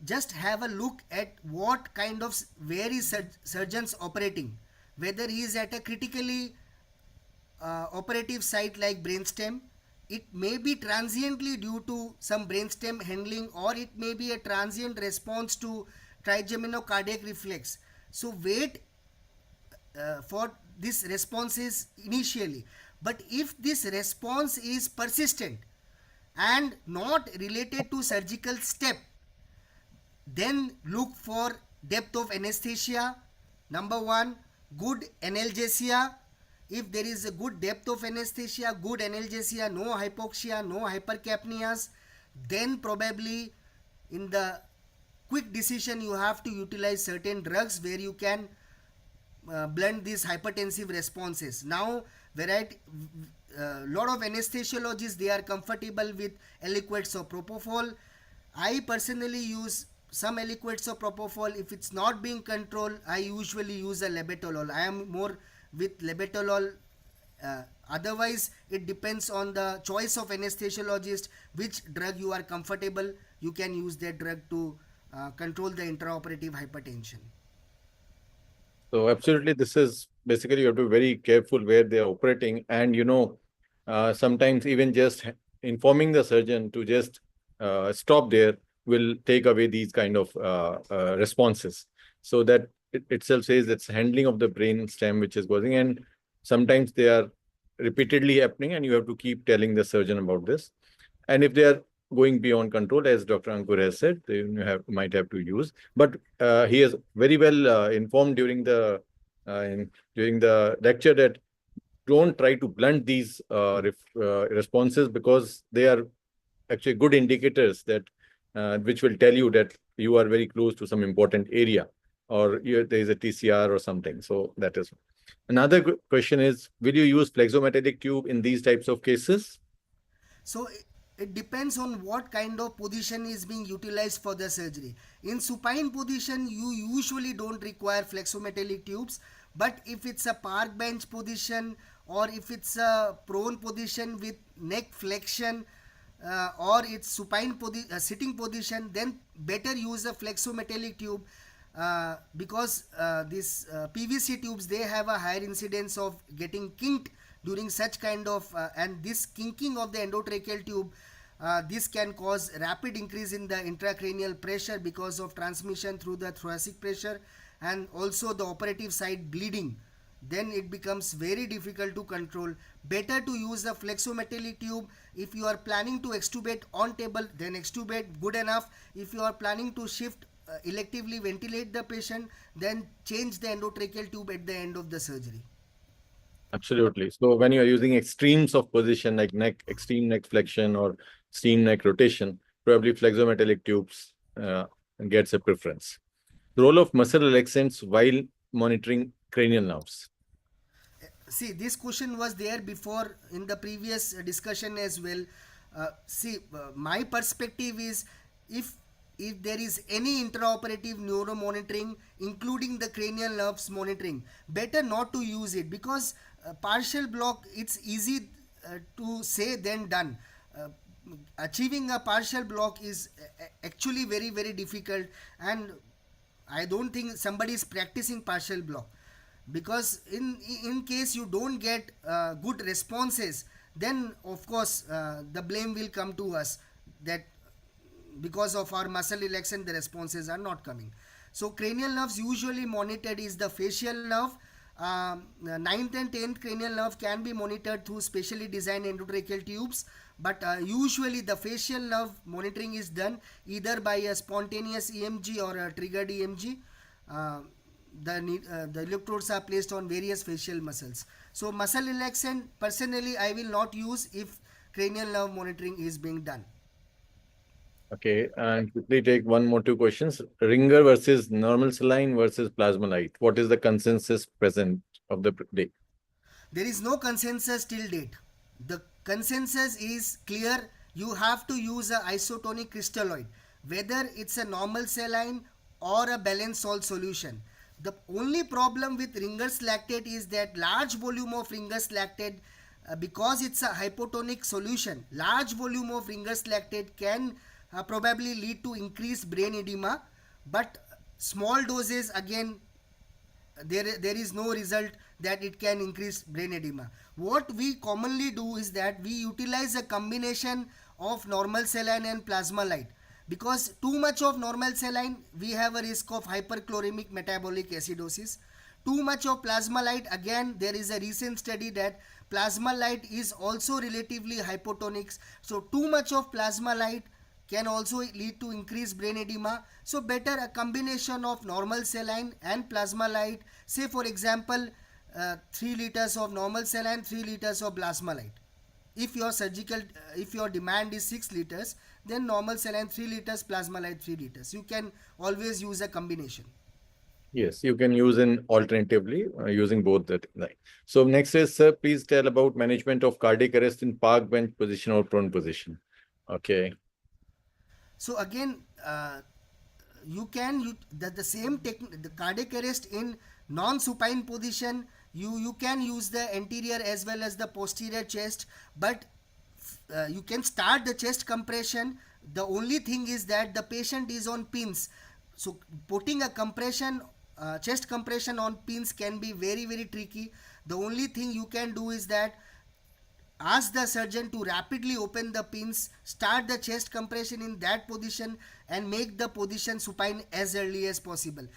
just have a look at what kind of, where is surgeons operating, whether he is at a critically operative site like brainstem. It may be transiently due to some brainstem handling, or it may be a transient response to trigeminocardiac reflex. So wait for this responses initially. But if this response is persistent and not related to surgical step, then look for depth of anesthesia. Number one, good analgesia. If there is a good depth of anesthesia, good analgesia, no hypoxia, no hypercapnias, then probably in the quick decision you have to utilize certain drugs where you can blunt these hypertensive responses. Now, lot of anesthesiologists, they are comfortable with aliquots of propofol. I personally use some aliquots of propofol. If it's not being controlled, I usually use a labetalol. I am more with labetalol. Otherwise, it depends on the choice of anesthesiologist, which drug you are comfortable. You can use that drug to control the intraoperative hypertension. So absolutely, this is basically you have to be very careful where they are operating, and sometimes even just informing the surgeon to just stop there will take away these kind of responses. So that it itself says it's handling of the brain stem which is causing, and sometimes they are repeatedly happening, and you have to keep telling the surgeon about this. And if they are going beyond control, as Dr. Ankur has said, you might have to use. But he is very well informed during the lecture that don't try to blunt these responses, because they are actually good indicators that which will tell you that you are very close to some important area, or there is a TCR or something. So that is another question is, will you use flexometallic tube in these types of cases? So it depends on what kind of position is being utilized for the surgery. In supine position, you usually don't require flexometallic tubes, but if it's a park bench position, or if it's a prone position with neck flexion, or it's supine sitting position, then better use a flexometallic tube, because these PVC tubes, they have a higher incidence of getting kinked during such kind of and this kinking of the endotracheal tube, this can cause rapid increase in the intracranial pressure because of transmission through the thoracic pressure, and also the operative site bleeding. Then it becomes very difficult to control. Better to use the flexometallic tube. If you are planning to extubate on table, then extubate, good enough. If you are planning to shift electively ventilate the patient, then change the endotracheal tube at the end of the surgery. Absolutely. So when you are using extremes of position like extreme neck flexion or extreme neck rotation, probably flexometallic tubes gets a preference. The role of muscle relaxants while monitoring cranial nerves. See, this question was there before in the previous discussion as well. My perspective is, if there is any intraoperative neuromonitoring, including the cranial nerves monitoring, better not to use it, because partial block, it's easy to say then done. Achieving a partial block is actually very, very difficult, and I don't think somebody is practicing partial block, because in case you don't get good responses, then of course the blame will come to us, that because of our muscle relaxation the responses are not coming. So cranial nerves usually monitored is the facial nerve, Ninth and 10th cranial nerve can be monitored through specially designed endotracheal tubes, but usually the facial nerve monitoring is done either by a spontaneous EMG or a triggered EMG. The electrodes are placed on various facial muscles. So muscle relaxant, personally, I will not use if cranial nerve monitoring is being done. Okay, and quickly take one more two questions. Ringer versus normal saline versus plasma light. What is the consensus present of the day? There is no consensus till date. The consensus is clear. You have to use a isotonic crystalloid, whether it's a normal saline or a balanced salt solution. The only problem with Ringer's lactate is that large volume of Ringer's lactate, because it's a hypotonic solution, large volume of Ringer's lactate can probably lead to increased brain edema, but small doses, again, there is no result that it can increase brain edema. What we commonly do is that we utilize a combination of normal saline and plasma light, because too much of normal saline, we have a risk of hyperchloremic metabolic acidosis. Too much of plasma light, again, there is a recent study that plasma light is also relatively hypotonic. So too much of plasma light can also lead to increased brain edema. So better a combination of normal saline and plasma light. Say for example, 3 liters of normal saline, 3 liters of plasma light. If your demand is 6 liters, then normal saline 3 liters, plasma light 3 liters. You can always use a combination. Yes, you can use an alternatively using both that. Right. So next is, sir, please tell about management of cardiac arrest in park bench position or prone position. Okay. So again, the same technique, the cardiac arrest in non-supine position, you can use the anterior as well as the posterior chest, but you can start the chest compression. The only thing is that the patient is on pins, so putting a compression, chest compression on pins can be very, very tricky. The only thing you can do is that ask the surgeon to rapidly open the pins, start the chest compression in that position, and make the position supine as early as possible.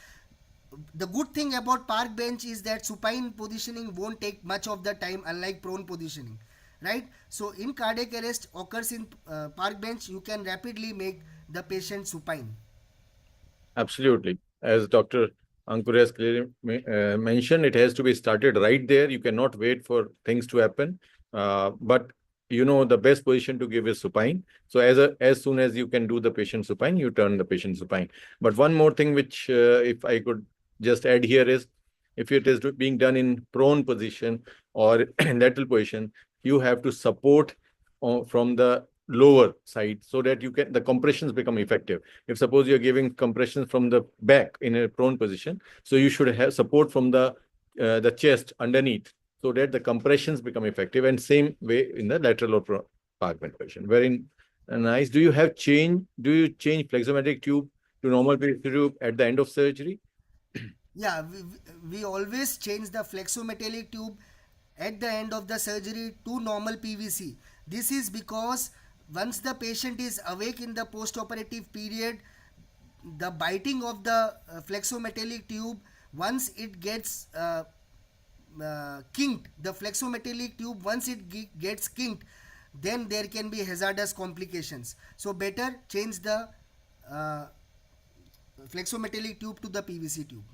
The good thing about park bench is that supine positioning won't take much of the time, unlike prone positioning, right? So in cardiac arrest occurs in park bench, you can rapidly make the patient supine. Absolutely. As Dr. Ankur has clearly mentioned, it has to be started right there. You cannot wait for things to happen. But you know the best position to give is supine. So as soon as you can do the patient supine, you turn the patient supine. But one more thing which if I could just add here is, if it is being done in prone position or lateral position, you have to support from the lower side so that the compressions become effective. If suppose you're giving compressions from the back in a prone position, so you should have support from the chest underneath, so that the compressions become effective, and same way in the lateral or park bench position. Very nice. Do you change flexometric tube to normal tube at the end of surgery? Yeah, we always change the flexometallic tube at the end of the surgery to normal PVC. This is because once the patient is awake in the post-operative period, the biting of the flexometallic tube, once it gets kinked, the flexometallic tube, once it gets kinked, then there can be hazardous complications. So better change the flexometallic tube to the PVC tube.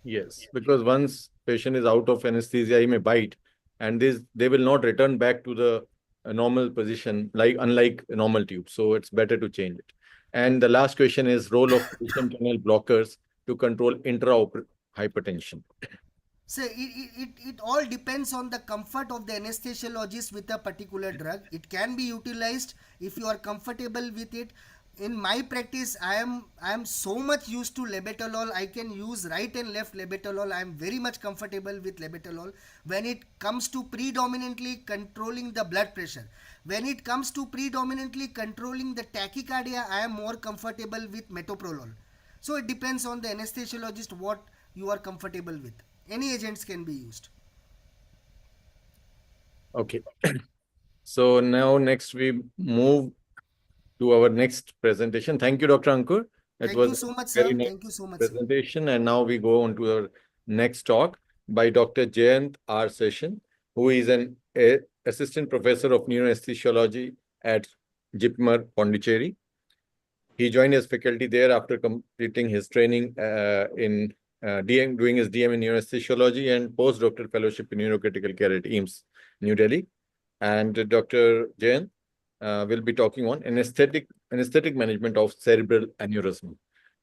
Yes, because once patient is out of anesthesia, he may bite, and they will not return back to the normal position, unlike a normal tube. So it's better to change it. And the last question is role of calcium channel blockers to control intraoperative hypertension. So it all depends on the comfort of the anesthesiologist with a particular drug. It can be utilized if you are comfortable with it. In my practice, I am so much used to labetalol. I can use right and left labetalol. I am very much comfortable with labetalol. When it comes to predominantly controlling the blood pressure, when it comes to predominantly controlling the tachycardia, I am more comfortable with metoprolol. So it depends on the anesthesiologist what you are comfortable with. Any agents can be used. Okay. So now next we move to our next presentation. Thank you, Dr. Ankur. Thank you so much, sir. Thank you so much, presentation. And now we go on to our next talk. by Dr. Jayant R. Session, who is an assistant professor of neuroanesthesiology at JIPMER, Pondicherry. He joined as faculty there after completing his training in doing his DM in neuroanesthesiology and postdoctoral fellowship in neurocritical care at AIIMS, New Delhi. And Dr. Jayant will be talking on anesthetic management of cerebral aneurysm.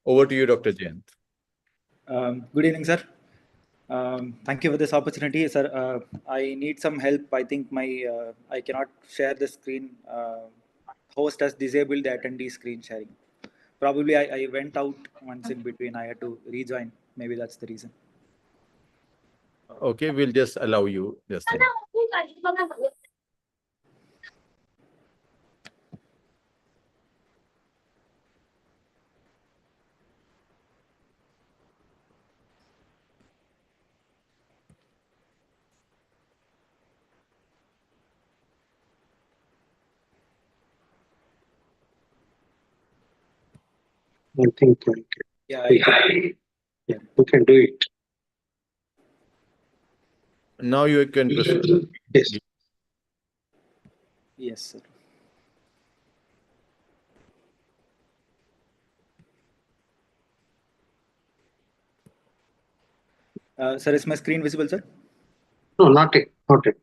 Over to you, Dr. Jayant. Good evening, sir. Thank you for this opportunity, sir. I need some help. I think I cannot share the screen. Host has disabled the attendee screen sharing. Probably I went out once in between. I had to rejoin. Maybe that's the reason. Okay, we'll just allow you this thing. I think we can do it. Now you can proceed. Yes. Yes, sir. Sir, is my screen visible, sir? No, not yet. Not yet.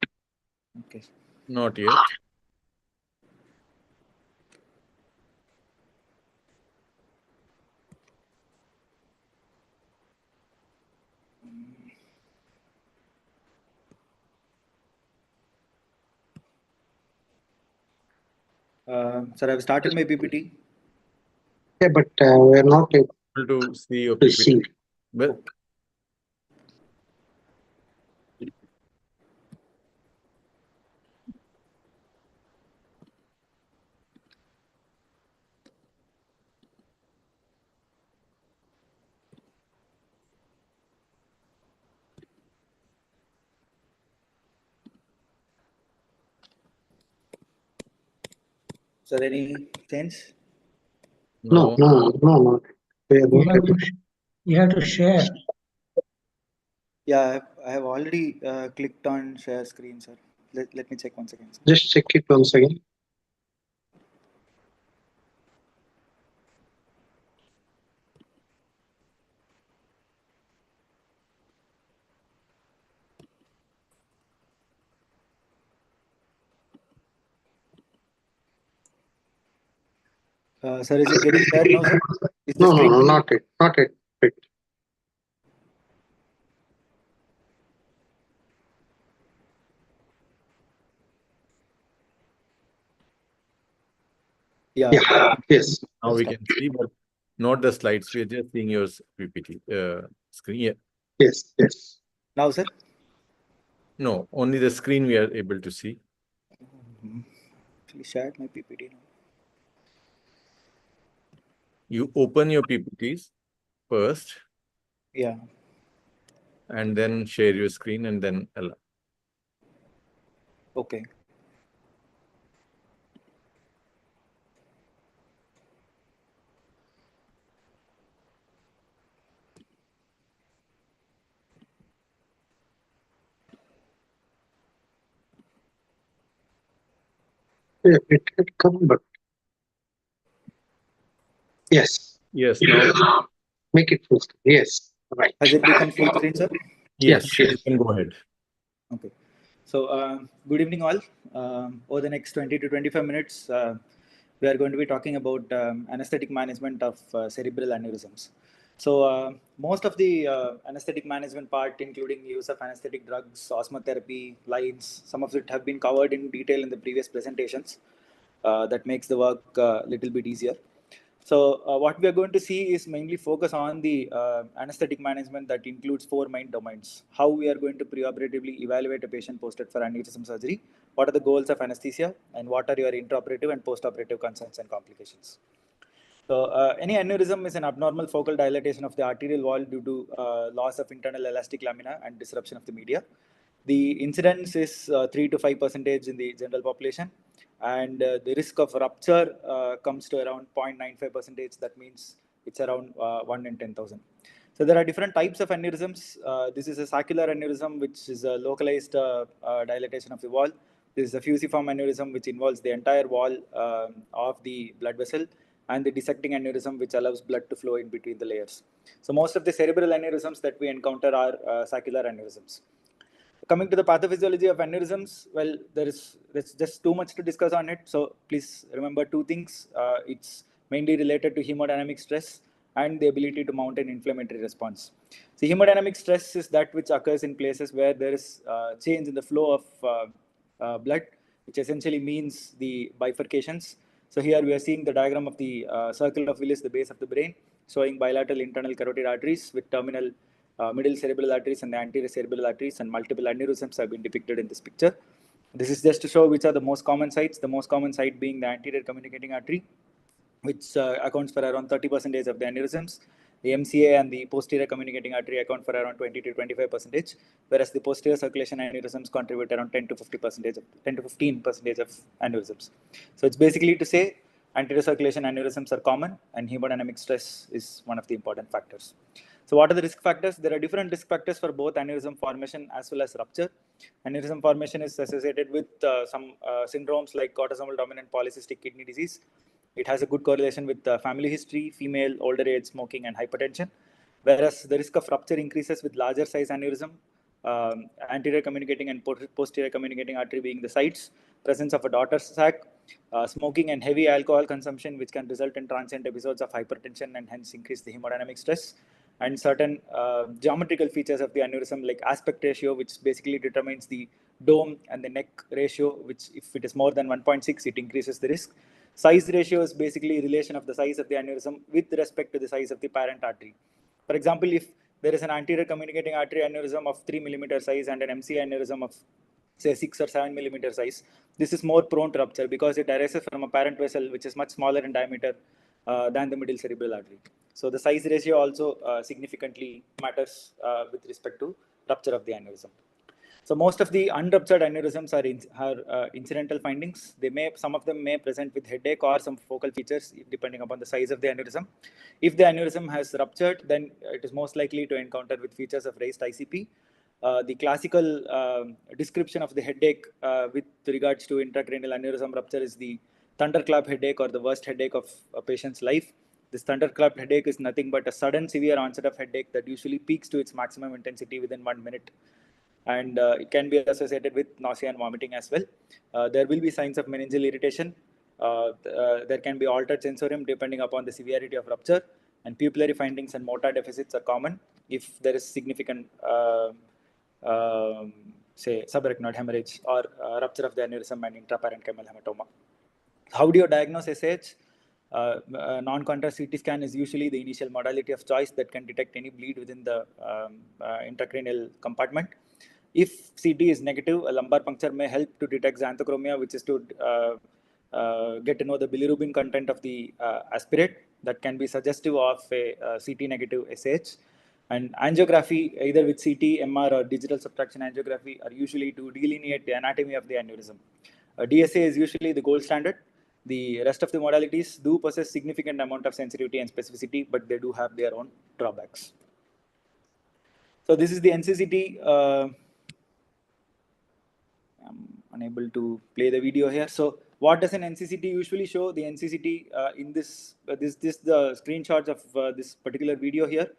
Okay. Not yet. Sir, I've started my PPT. Yeah, but we're not able to see your to PPT. see. Well, Sir, any change? No. We are not able. You have to share. Yeah, I have already clicked on share screen, sir. Let me check once again, sir. Just check it once again. Sir, is it getting shared now, sir? Is the No, screen not yet. Not yet. Wait. Yeah. Yes. Now we can see, but not the slides. We are just seeing your PPT screen. Yeah. Yes. Now, sir? No, only the screen we are able to see. Actually shared my PPT now. You open your PPTs first. Yeah. And then share your screen and then allow. Okay. Yeah, it had come, but yes. Yes. Now make it full screen. Yes. Right. Has it become full screen, sir? Yes. You can go ahead. Okay. So, good evening, all. Over the next 20 to 25 minutes, we are going to be talking about anesthetic management of cerebral aneurysms. So, most of the anesthetic management part, including use of anesthetic drugs, osmotherapy, lines, some of it have been covered in detail in the previous presentations. That makes the work a little bit easier. So what we are going to see is mainly focus on the anesthetic management that includes 4 main domains. How we are going to preoperatively evaluate a patient posted for aneurysm surgery, what are the goals of anesthesia, and what are your intraoperative and postoperative concerns and complications. So any aneurysm is an abnormal focal dilatation of the arterial wall due to loss of internal elastic lamina and disruption of the media. The incidence is 3 to 5% in the general population, and the risk of rupture comes to around 0.95%. That means it's around 1 in 10,000. So there are different types of aneurysms. This is a saccular aneurysm, which is a localized dilatation of the wall. This is a fusiform aneurysm, which involves the entire wall of the blood vessel, and the dissecting aneurysm, which allows blood to flow in between the layers. So most of the cerebral aneurysms that we encounter are saccular aneurysms. Coming to the pathophysiology of aneurysms, well, there's just too much to discuss on it. So please remember two things. It's mainly related to hemodynamic stress and the ability to mount an inflammatory response. So hemodynamic stress is that which occurs in places where there is change in the flow of blood, which essentially means the bifurcations. So here we are seeing the diagram of the circle of Willis, the base of the brain, showing bilateral internal carotid arteries with terminal middle cerebral arteries and the anterior cerebral arteries, and multiple aneurysms have been depicted in this picture. This is just to show which are the most common sites, the most common site being the anterior communicating artery, which accounts for around 30% of the aneurysms. The MCA and the posterior communicating artery account for around 20 to 25%, whereas the posterior circulation aneurysms contribute around 10 to 15% of aneurysms. So it's basically to say anterior circulation aneurysms are common, and hemodynamic stress is one of the important factors. So what are the risk factors? There are different risk factors for both aneurysm formation as well as rupture. Aneurysm formation is associated with some syndromes like autosomal dominant polycystic kidney disease. It has a good correlation with family history, female, older age, smoking, and hypertension. Whereas the risk of rupture increases with larger size aneurysm, anterior communicating and posterior communicating artery being the sites, presence of a daughter sac, smoking and heavy alcohol consumption, which can result in transient episodes of hypertension and hence increase the hemodynamic stress, and certain geometrical features of the aneurysm like aspect ratio, which basically determines the dome and the neck ratio, which if it is more than 1.6, it increases the risk. Size ratio is basically relation of the size of the aneurysm with respect to the size of the parent artery. For example, if there is an anterior communicating artery aneurysm of 3 millimeter size and an MCA aneurysm of say 6 or 7 millimeter size, this is more prone to rupture because it arises from a parent vessel which is much smaller in diameter than the middle cerebral artery. So the size ratio also significantly matters with respect to rupture of the aneurysm. So most of the unruptured aneurysms are incidental findings. Some of them may present with headache or some focal features depending upon the size of the aneurysm. If the aneurysm has ruptured, then it is most likely to encounter with features of raised ICP. The classical description of the headache with regards to intracranial aneurysm rupture is the thunderclap headache, or the worst headache of a patient's life. This thunderclap headache is nothing but a sudden severe onset of headache that usually peaks to its maximum intensity within 1 minute. And it can be associated with nausea and vomiting as well. There will be signs of meningeal irritation. There can be altered sensorium depending upon the severity of rupture, and pupillary findings and motor deficits are common if there is significant say subarachnoid hemorrhage or rupture of the aneurysm and intraparenchymal hematoma. How do you diagnose SH? Non-contrast CT scan is usually the initial modality of choice that can detect any bleed within the intracranial compartment. If CT is negative, a lumbar puncture may help to detect xanthochromia, which is to get to know the bilirubin content of the aspirate. That can be suggestive of a CT negative SH. And angiography, either with CT, MR, or digital subtraction angiography, are usually to delineate the anatomy of the aneurysm. DSA is usually the gold standard. The rest of the modalities do possess significant amount of sensitivity and specificity, but they do have their own drawbacks. So this is the NCCT. I'm unable to play the video here. So what does an NCCT usually show? The NCCT in this the screenshots of this particular video here.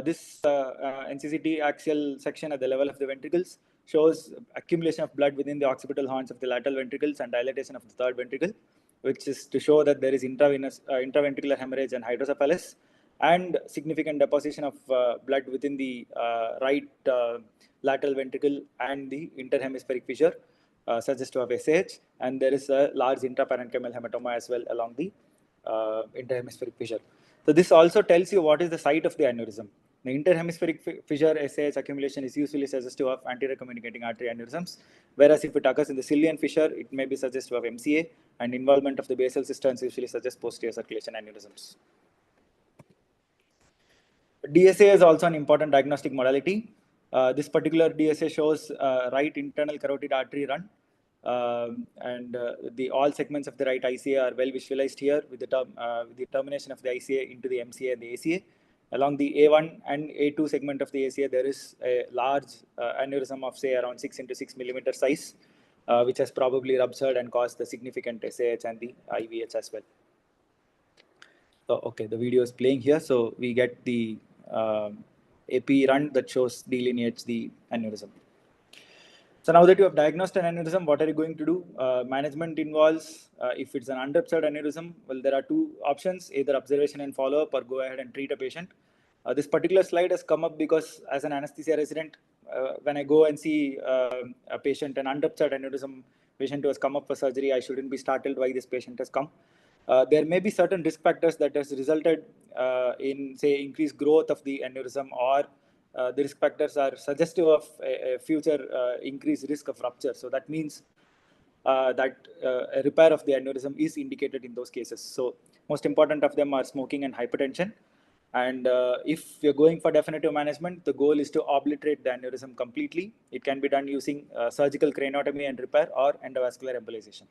This NCCT axial section at the level of the ventricles shows accumulation of blood within the occipital horns of the lateral ventricles and dilatation of the third ventricle, which is to show that there is intraventricular hemorrhage and hydrocephalus, and significant deposition of blood within the right lateral ventricle and the interhemispheric fissure, suggestive of SH, and there is a large intraparenchymal hematoma as well along the interhemispheric fissure. So this also tells you what is the site of the aneurysm. The interhemispheric fissure SH accumulation is usually suggestive of anterior communicating artery aneurysms, whereas if it occurs in the Cillian fissure, it may be suggestive of MCA, and involvement of the basal cisterns usually suggests posterior circulation aneurysms. DSA is also an important diagnostic modality. This particular DSA shows right internal carotid artery run, and all segments of the right ICA are well visualized here with the termination of the ICA into the MCA and the ACA. Along the A1 and A2 segment of the ACA, there is a large aneurysm of say around 6 into 6 millimeter size, which has probably ruptured and caused the significant SAH and the IVH as well. So, okay, the video is playing here. So we get the AP run that delineates the aneurysm. So now that you have diagnosed an aneurysm, what are you going to do? Management involves, if it's an underobserved aneurysm, well, there are two options, either observation and follow-up or go ahead and treat a patient. This particular slide has come up because as an anesthesia resident, when I go and see a patient, an underobserved aneurysm patient who has come up for surgery, I shouldn't be startled why this patient has come. There may be certain risk factors that has resulted in, say, increased growth of the aneurysm, or the risk factors are suggestive of a future increased risk of rupture. So that means that a repair of the aneurysm is indicated in those cases. So most important of them are smoking and hypertension. And if you're going for definitive management, the goal is to obliterate the aneurysm completely. It can be done using surgical craniotomy and repair or endovascular embolization.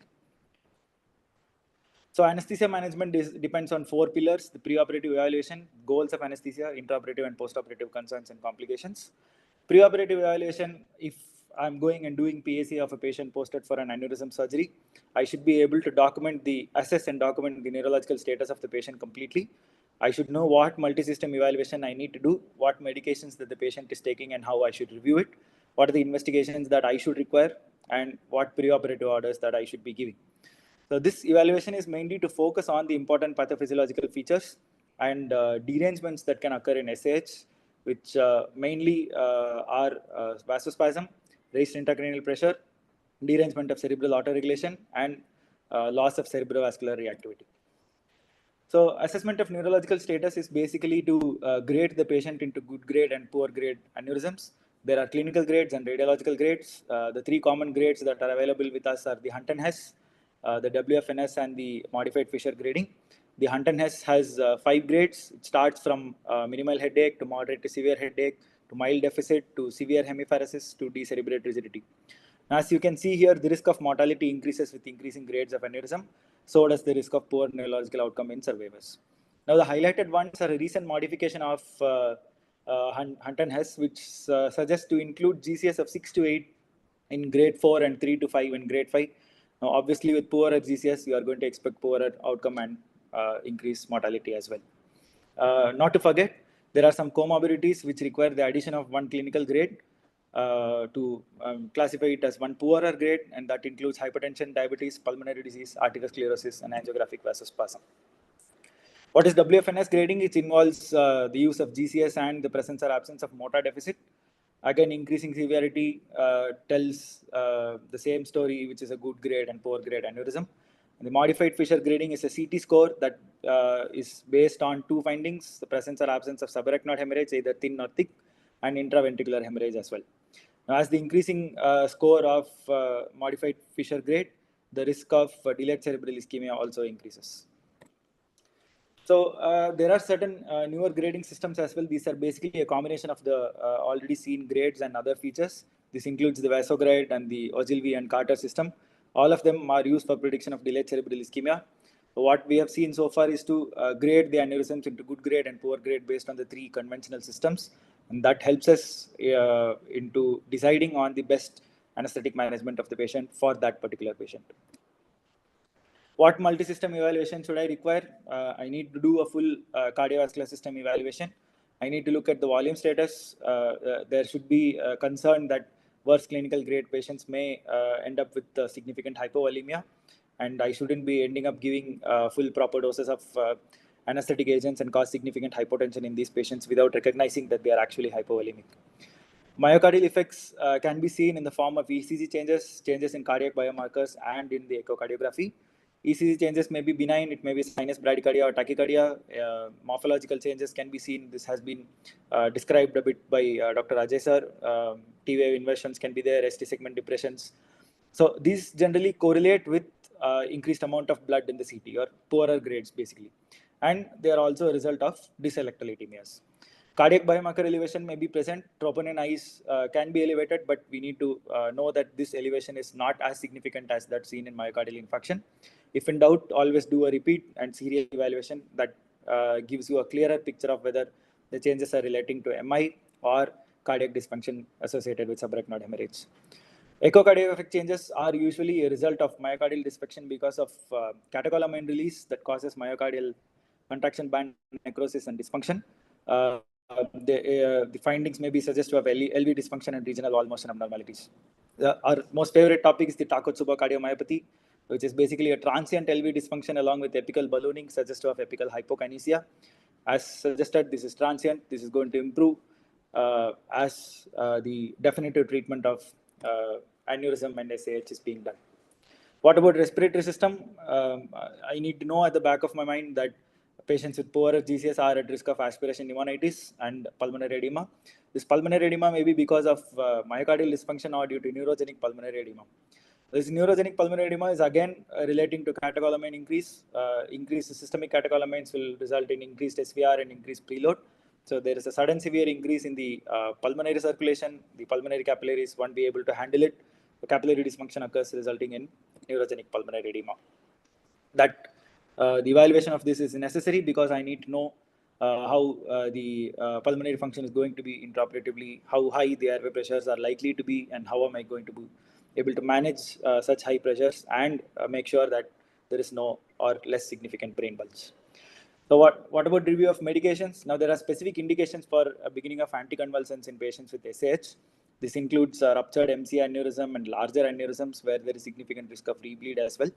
So anesthesia management depends on 4 pillars: the preoperative evaluation, goals of anesthesia, intraoperative and postoperative concerns and complications. Preoperative evaluation, if I'm going and doing PAC of a patient posted for an aneurysm surgery, I should be able to assess and document the neurological status of the patient completely. I should know what multi-system evaluation I need to do, what medications that the patient is taking and how I should review it, what are the investigations that I should require, and what preoperative orders that I should be giving. So this evaluation is mainly to focus on the important pathophysiological features and derangements that can occur in SAH, which mainly are vasospasm, raised intracranial pressure, derangement of cerebral autoregulation, and loss of cerebrovascular reactivity. So assessment of neurological status is basically to grade the patient into good grade and poor grade aneurysms. There are clinical grades and radiological grades. The 3 common grades that are available with us are the Hunt and Hess, the WFNS, and the modified Fisher grading. The Hunt and Hess has 5 grades. It starts from minimal headache to moderate to severe headache to mild deficit to severe hemiparesis to decerebrate rigidity. As you can see here, the risk of mortality increases with increasing grades of aneurysm. So does the risk of poor neurological outcome in survivors. Now, the highlighted ones are a recent modification of Hunt and Hess, which suggests to include GCS of 6 to 8 in grade 4 and 3 to 5 in grade 5. Now, obviously, with poorer GCS, you are going to expect poorer outcome and increased mortality as well. Not to forget, there are some comorbidities which require the addition of 1 clinical grade to classify it as 1 poorer grade, and that includes hypertension, diabetes, pulmonary disease, arteriosclerosis, and angiographic vasospasm. What is WFNS grading? It involves the use of GCS and the presence or absence of motor deficit. Again, increasing severity tells the same story, which is a good grade and poor grade aneurysm. And the modified Fisher grading is a CT score that is based on 2 findings: the presence or absence of subarachnoid hemorrhage, either thin or thick, and intraventricular hemorrhage as well. Now, as the increasing score of modified Fisher grade, the risk of delayed cerebral ischemia also increases. So there are certain newer grading systems as well. These are basically a combination of the already seen grades and other features. This includes the Vasograde and the Ogilvy and Carter system. All of them are used for prediction of delayed cerebral ischemia. So what we have seen so far is to grade the aneurysms into good grade and poor grade based on the 3 conventional systems. And that helps us into deciding on the best anesthetic management of the patient for that particular patient. What multi-system evaluation should I require? I need to do a full cardiovascular system evaluation. I need to look at the volume status. There should be a concern that worse clinical grade patients may end up with significant hypovolemia, and I shouldn't be ending up giving full proper doses of anesthetic agents and cause significant hypotension in these patients without recognizing that they are actually hypovolemic. Myocardial effects can be seen in the form of ECG changes in cardiac biomarkers, and in the echocardiography. ECG changes may be benign, it may be sinus bradycardia or tachycardia. Morphological changes can be seen. This has been described a bit by Dr. Ajay sir. T-wave inversions can be there, ST segment depressions. So these generally correlate with increased amount of blood in the CT, or poorer grades basically. And they are also a result of dyselectrolytemias. Cardiac biomarker elevation may be present. Troponin I's can be elevated, but we need to know that this elevation is not as significant as that seen in myocardial infarction. If in doubt, always do a repeat and serial evaluation that gives you a clearer picture of whether the changes are relating to MI or cardiac dysfunction associated with subarachnoid hemorrhage. Echocardiographic changes are usually a result of myocardial dysfunction because of catecholamine release that causes myocardial contraction band necrosis and dysfunction. The findings may be suggestive of LV dysfunction and regional wall motion abnormalities. Our most favorite topic is the Takotsubo cardiomyopathy, which is basically a transient LV dysfunction along with apical ballooning suggestive of apical hypokinesia. As suggested, this is transient. This is going to improve as the definitive treatment of aneurysm and SAH is being done. What about respiratory system? I need to know at the back of my mind that patients with poorer GCS are at risk of aspiration pneumonitis and pulmonary edema. This pulmonary edema may be because of myocardial dysfunction or due to neurogenic pulmonary edema. This neurogenic pulmonary edema is again relating to catecholamine increase. Increased systemic catecholamines will result in increased SVR and increased preload. So there is a sudden severe increase in the pulmonary circulation. The pulmonary capillaries won't be able to handle it. The capillary dysfunction occurs, resulting in neurogenic pulmonary edema. That the evaluation of this is necessary because I need to know how the pulmonary function is going to be intraoperatively, how high the airway pressures are likely to be, and how am I going to be able to manage such high pressures and make sure that there is no or less significant brain bulge. So what about review of medications? Now there are specific indications for beginning of anticonvulsants in patients with SAH. This includes ruptured MC aneurysm and larger aneurysms where there is significant risk of rebleed as well.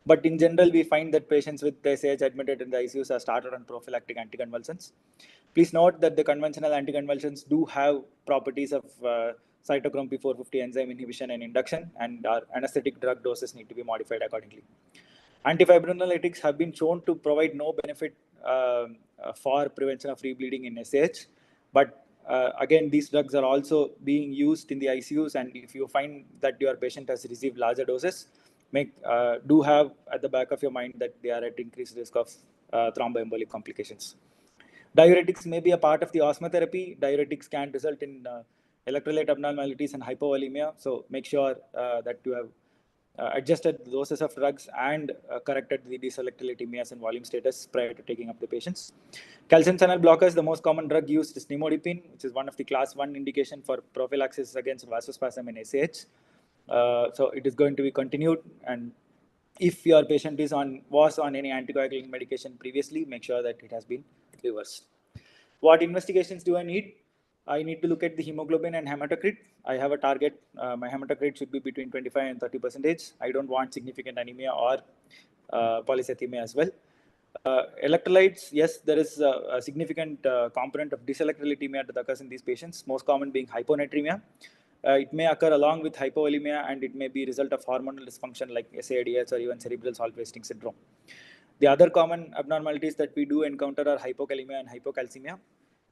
But in general, we find that patients with SAH admitted in the ICUs are started on prophylactic anticonvulsants. Please note that the conventional anticonvulsants do have properties of cytochrome P450 enzyme inhibition and induction, and our anesthetic drug doses need to be modified accordingly. Antifibrinolytics have been shown to provide no benefit for prevention of rebleeding in SAH, but again, these drugs are also being used in the ICUs, and if you find that your patient has received larger doses, do have at the back of your mind that they are at increased risk of thromboembolic complications. Diuretics may be a part of the osmotherapy. Diuretics can result in electrolyte abnormalities and hypovolemia, so make sure that you have adjusted the doses of drugs and corrected the dyselectrolytemias and volume status prior to taking up the patients. Calcium channel blockers, the most common drug used is nimodipine, which is one of the class 1 indication for prophylaxis against vasospasm in SAH. So it is going to be continued, and if your patient was on any anticoagulating medication previously, make sure that it has been reversed. What investigations do I need? I need to look at the hemoglobin and hematocrit. I have a target. My hematocrit should be between 25 and 30%. I don't want significant anemia or polycythemia as well. Electrolytes, yes, there is a significant component of dyselectrolytemia that occurs in these patients, most common being hyponatremia. It may occur along with hypovolemia, and it may be a result of hormonal dysfunction like SAIDS or even cerebral salt wasting syndrome. The other common abnormalities that we do encounter are hypokalemia and hypocalcemia.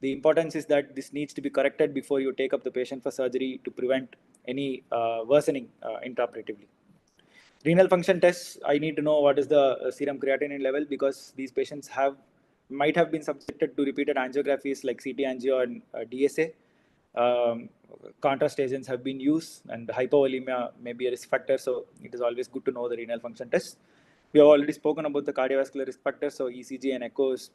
The importance is that this needs to be corrected before you take up the patient for surgery to prevent any worsening intraoperatively. Renal function tests, I need to know what is the serum creatinine level because these patients might have been subjected to repeated angiographies like CT angio and DSA. Contrast agents have been used, and hypovolemia may be a risk factor, so it is always good to know the renal function test. We have already spoken about the cardiovascular risk factors, so ECG and echoes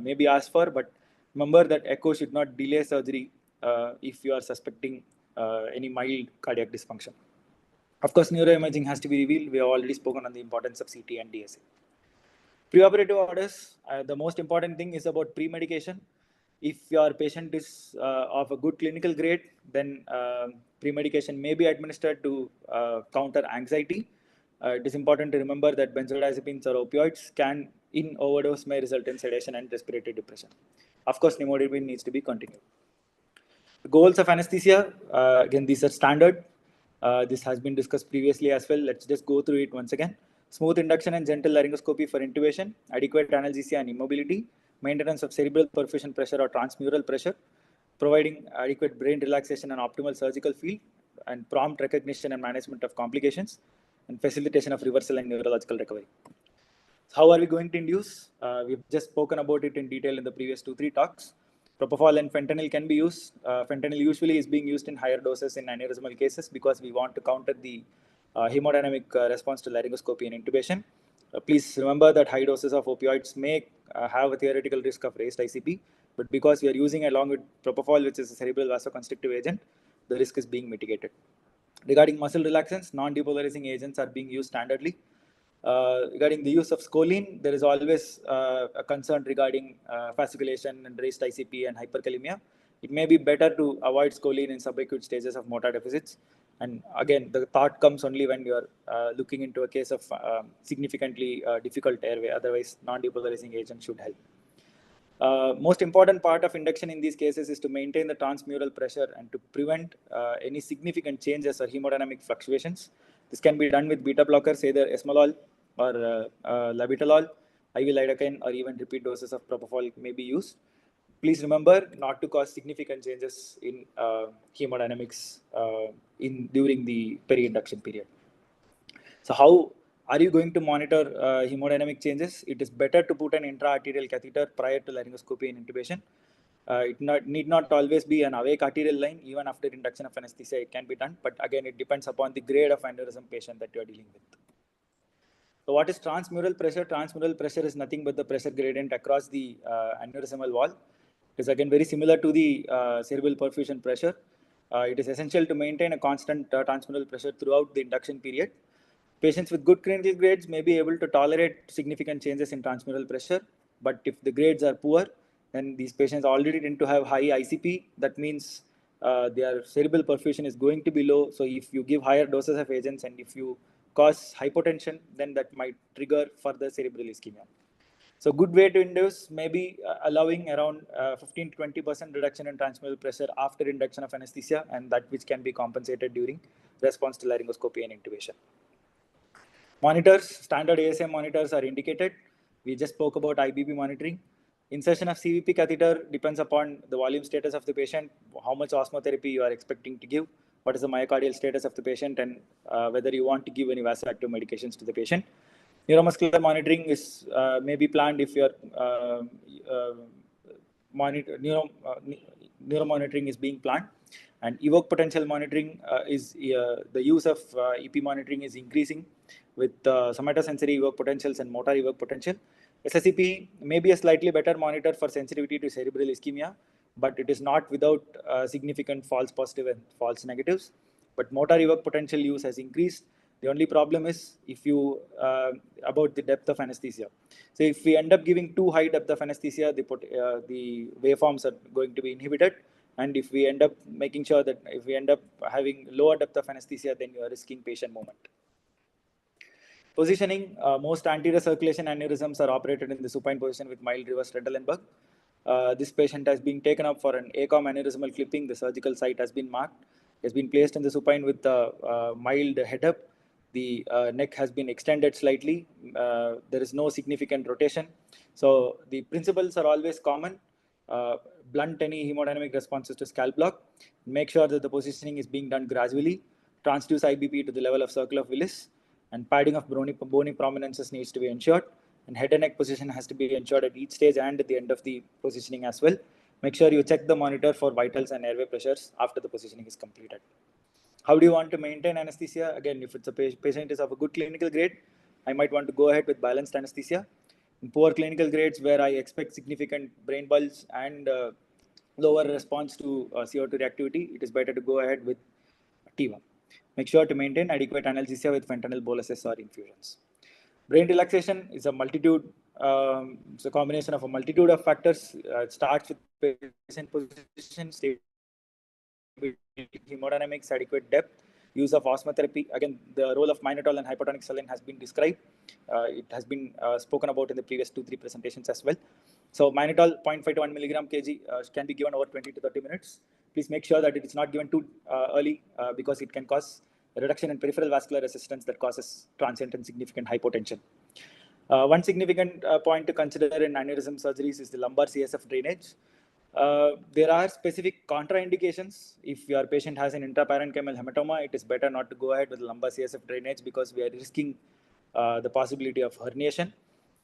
may be asked for, but remember that echo should not delay surgery if you are suspecting any mild cardiac dysfunction. Of course, neuroimaging has to be revealed. We have already spoken on the importance of CT and DSA. Preoperative orders, the most important thing is about pre-medication. If your patient is of a good clinical grade, then pre-medication may be administered to counter anxiety. It is important to remember that benzodiazepines or opioids in overdose may result in sedation and respiratory depression. Of course, nimodipine needs to be continued. The goals of anesthesia, again, these are standard. This has been discussed previously as well. Let's just go through it once again. Smooth induction and gentle laryngoscopy for intubation, adequate analgesia and immobility, maintenance of cerebral perfusion pressure or transmural pressure, providing adequate brain relaxation and optimal surgical field, and prompt recognition and management of complications, and facilitation of reversal and neurological recovery. How are we going to induce? We've just spoken about it in detail in the previous 2-3 talks. Propofol and fentanyl can be used. Fentanyl usually is being used in higher doses in aneurysmal cases because we want to counter the hemodynamic response to laryngoscopy and intubation. Please remember that high doses of opioids may have a theoretical risk of raised ICP, but because we are using along with propofol, which is a cerebral vasoconstrictive agent, the risk is being mitigated. Regarding muscle relaxants, non-depolarizing agents are being used standardly. Regarding the use of scoline, there is always a concern regarding fasciculation and raised ICP and hyperkalemia. It may be better to avoid scoline in subacute stages of motor deficits. And again, the thought comes only when you are looking into a case of significantly difficult airway. Otherwise, non-depolarizing agent should help. Most important part of induction in these cases is to maintain the transmural pressure and to prevent any significant changes or hemodynamic fluctuations. This can be done with beta blockers, either esmolol or labetalol, IV lidocaine, or even repeat doses of propofol may be used. Please remember not to cause significant changes in hemodynamics during the peri-induction period. So how are you going to monitor hemodynamic changes? It is better to put an intra-arterial catheter prior to laryngoscopy and intubation. It need not always be an awake arterial line. Even after induction of anesthesia, it can be done. But again, it depends upon the grade of aneurysm patient that you are dealing with. So what is transmural pressure? Transmural pressure is nothing but the pressure gradient across the aneurysmal wall. It is again very similar to the cerebral perfusion pressure. It is essential to maintain a constant transmural pressure throughout the induction period. Patients with good clinical grades may be able to tolerate significant changes in transmural pressure, but if the grades are poor, then these patients already tend to have high ICP. That means their cerebral perfusion is going to be low. So if you give higher doses of agents and if you cause hypotension, then that might trigger further cerebral ischemia. So good way to induce may be allowing around 15 to 20% reduction in transmural pressure after induction of anesthesia, and that which can be compensated during response to laryngoscopy and intubation. Monitors, standard ASA monitors are indicated. We just spoke about IBP monitoring. Insertion of CVP catheter depends upon the volume status of the patient, how much osmotherapy you are expecting to give, what is the myocardial status of the patient, and whether you want to give any vasoactive medications to the patient. Neuromuscular monitoring is may be planned if your neuromonitoring is being planned. And evoke potential monitoring is the use of EP monitoring is increasing with somatosensory evoke potentials and motor evoke potential. SSEP may be a slightly better monitor for sensitivity to cerebral ischemia, but it is not without significant false positive and false negatives. But motor evoke potential use has increased. The only problem is if you about the depth of anesthesia. So if we end up giving too high depth of anesthesia, the waveforms are going to be inhibited. And if we end up making sure that if we end up having lower depth of anesthesia, then you are risking patient movement. Positioning, most anterior circulation aneurysms are operated in the supine position with mild reverse Trendelenburg. This patient has been taken up for an ACOM aneurysmal clipping. The surgical site has been marked. It has been placed in the supine with a mild head up. The neck has been extended slightly. There is no significant rotation. So the principles are always common. Blunt any hemodynamic responses to scalp block. Make sure that the positioning is being done gradually. Transduce IBP to the level of circle of Willis. And padding of bony prominences needs to be ensured. And head and neck position has to be ensured at each stage and at the end of the positioning as well. Make sure you check the monitor for vitals and airway pressures after the positioning is completed. How do you want to maintain anesthesia? Again, if it's a patient is of a good clinical grade, I might want to go ahead with balanced anesthesia. In poor clinical grades where I expect significant brain bulge and lower response to CO2 reactivity, it is better to go ahead with TIVA. Make sure to maintain adequate analgesia with fentanyl boluses or infusions. Brain relaxation is a multitude, it's a combination of a multitude of factors. It starts with patient position, hemodynamics, adequate depth, use of osmotherapy. Again, the role of mannitol and hypertonic saline has been described. It has been spoken about in the previous 2-3 presentations as well. So mannitol 0.5 to 1 milligram kg can be given over 20 to 30 minutes. Please make sure that it is not given too early because it can cause a reduction in peripheral vascular resistance that causes transient and significant hypotension. One significant point to consider in aneurysm surgeries is the lumbar CSF drainage. There are specific contraindications. If your patient has an intraparenchymal hematoma, it is better not to go ahead with lumbar CSF drainage because we are risking the possibility of herniation.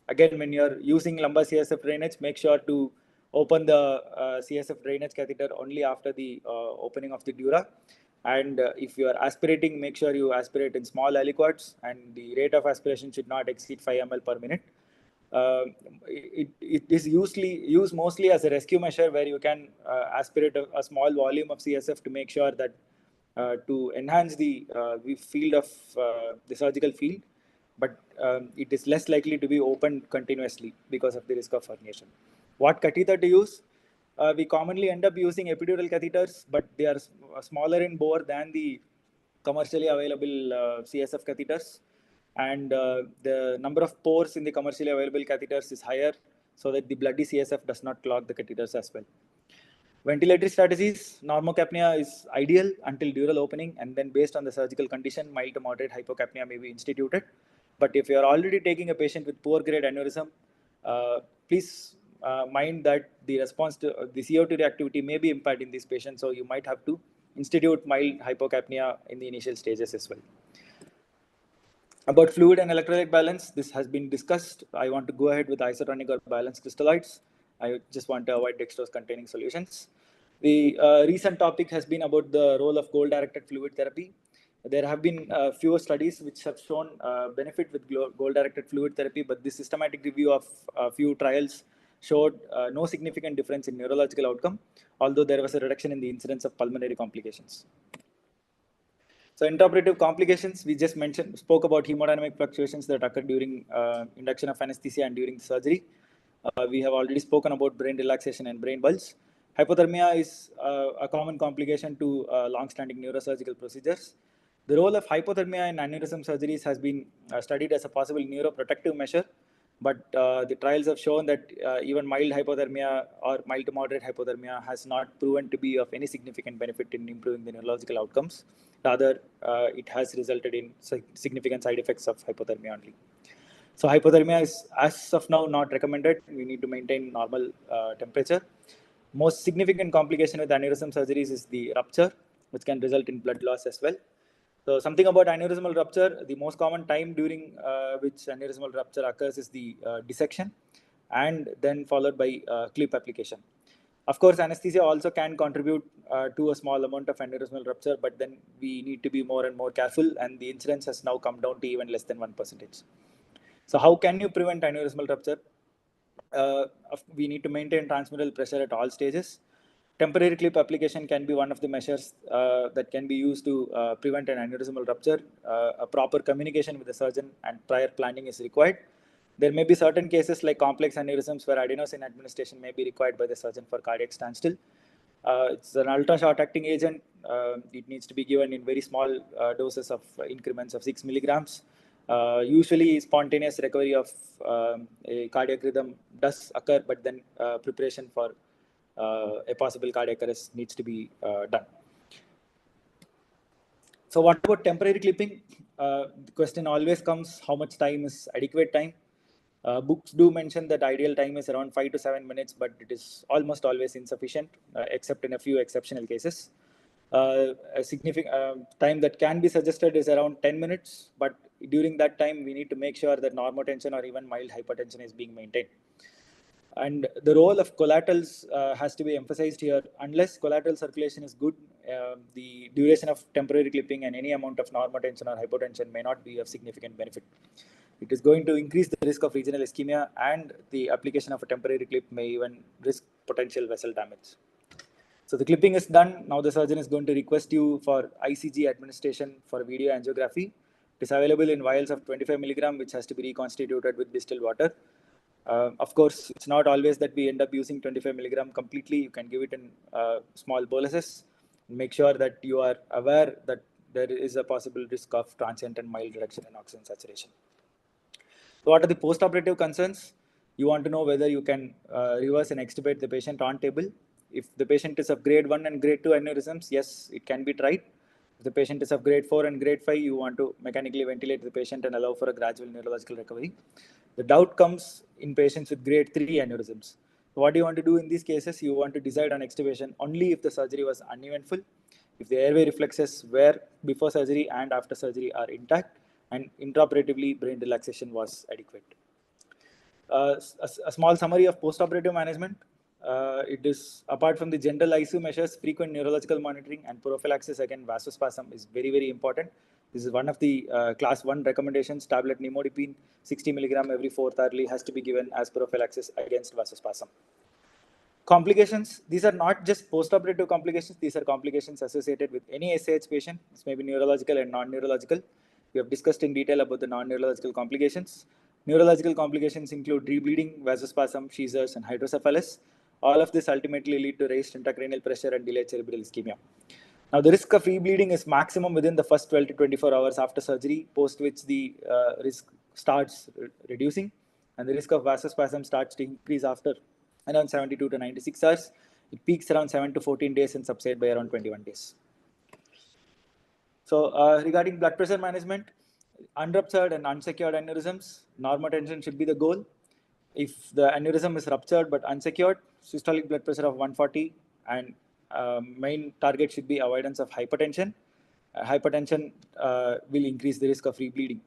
Again, when you're using lumbar CSF drainage, make sure to open the CSF drainage catheter only after the opening of the dura. And if you are aspirating, make sure you aspirate in small aliquots, and the rate of aspiration should not exceed 5 ml per minute. It is used mostly as a rescue measure where you can aspirate a small volume of CSF to make sure that to enhance the field of the surgical field, but it is less likely to be opened continuously because of the risk of herniation. What catheter to use? We commonly end up using epidural catheters, but they are smaller in bore than the commercially available CSF catheters, and the number of pores in the commercially available catheters is higher, so that the bloody CSF does not clog the catheters as well. Ventilatory strategies, normocapnia is ideal until dural opening, and then based on the surgical condition, mild to moderate hypocapnia may be instituted. But if you are already taking a patient with poor grade aneurysm, please mind that the response to the CO2 reactivity may be impaired in this patient, so you might have to institute mild hypocapnia in the initial stages as well. About fluid and electrolyte balance, this has been discussed. I want to go ahead with isotonic or balanced crystalloids. I just want to avoid dextrose containing solutions. The recent topic has been about the role of goal-directed fluid therapy. There have been fewer studies which have shown benefit with goal-directed fluid therapy, but the systematic review of a few trials showed no significant difference in neurological outcome, although there was a reduction in the incidence of pulmonary complications. So intraoperative complications, we just spoke about hemodynamic fluctuations that occur during induction of anesthesia and during the surgery. We have already spoken about brain relaxation and brain bulge. Hypothermia is a common complication to long-standing neurosurgical procedures. The role of hypothermia in aneurysm surgeries has been studied as a possible neuroprotective measure, but the trials have shown that even mild hypothermia or mild to moderate hypothermia has not proven to be of any significant benefit in improving the neurological outcomes. Rather, it has resulted in significant side effects of hypothermia only. So hypothermia is, as of now, not recommended. We need to maintain normal temperature. Most significant complication with aneurysm surgeries is the rupture, which can result in blood loss as well. So something about aneurysmal rupture, the most common time during which aneurysmal rupture occurs is the dissection, and then followed by clip application. Of course, anesthesia also can contribute to a small amount of aneurysmal rupture, but then we need to be more and more careful, and the incidence has now come down to even less than 1%. So how can you prevent aneurysmal rupture? We need to maintain transmural pressure at all stages. Temporary clip application can be one of the measures that can be used to prevent an aneurysmal rupture. A proper communication with the surgeon and prior planning is required. There may be certain cases like complex aneurysms where adenosine administration may be required by the surgeon for cardiac standstill. It's an ultra-short acting agent. It needs to be given in very small doses of increments of 6 milligrams. Usually spontaneous recovery of a cardiac rhythm does occur, but then preparation for a possible cardiac arrest needs to be done. So what about temporary clipping? The question always comes, how much time is adequate time? Books do mention that ideal time is around 5 to 7 minutes, but it is almost always insufficient, except in a few exceptional cases. A significant time that can be suggested is around 10 minutes, but during that time, we need to make sure that normotension or even mild hypertension is being maintained. And the role of collaterals has to be emphasized here. Unless collateral circulation is good, the duration of temporary clipping and any amount of normotension or hypotension may not be of significant benefit. It is going to increase the risk of regional ischemia, and the application of a temporary clip may even risk potential vessel damage. So the clipping is done. Now the surgeon is going to request you for ICG administration for video angiography. It is available in vials of 25 milligram, which has to be reconstituted with distilled water. Of course, it's not always that we end up using 25 milligram completely. You can give it in small boluses. Make sure that you are aware that there is a possible risk of transient and mild reduction in oxygen saturation. So what are the postoperative concerns? You want to know whether you can reverse and extubate the patient on table. If the patient is of grade 1 and grade 2 aneurysms, yes, it can be tried. If the patient is of grade 4 and grade 5, you want to mechanically ventilate the patient and allow for a gradual neurological recovery. The doubt comes in patients with grade 3 aneurysms. So what do you want to do in these cases? You want to decide on extubation only if the surgery was uneventful, if the airway reflexes were before surgery and after surgery are intact, and intraoperatively brain relaxation was adequate. A small summary of postoperative management. It is, apart from the general ICU measures, frequent neurological monitoring and prophylaxis against vasospasm is very, very important. This is one of the class 1 recommendations. Tablet nimodipine 60 milligram every 4th hourly has to be given as prophylaxis against vasospasm. Complications, these are not just post-operative complications, these are complications associated with any SAH patient. This may be neurological and non-neurological. We have discussed in detail about the non-neurological complications. Neurological complications include rebleeding, vasospasm, seizures, and hydrocephalus. All of this ultimately lead to raised intracranial pressure and delayed cerebral ischemia. Now, the risk of rebleeding is maximum within the first 12 to 24 hours after surgery, post which the risk starts reducing, and the risk of vasospasm starts to increase after around 72 to 96 hours. It peaks around 7 to 14 days and subsides by around 21 days. So regarding blood pressure management, unruptured and unsecured aneurysms, normotension should be the goal. If the aneurysm is ruptured but unsecured, systolic blood pressure of 140, and main target should be avoidance of hypertension. Hypertension will increase the risk of rebleeding.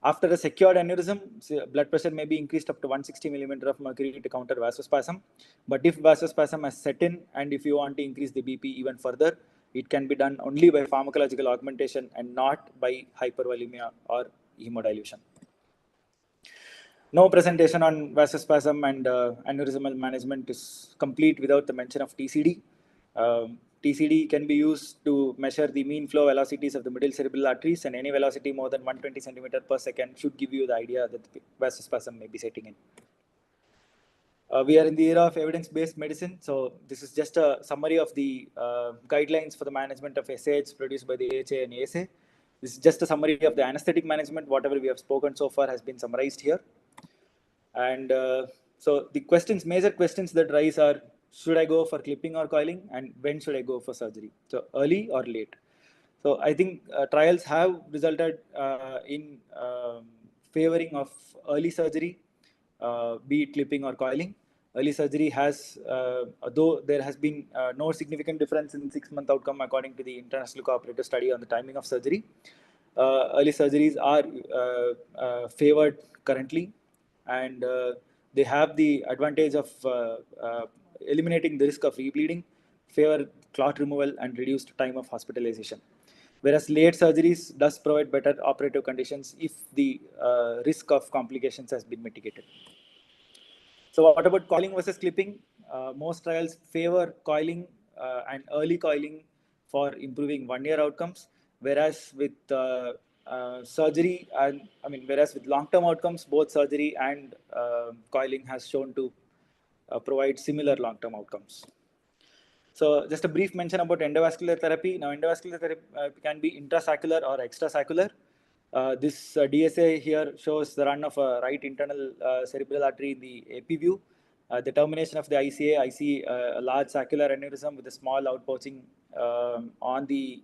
After a secured aneurysm, blood pressure may be increased up to 160 millimeter of mercury to counter vasospasm. But if vasospasm has set in and if you want to increase the BP even further, it can be done only by pharmacological augmentation and not by hypervolemia or hemodilution. No presentation on vasospasm and aneurysmal management is complete without the mention of TCD. TCD can be used to measure the mean flow velocities of the middle cerebral arteries, and any velocity more than 120 centimeter per second should give you the idea that the vasospasm may be setting in. We are in the era of evidence-based medicine, so this is just a summary of the guidelines for the management of SAH produced by the AHA and ASA. This is just a summary of the anesthetic management. Whatever we have spoken so far has been summarized here. And so the major questions that rise are, should I go for clipping or coiling, and when should I go for surgery? So early or late? So I think trials have resulted in favoring of early surgery, be it clipping or coiling. Early surgery has, though there has been no significant difference in 6-month outcome according to the international cooperative study on the timing of surgery, early surgeries are favored currently, and they have the advantage of eliminating the risk of rebleeding, favor clot removal, and reduced time of hospitalization. Whereas late surgeries does provide better operative conditions if the risk of complications has been mitigated. So what about coiling versus clipping? Most trials favor coiling and early coiling for improving 1-year outcomes, whereas with surgery and whereas with long-term outcomes, both surgery and coiling has shown to provide similar long-term outcomes. So just a brief mention about endovascular therapy. Now, endovascular therapy can be intrasaccular or extrasaccular. This DSA here shows the run of a right internal cerebral artery in the AP view. The termination of the ICA, I see a large saccular aneurysm with a small outpouching on the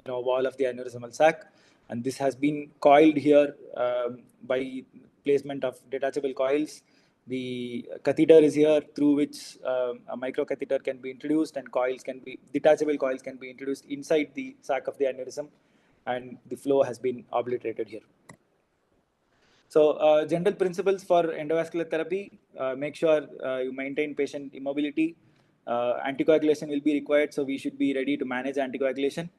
wall of the aneurysmal sac, and this has been coiled here by placement of detachable coils. The catheter is here through which a microcatheter can be introduced, and detachable coils can be introduced inside the sac of the aneurysm, and the flow has been obliterated here. So general principles for endovascular therapy: make sure you maintain patient immobility. Anticoagulation will be required, so we should be ready to manage anticoagulation,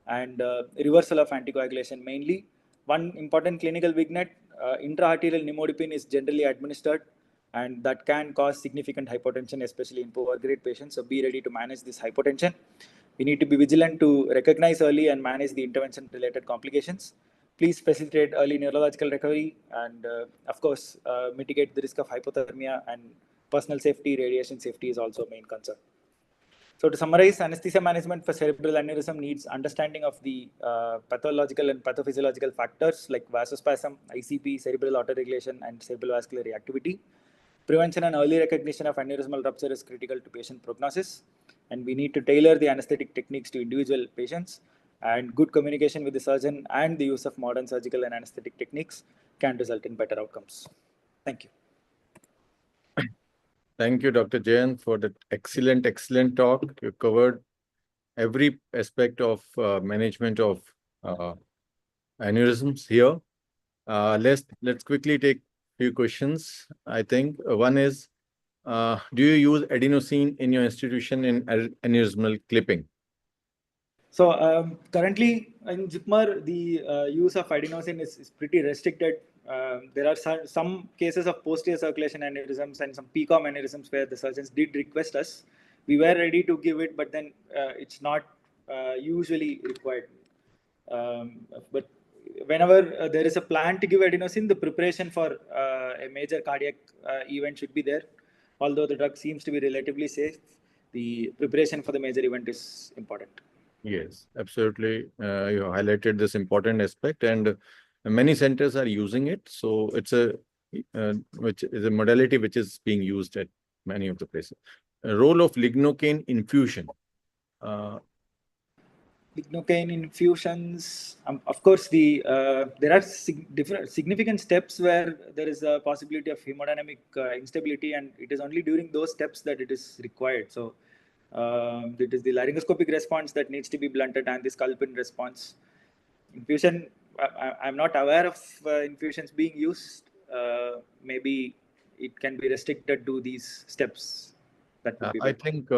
and reversal of anticoagulation mainly. One important clinical vignette: intraarterial nimodipine is generally administered, and that can cause significant hypotension, especially in poor grade patients. So be ready to manage this hypotension. We need to be vigilant to recognize early and manage the intervention related complications. Please facilitate early neurological recovery, and of course, mitigate the risk of hypothermia, and personal safety, radiation safety is also a main concern. So to summarize, anesthesia management for cerebral aneurysm needs understanding of the pathological and pathophysiological factors like vasospasm, ICP, cerebral autoregulation, and cerebral vascular reactivity. Prevention and early recognition of aneurysmal rupture is critical to patient prognosis, and we need to tailor the anesthetic techniques to individual patients, and good communication with the surgeon and the use of modern surgical and anesthetic techniques can result in better outcomes. Thank you. Thank you, Dr. Jayan, for that excellent talk. You covered every aspect of management of aneurysms here. Let's quickly take a few questions. I think one is, do you use adenosine in your institution in aneurysmal clipping? So currently in Zipmer, the use of adenosine is pretty restricted. There are some cases of posterior circulation aneurysms and some PCOM aneurysms where the surgeons did request us. We were ready to give it, but then it's not usually required. But whenever there is a plan to give adenosine, the preparation for a major cardiac event should be there. Although the drug seems to be relatively safe, the preparation for the major event is important. Yes, absolutely. You highlighted this important aspect, and many centers are using it. So it's which is a modality which is being used at many of the places. Role of lignocaine infusion. Lignocaine infusions. Of course, there are significant steps where there is a possibility of hemodynamic instability, and it is only during those steps that it is required. So it is the laryngoscopic response that needs to be blunted and the scalpin response. Infusion, I'm not aware of infusions being used. Maybe it can be restricted to these steps. That would be I think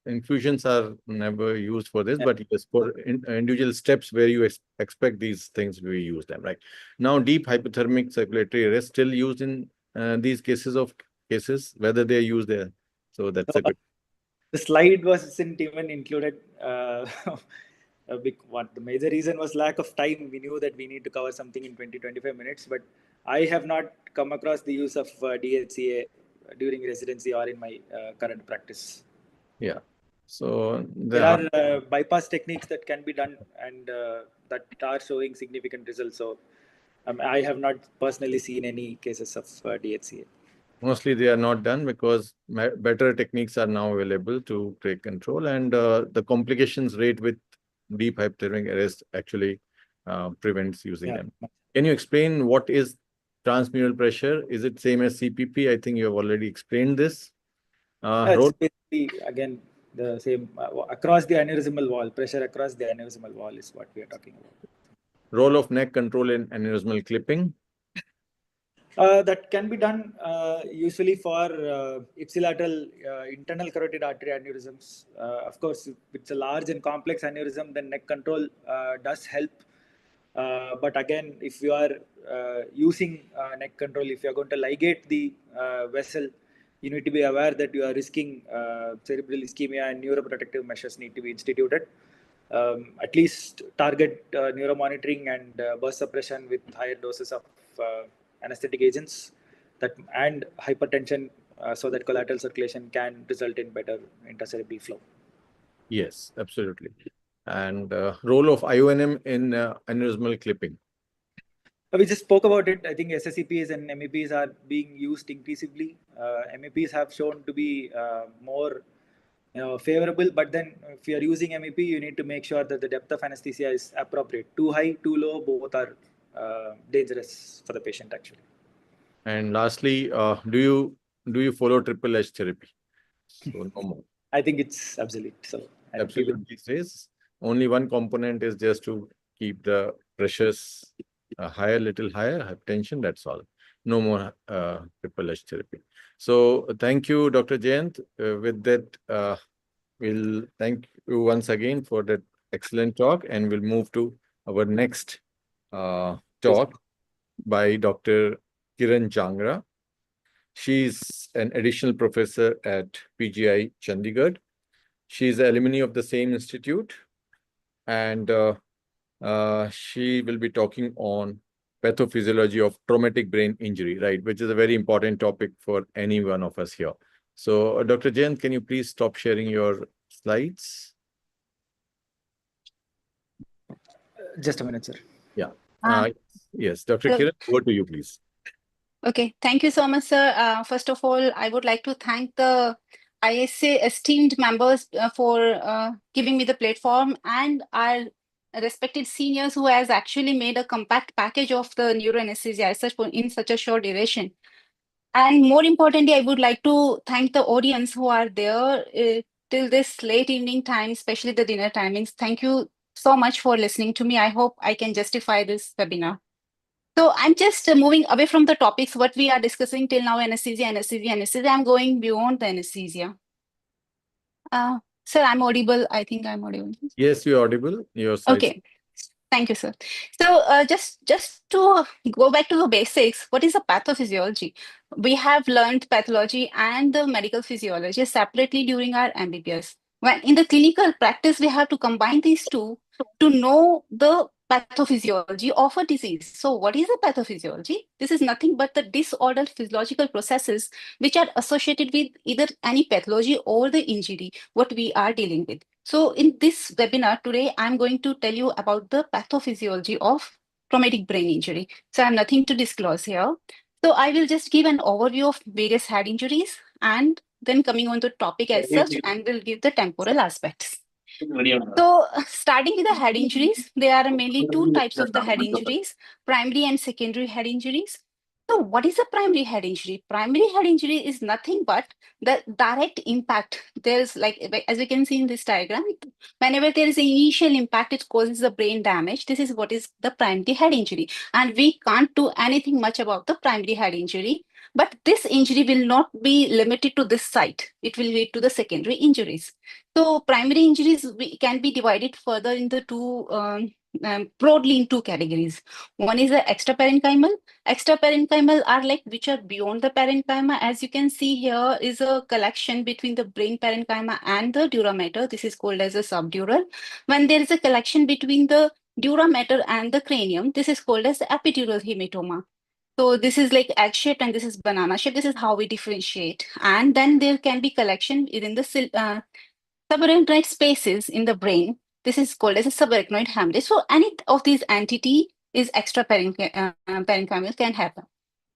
infusions are never used for this, but yes, for individual steps where you expect these things to be used. Right now, deep hypothermic circulatory arrest still used in these cases, whether they are used there. So that's a good. The slide wasn't even included. A big one. The major reason was lack of time. We knew that we need to cover something in 20-25 minutes, but I have not come across the use of DHCA during residency or in my current practice. Yeah. So there are bypass techniques that can be done and that are showing significant results. So I have not personally seen any cases of DHCA. Mostly they are not done because better techniques are now available to take control, and the complications rate with deep hypothermic arrest actually prevents using them. Can you explain what is transmural pressure? Is it same as CPP? I think you have already explained this. It's basically, again, the same across the aneurysmal wall. Pressure across the aneurysmal wall is what we are talking about. Role of neck control in aneurysmal clipping. That can be done usually for ipsilateral internal carotid artery aneurysms. Of course, if it's a large and complex aneurysm, then neck control does help. But again, if you are using neck control, if you are going to ligate the vessel, you need to be aware that you are risking cerebral ischemia, and neuroprotective measures need to be instituted. At least target neuromonitoring and burst suppression with higher doses of anesthetic agents and hypertension so that collateral circulation can result in better intracerebral flow. Yes, absolutely. And role of IONM in aneurysmal clipping. We just spoke about it. I think SSEPs and MEPs are being used increasingly. MEPs have shown to be more favorable, but then if you are using MEP, you need to make sure that the depth of anesthesia is appropriate. Too high, too low, both are dangerous for the patient actually. And lastly, do you follow triple H therapy? So no more. I think it's obsolete. So absolutely these days, only one component is just to keep the pressures higher, little higher, hypertension. That's all. No more triple H therapy. So thank you, Dr. Jayant. With that, we'll thank you once again for that excellent talk, and we'll move to our next talk by Dr. Kiran Jangra. She's an additional professor at PGI Chandigarh. She's an alumni of the same institute, and she will be talking on pathophysiology of traumatic brain injury, right, which is a very important topic for any one of us here. So, Dr. Jayant, can you please stop sharing your slides? Just a minute, sir. Yeah. Yes, Dr. Kiran, over to you, please. Okay, thank you so much, sir. First of all, I would like to thank the ISA esteemed members for giving me the platform, and our respected seniors who has actually made a compact package of the neuroanesthesia in such a short duration. And more importantly, I would like to thank the audience who are there till this late evening time, especially the dinner timings. Thank you so much for listening to me. I hope I can justify this webinar. So I'm just moving away from the topics what we are discussing till now, anesthesia. I'm going beyond the anesthesia. Sir, I'm audible. I think I'm audible. Yes, you're audible. Your side. Okay. Thank you, sir. So just to go back to the basics, what is the pathophysiology? We have learned pathology and the medical physiology separately during our MBBS. When in the clinical practice, we have to combine these two to know the pathophysiology of a disease. So what is the pathophysiology? This is nothing but the disordered physiological processes which are associated with either any pathology or the injury, what we are dealing with. So in this webinar today, I'm going to tell you about the pathophysiology of traumatic brain injury. So I have nothing to disclose here. So I will just give an overview of various head injuries and then coming on the topic as such, and will give the temporal aspects. So starting with the head injuries, there are mainly two types of the head injuries, primary and secondary head injuries. So what is a primary head injury? Primary head injury is nothing but the direct impact. There's like, as we can see in this diagram, whenever there is an initial impact, it causes the brain damage. This is what is the primary head injury. And we can't do anything much about the primary head injury. But this injury will not be limited to this site. It will lead to the secondary injuries. So primary injuries can be divided further into two, broadly in two categories. One is the extraparenchymal. Extraparenchymal are like which are beyond the parenchyma. As you can see here is a collection between the brain parenchyma and the dura mater. This is called as a subdural. When there is a collection between the dura mater and the cranium, this is called as the epidural hematoma. So this is like egg shaped and this is banana shaped. This is how we differentiate. And then there can be collection within the subarachnoid spaces in the brain. This is called as a subarachnoid hemorrhage. So any of these entity is extraparenchymal can happen.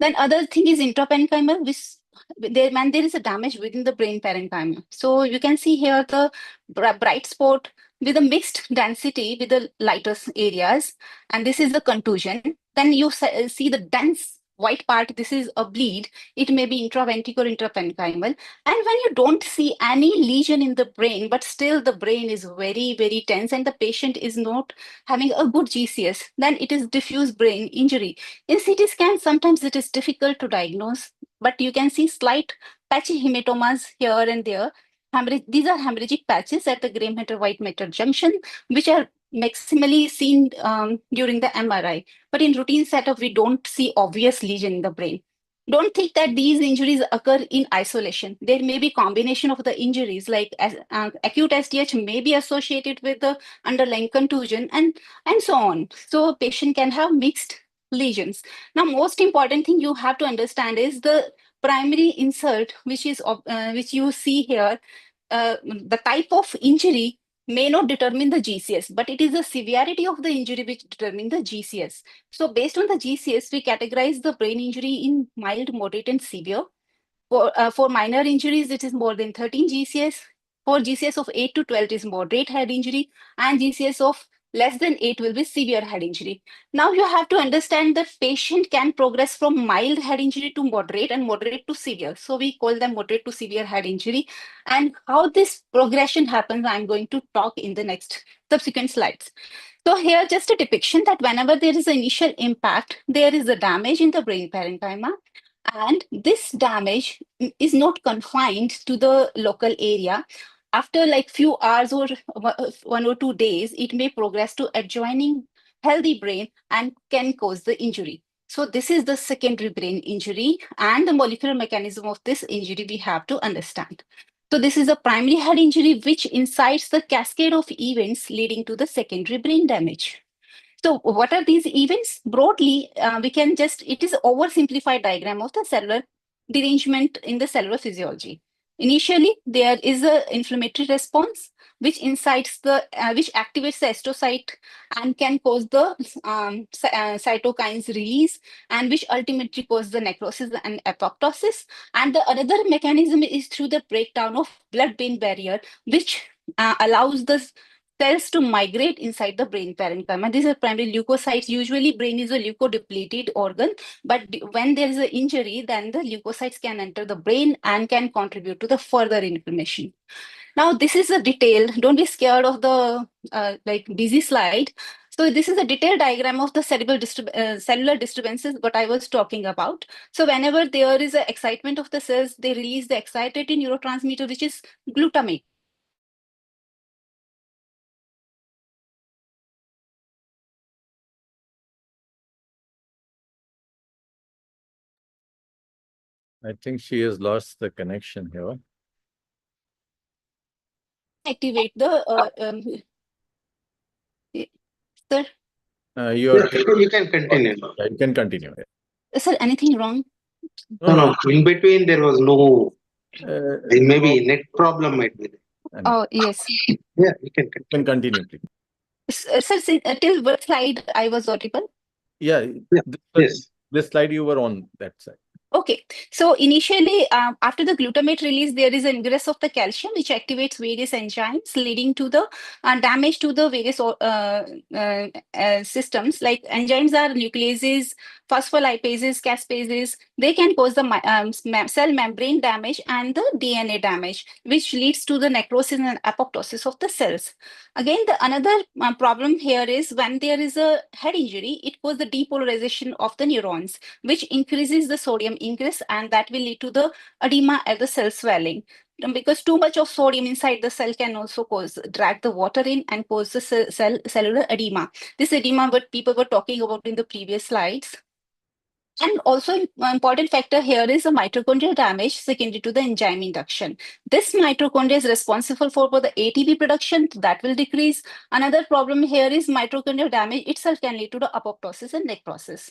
Then other thing is intraparenchymal, which when there is a damage within the brain parenchyma. So you can see here the bright spot with a mixed density with the lighter areas, and this is the contusion. Then you see the dense white part. This is a bleed. It may be intraventricular or intraparenchymal. And when you don't see any lesion in the brain, but still the brain is very, very tense and the patient is not having a good GCS, then it is diffuse brain injury. In CT scan, sometimes it is difficult to diagnose, but you can see slight patchy hematomas here and there. These are hemorrhagic patches at the gray matter-white matter junction, which are maximally seen during the MRI. But in routine setup, we don't see obvious lesion in the brain. Don't think that these injuries occur in isolation. There may be combination of the injuries, like acute SDH may be associated with the underlying contusion and so on. So patient can have mixed lesions. Now, most important thing you have to understand is the primary insult, which you see here. The type of injury may not determine the GCS, but it is the severity of the injury which determines the GCS. So based on the GCS, we categorize the brain injury in mild, moderate, and severe. For minor injuries, it is more than 13 GCS. For GCS of 8 to 12 is moderate head injury, and GCS of less than 8 will be severe head injury. Now you have to understand that patient can progress from mild head injury to moderate and moderate to severe. So we call them moderate to severe head injury. And how this progression happens, I'm going to talk in the next subsequent slides. So here, just a depiction that whenever there is an initial impact, there is a damage in the brain parenchyma. And this damage is not confined to the local area. After like few hours or 1 or 2 days, it may progress to adjoining healthy brain and can cause the injury. So this is the secondary brain injury, and the molecular mechanism of this injury we have to understand. So this is a primary head injury which incites the cascade of events leading to the secondary brain damage. So what are these events? Broadly, we can just, it is oversimplified diagram of the cellular derangement in the cellular physiology. Initially, there is an inflammatory response which incites the, which activates the astrocyte and can cause the cytokines release, and which ultimately cause the necrosis and apoptosis. And the another mechanism is through the breakdown of blood-brain barrier, which allows the cells to migrate inside the brain parenchyma. These are primary leukocytes. Usually brain is a leukodepleted organ, but when there is an injury, then the leukocytes can enter the brain and can contribute to the further inflammation. Now, this is a detail. Don't be scared of the like busy slide. So this is a detailed diagram of the cellular disturbances what I was talking about. So whenever there is an excitement of the cells, they release the excitatory neurotransmitter, which is glutamate. I think she has lost the connection here. Activate the sir. You can continue. You can continue. Sir, anything wrong? No. In between there was no. Maybe net problem might be there. Oh yes. Yeah, you can continue, please. Sir, till what slide I was audible? Yeah. Yes. This slide you were on that side. Okay, so initially, after the glutamate release, there is an ingress of the calcium, which activates various enzymes, leading to the damage to the various systems. Like enzymes are nucleases, phospholipases, caspases. They can cause the cell membrane damage and the DNA damage, which leads to the necrosis and apoptosis of the cells. Again, another problem here is when there is a head injury, it causes the depolarization of the neurons, which increases the sodium ingress, and that will lead to the edema at the cell swelling. Because too much of sodium inside the cell can also drag the water in and cause the cellular edema. This edema what people were talking about in the previous slides. And also important factor here is the mitochondrial damage secondary to the enzyme induction. This mitochondria is responsible for the ATP production that will decrease. Another problem here is mitochondrial damage itself can lead to the apoptosis and necrosis.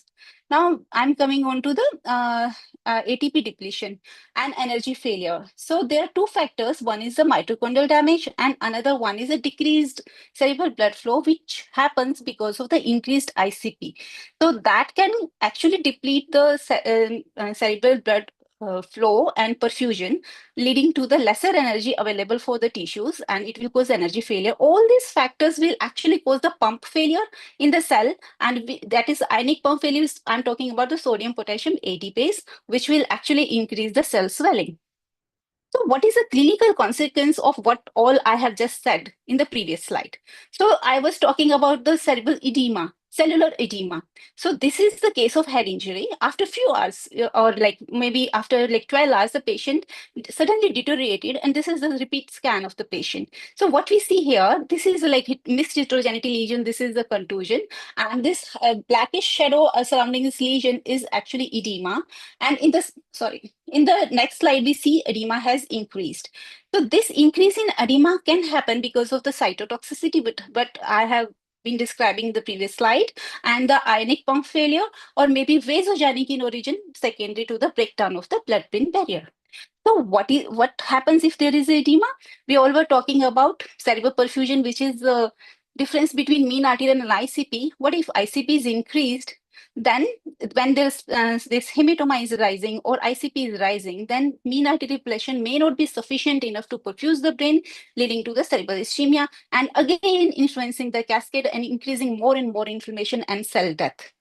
Now I'm coming on to the ATP depletion and energy failure. So there are two factors. One is the mitochondrial damage and another one is a decreased cerebral blood flow, which happens because of the increased ICP. So that can actually deplete the cerebral blood flow and perfusion, leading to the lesser energy available for the tissues, and it will cause energy failure. All these factors will actually cause the pump failure in the cell, and that is ionic pump failure. I'm talking about the sodium potassium ATPase, which will actually increase the cell swelling. So what is the clinical consequence of what all I have just said in the previous slide? So I was talking about the cerebral edema, cellular edema. So this is the case of head injury. After a few hours, or like maybe after like 12 hours, the patient suddenly deteriorated, and this is the repeat scan of the patient. So what we see here, this is like mixed heterogenital lesion, this is the contusion, and this blackish shadow surrounding this lesion is actually edema. And in the next slide, we see edema has increased. So this increase in edema can happen because of the cytotoxicity, but I have been describing in the previous slide, and the ionic pump failure, or maybe vasogenic in origin secondary to the breakdown of the blood-brain barrier. So what happens if there is edema? We all were talking about cerebral perfusion, which is the difference between mean arterial and ICP. What if ICP is increased? Then when there's this hematoma is rising or ICP is rising, then mean arterial pressure may not be sufficient enough to perfuse the brain, leading to the cerebral ischemia, and again influencing the cascade and increasing more and more inflammation and cell death.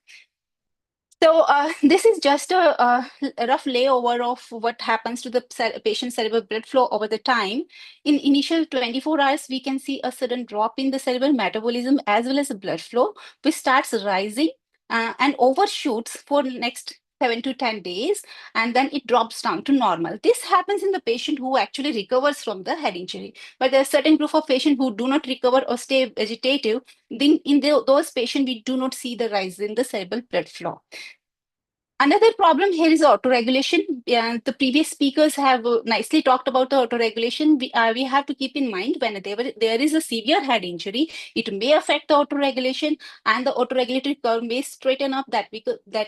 So this is just a rough layover of what happens to the patient's cerebral blood flow over the time. In initial 24 hours, we can see a sudden drop in the cerebral metabolism as well as the blood flow, which starts rising and overshoots for the next 7 to 10 days, and then it drops down to normal. This happens in the patient who actually recovers from the head injury. But there are certain group of patients who do not recover or stay vegetative. Then in those patients, we do not see the rise in the cerebral blood flow. Another problem here is autoregulation. The previous speakers have nicely talked about the autoregulation. We have to keep in mind when there is a severe head injury, it may affect the autoregulation, and the autoregulatory curve may straighten up. That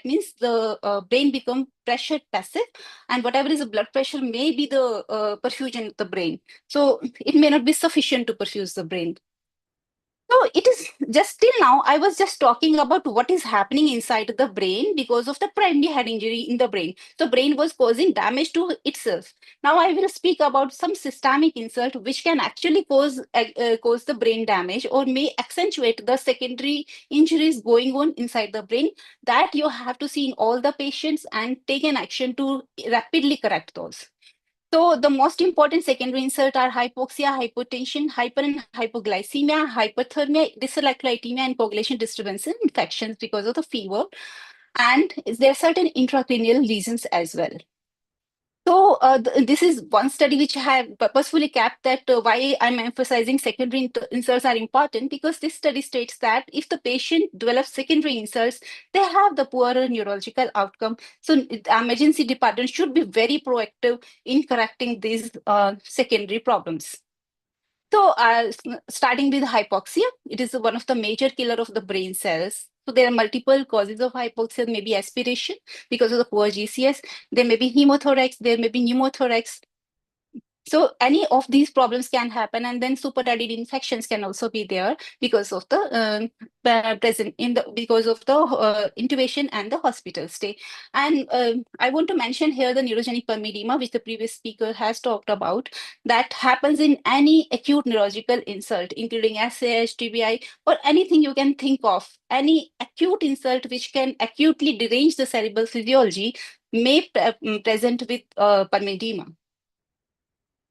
means the brain become pressure passive, and whatever is the blood pressure may be the perfusion of the brain. So it may not be sufficient to perfuse the brain. So it is just till now, I was just talking about what is happening inside the brain because of the primary head injury in the brain. So brain was causing damage to itself. Now I will speak about some systemic insult which can actually cause the brain damage or may accentuate the secondary injuries going on inside the brain, that you have to see in all the patients and take an action to rapidly correct those. So the most important secondary insult are hypoxia, hypotension, hyper and hypoglycemia, hyperthermia, dysalkyltemia, and coagulation disturbance and infections because of the fever. And there are certain intracranial lesions as well. So this is one study which I have purposefully kept that why I'm emphasizing secondary insults are important, because this study states that if the patient develops secondary insults, they have the poorer neurological outcome. So the emergency department should be very proactive in correcting these secondary problems. So starting with hypoxia, it is one of the major killer of the brain cells. So there are multiple causes of hypoxia, maybe aspiration because of the poor GCS. There may be hemothorax, there may be pneumothorax. So any of these problems can happen, and then superadded infections can also be there because of the because of the intubation and the hospital stay. And I want to mention here the neurogenic permedema, which the previous speaker has talked about, that happens in any acute neurological insult, including SAH, TBI, or anything you can think of. Any acute insult which can acutely derange the cerebral physiology may present with permedema.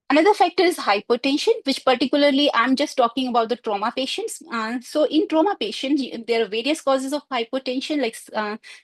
Another factor is hypertension, which particularly I'm just talking about the trauma patients. So in trauma patients, there are various causes of hypertension like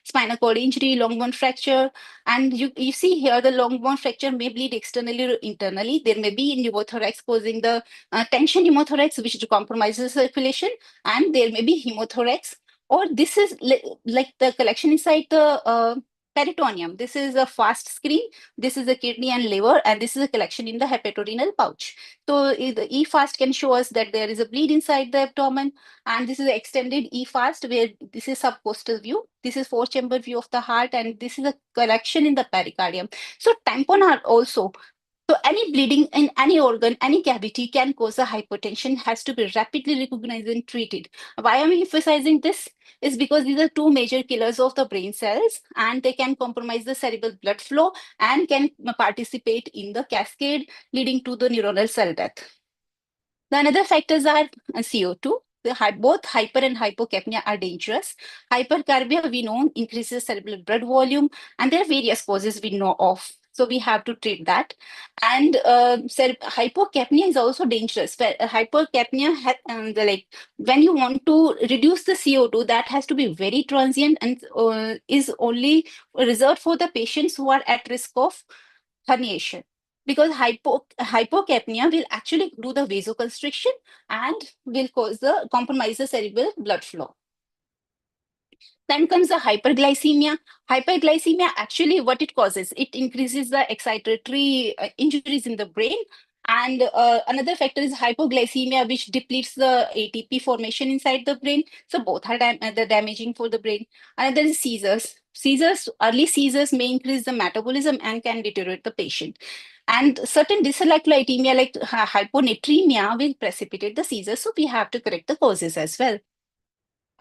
spinal cord injury, long bone fracture. And you see here the long bone fracture may bleed externally or internally. There may be pneumothorax causing the tension pneumothorax, which compromises circulation. And there may be hemothorax. Or this is like the collection inside the peritoneum. This is a fast screen. This is the kidney and liver, and this is a collection in the hepatorenal pouch. So the E-fast can show us that there is a bleed inside the abdomen, and this is the extended E-fast where this is subcostal view. This is four-chamber view of the heart, and this is a collection in the pericardium. So tampon are also. So any bleeding in any organ, any cavity can cause a hypertension, has to be rapidly recognized and treated. Why am I emphasizing this? Is because these are two major killers of the brain cells, and they can compromise the cerebral blood flow and can participate in the cascade leading to the neuronal cell death. The another factors are CO2. Both hyper and hypocapnia are dangerous. Hypercarbia, we know, increases cerebral blood volume, and there are various causes we know of. So we have to treat that. And hypocapnia is also dangerous. Hypocapnia, like when you want to reduce the CO2, that has to be very transient and is only reserved for the patients who are at risk of herniation. Because hypocapnia will actually do the vasoconstriction and will compromise the cerebral blood flow. Then comes the hyperglycemia. Hyperglycemia, actually what it causes, it increases the excitatory injuries in the brain. And another factor is hypoglycemia, which depletes the ATP formation inside the brain. So both are damaging for the brain. Another is seizures. Early seizures may increase the metabolism and can deteriorate the patient. And certain dyslipidemia like hyponatremia will precipitate the seizures. So we have to correct the causes as well.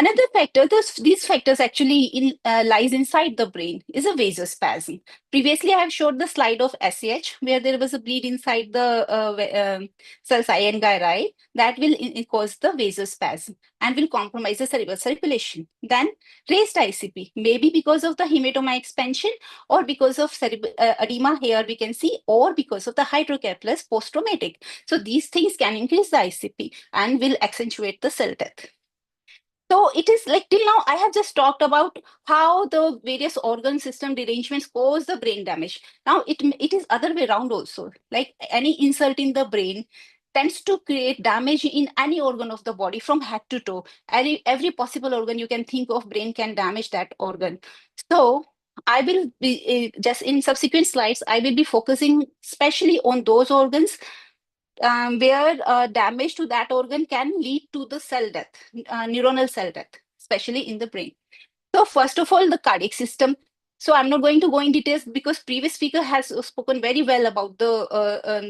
Another factor, these factors actually lies inside the brain, is a vasospasm. Previously, I have showed the slide of SAH, where there was a bleed inside the cells I and gyri that will cause the vasospasm and will compromise the cerebral circulation. Then raised ICP, maybe because of the hematoma expansion or because of edema here we can see, or because of the hydrocephalus post-traumatic. So these things can increase the ICP and will accentuate the cell death. So it is like till now, I have just talked about how the various organ system derangements cause the brain damage. Now it is other way around also. Like any insult in the brain tends to create damage in any organ of the body from head to toe. Every possible organ you can think of, brain can damage that organ. So I will be just in subsequent slides, I will be focusing especially on those organs where damage to that organ can lead to the cell death, neuronal cell death, especially in the brain. So first of all, the cardiac system. So I'm not going to go in details because previous speaker has spoken very well about the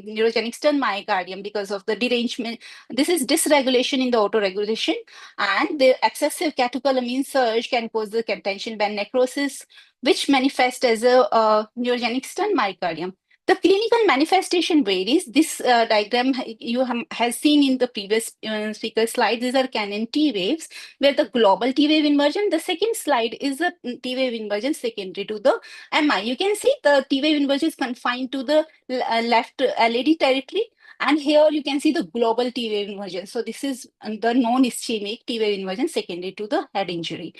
neurogenic stern myocardium because of the derangement. This is dysregulation in the autoregulation, and the excessive catecholamine surge can cause the contention band necrosis, which manifests as a neurogenic stern myocardium. The clinical manifestation varies. This diagram you have seen in the previous speaker slide. These are Cannon T waves, where the global T wave inversion. The second slide is the T wave inversion secondary to the MI. You can see the T wave inversion is confined to the left LAD territory. And here you can see the global T wave inversion. So this is the non-ischemic T wave inversion secondary to the head injury.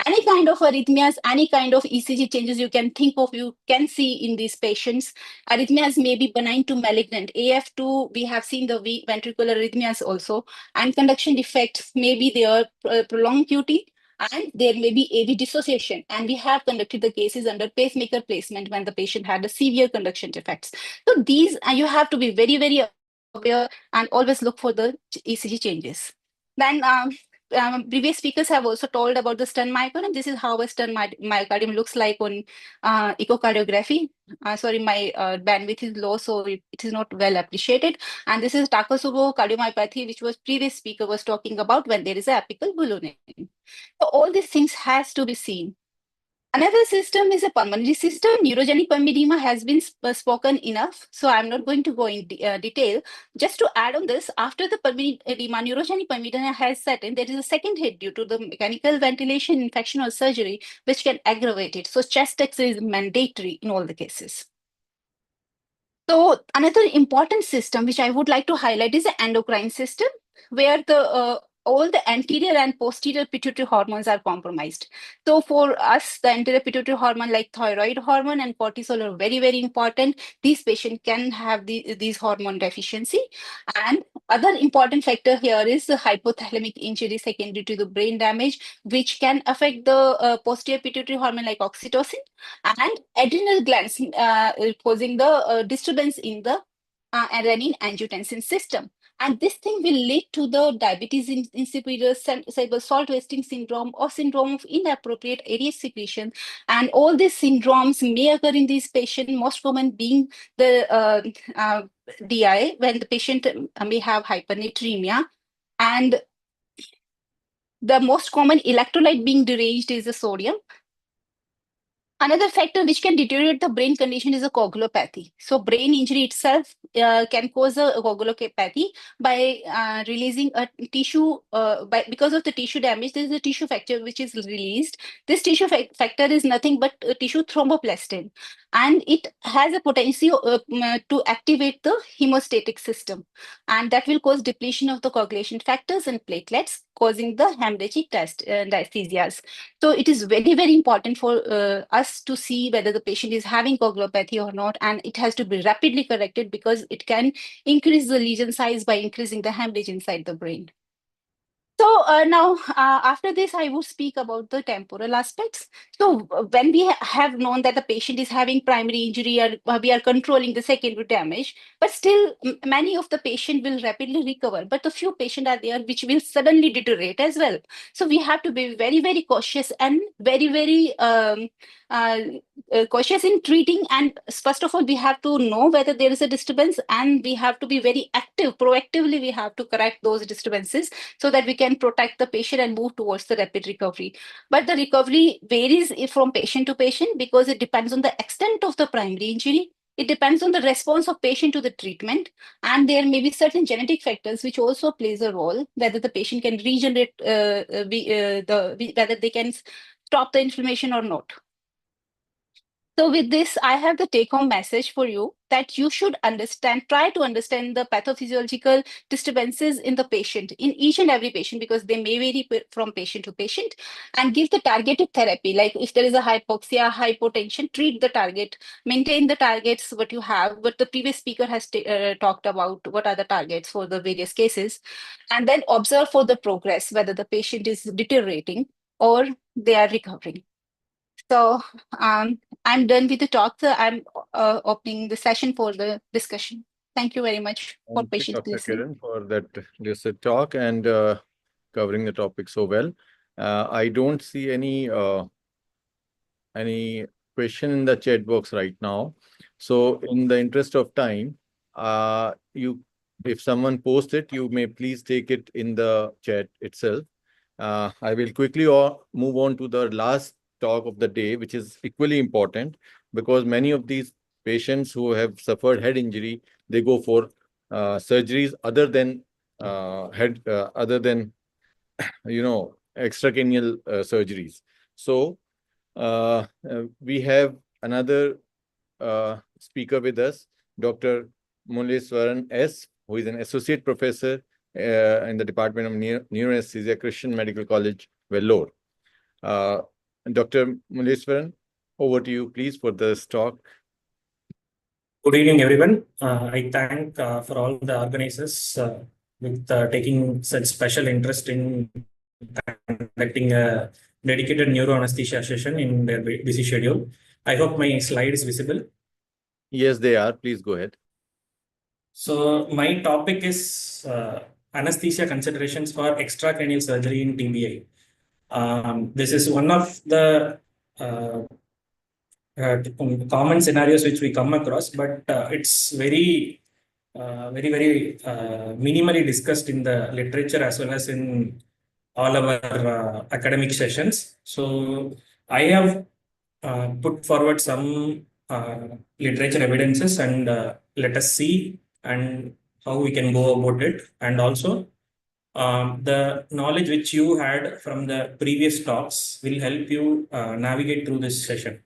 Any kind of arrhythmias, any kind of ECG changes you can think of, you can see in these patients. Arrhythmias may be benign to malignant. AF2, we have seen the ventricular arrhythmias also, and conduction defects may be there, prolonged QT, and there may be AV dissociation. And we have conducted the cases under pacemaker placement when the patient had a severe conduction defects. So these, you have to be very, very aware and always look for the ECG changes. Then previous speakers have also told about the stun myocardium. This is how a stun myocardium looks like on echocardiography. Sorry, my bandwidth is low, so it is not well appreciated. And this is Takotsubo cardiomyopathy, which was previous speaker was talking about when there is a apical ballooning. So all these things has to be seen. Another system is a pulmonary system. Neurogenic pulmonedema has been spoken enough, so I'm not going to go in detail. Just to add on this, after the pulmonary edema, neurogenic pulmonedema has set in, there is a second hit due to the mechanical ventilation, infection, or surgery, which can aggravate it. So chest X-ray is mandatory in all the cases. So another important system which I would like to highlight is the endocrine system, where the all the anterior and posterior pituitary hormones are compromised. So for us, the anterior pituitary hormone like thyroid hormone and cortisol are very, very important. These patients can have these hormone deficiency. And other important factor here is the hypothalamic injury secondary to the brain damage, which can affect the posterior pituitary hormone like oxytocin, and adrenal glands causing the disturbance in the renin-angiotensin system. And this thing will lead to the diabetes insipidus, cerebral salt wasting syndrome, or syndrome of inappropriate ADH secretion. And all these syndromes may occur in these patients, most common being the DI, when the patient may have hypernatremia. And the most common electrolyte being deranged is the sodium. Another factor which can deteriorate the brain condition is a coagulopathy. So brain injury itself can cause a coagulopathy by releasing a tissue, because of the tissue damage, there is a tissue factor which is released. This tissue factor is nothing but tissue thromboplastin, and it has a potential to activate the hemostatic system, and that will cause depletion of the coagulation factors and platelets, causing the hemorrhagic dysthesias. So it is very, very important for us to see whether the patient is having coagulopathy or not, and it has to be rapidly corrected because it can increase the lesion size by increasing the hemorrhage inside the brain. So now, after this, I will speak about the temporal aspects. So when we have known that the patient is having primary injury, or we are controlling the secondary damage, but still many of the patient will rapidly recover. But the few patients are there which will suddenly deteriorate as well. So we have to be very, very cautious and very, very cautious in treating. And first of all, we have to know whether there is a disturbance, and we have to be very active, proactively we have to correct those disturbances so that we can protect the patient and move towards the rapid recovery. But the recovery varies from patient to patient because it depends on the extent of the primary injury. It depends on the response of patient to the treatment, and there may be certain genetic factors which also plays a role, whether the patient can regenerate, whether they can stop the inflammation or not. So with this, I have the take-home message for you that you should try to understand the pathophysiological disturbances in the patient, in each and every patient, because they may vary from patient to patient, and give the targeted therapy. Like if there is a hypoxia, hypotension, treat the target, maintain the targets what you have, what the previous speaker has talked about, what are the targets for the various cases, and then observe for the progress, whether the patient is deteriorating or they are recovering. So I'm done with the talk. So I'm opening the session for the discussion. Thank you very much for patiently listening. Kiran, for that lucid talk and covering the topic so well. I don't see any question in the chat box right now. So in the interest of time, if someone posts it, you may please take it in the chat itself. I will quickly move on to the last talk of the day, which is equally important because many of these patients who have suffered head injury, they go for surgeries other than extra-cranial surgeries. So we have another speaker with us, Dr. Muleswaran S., who is an associate professor in the Department of Neuroanaesthesia, Christian Medical College, Vellore. Dr. Muleswaran, over to you, please, for this talk. Good evening, everyone. I thank for all the organizers with taking such special interest in conducting a dedicated neuroanesthesia session in their busy schedule. I hope my slide is visible. Yes, they are. Please go ahead. So my topic is anesthesia considerations for extracranial surgery in TBI. This is one of the common scenarios which we come across, but it's very minimally discussed in the literature as well as in all our academic sessions. So I have put forward some literature evidences and let us see and how we can go about it. And also the knowledge which you had from the previous talks will help you navigate through this session.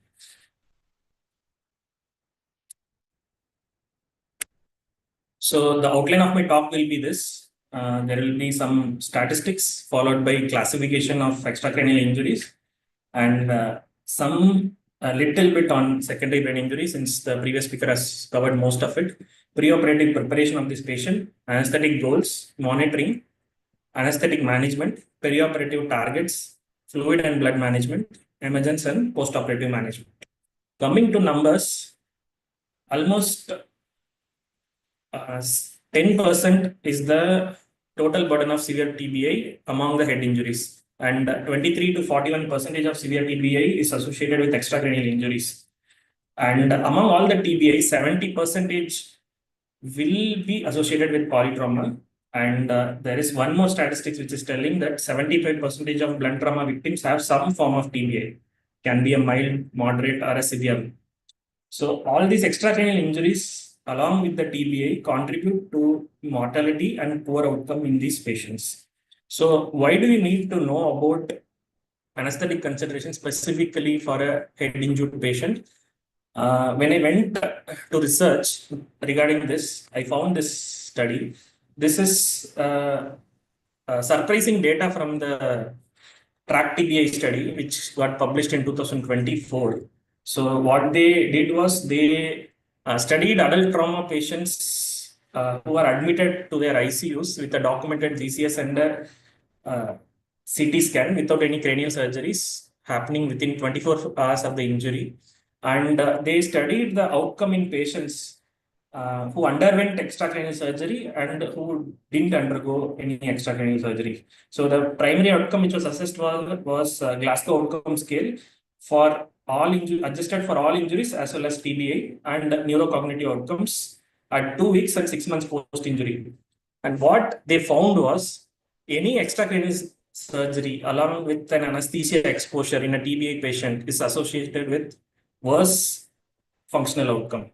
So the outline of my talk will be this. There will be some statistics followed by classification of extracranial injuries and some a little bit on secondary brain injury, since the previous speaker has covered most of it. Preoperative preparation of this patient, anesthetic goals, monitoring, anesthetic management, perioperative targets, fluid and blood management, emergence and postoperative management. Coming to numbers, almost 10% is the total burden of severe TBI among the head injuries, and 23 to 41% of severe TBI is associated with extracranial injuries. And among all the TBI, 70% will be associated with polytrauma. And there is one more statistics which is telling that 75% of blunt trauma victims have some form of TBI, can be a mild, moderate, or a severe. So all these extracranial injuries along with the TBI contribute to mortality and poor outcome in these patients. So why do we need to know about anesthetic consideration specifically for a head injured patient? When I went to research regarding this, I found this study. This is surprising data from the track TBI study, which got published in 2024. So what they did was they studied adult trauma patients who are admitted to their ICUs with a documented GCS and a CT scan without any cranial surgeries happening within 24 hours of the injury. And they studied the outcome in patients who underwent extracranial surgery and who didn't undergo any extracranial surgery. So the primary outcome which was assessed was Glasgow outcome scale for all adjusted for all injuries as well as TBI, and neurocognitive outcomes at 2 weeks and 6 months post-injury. And what they found was any extracranial surgery along with an anesthesia exposure in a TBI patient is associated with worse functional outcome.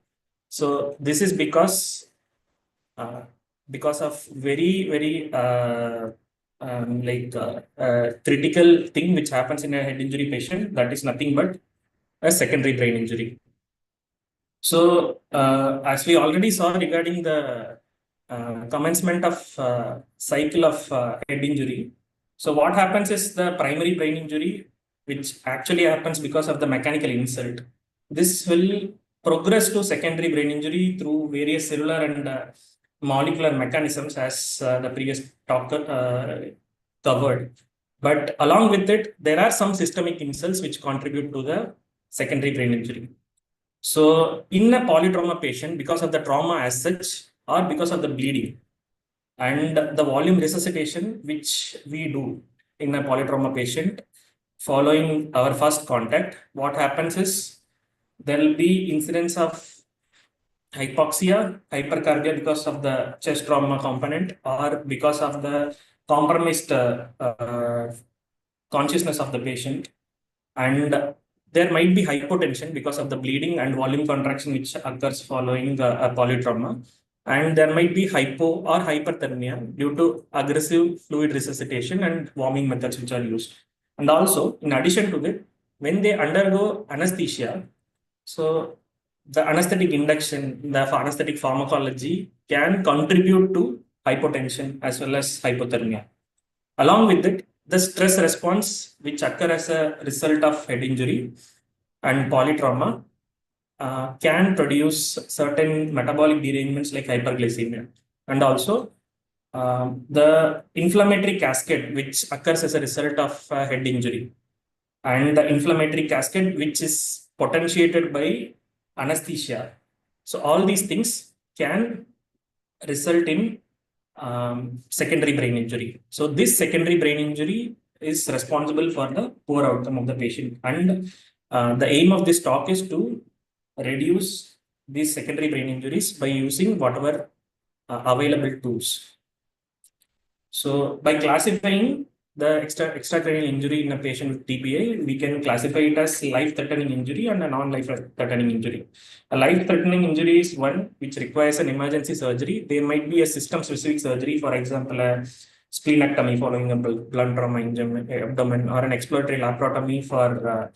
So this is because of very critical thing which happens in a head injury patient, that is nothing but a secondary brain injury. So as we already saw regarding the commencement of cycle of head injury, so what happens is the primary brain injury, which actually happens because of the mechanical insult, this will progress to secondary brain injury through various cellular and molecular mechanisms, as the previous talker covered. But along with it, there are some systemic insults which contribute to the secondary brain injury. So in a polytrauma patient, because of the trauma as such, or because of the bleeding and the volume resuscitation which we do in a polytrauma patient following our first contact, what happens is there will be incidence of hypoxia, hypercarbia because of the chest trauma component or because of the compromised consciousness of the patient. And there might be hypotension because of the bleeding and volume contraction which occurs following a polytrauma. And there might be hypo or hyperthermia due to aggressive fluid resuscitation and warming methods which are used. And also, in addition to that, when they undergo anesthesia, so the anesthetic induction, the anesthetic pharmacology can contribute to hypotension as well as hypothermia. Along with it, the stress response which occur as a result of head injury and polytrauma can produce certain metabolic derangements like hyperglycemia, and also the inflammatory cascade which occurs as a result of head injury, and the inflammatory cascade which is potentiated by anesthesia. So all these things can result in secondary brain injury. So this secondary brain injury is responsible for the poor outcome of the patient, and the aim of this talk is to reduce these secondary brain injuries by using whatever available tools. So by classifying the extracranial injury in a patient with TBI, we can classify it as life-threatening injury and a non-life-threatening injury. A life-threatening injury is one which requires an emergency surgery. There might be a system-specific surgery, for example, a splenectomy following a blunt trauma abdomen, or an exploratory laparotomy for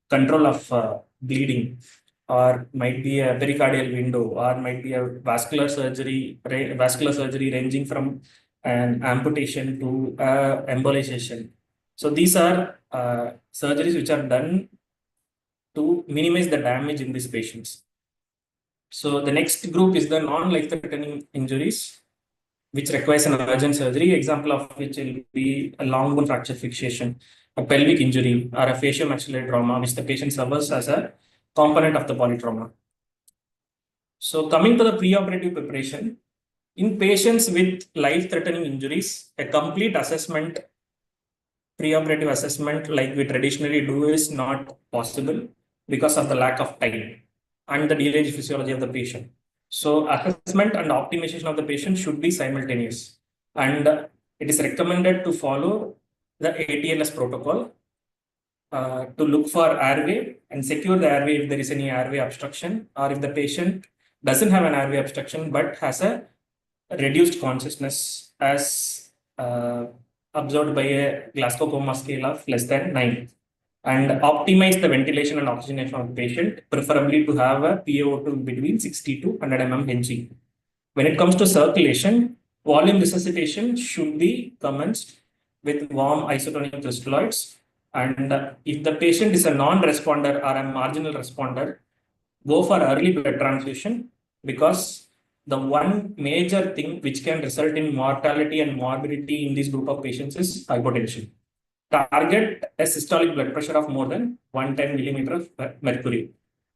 control of bleeding, or might be a pericardial window, or might be a vascular surgery ranging from an amputation to embolization. So these are surgeries which are done to minimize the damage in these patients. So the next group is the non-life-threatening injuries, which requires an urgent surgery, example of which will be a long bone fracture fixation, a pelvic injury, or a facial-maxillary trauma, which the patient suffers as a component of the polytrauma. So coming to the preoperative preparation, in patients with life-threatening injuries, a complete assessment, preoperative assessment like we traditionally do, is not possible because of the lack of time and the delayed physiology of the patient. So assessment and optimization of the patient should be simultaneous, and it is recommended to follow the ATLS protocol to look for airway and secure the airway if there is any airway obstruction, or if the patient doesn't have an airway obstruction but has a reduced consciousness as observed by a Glasgow Coma scale of less than 9, and optimize the ventilation and oxygenation of the patient, preferably to have a PaO2 between 60 to 100 mmHg. When it comes to circulation, volume resuscitation should be commenced with warm isotonic crystalloids, and if the patient is a non-responder or a marginal responder, go for early blood transfusion, because the one major thing which can result in mortality and morbidity in this group of patients is hypotension. Target a systolic blood pressure of more than 110 millimeter of mercury.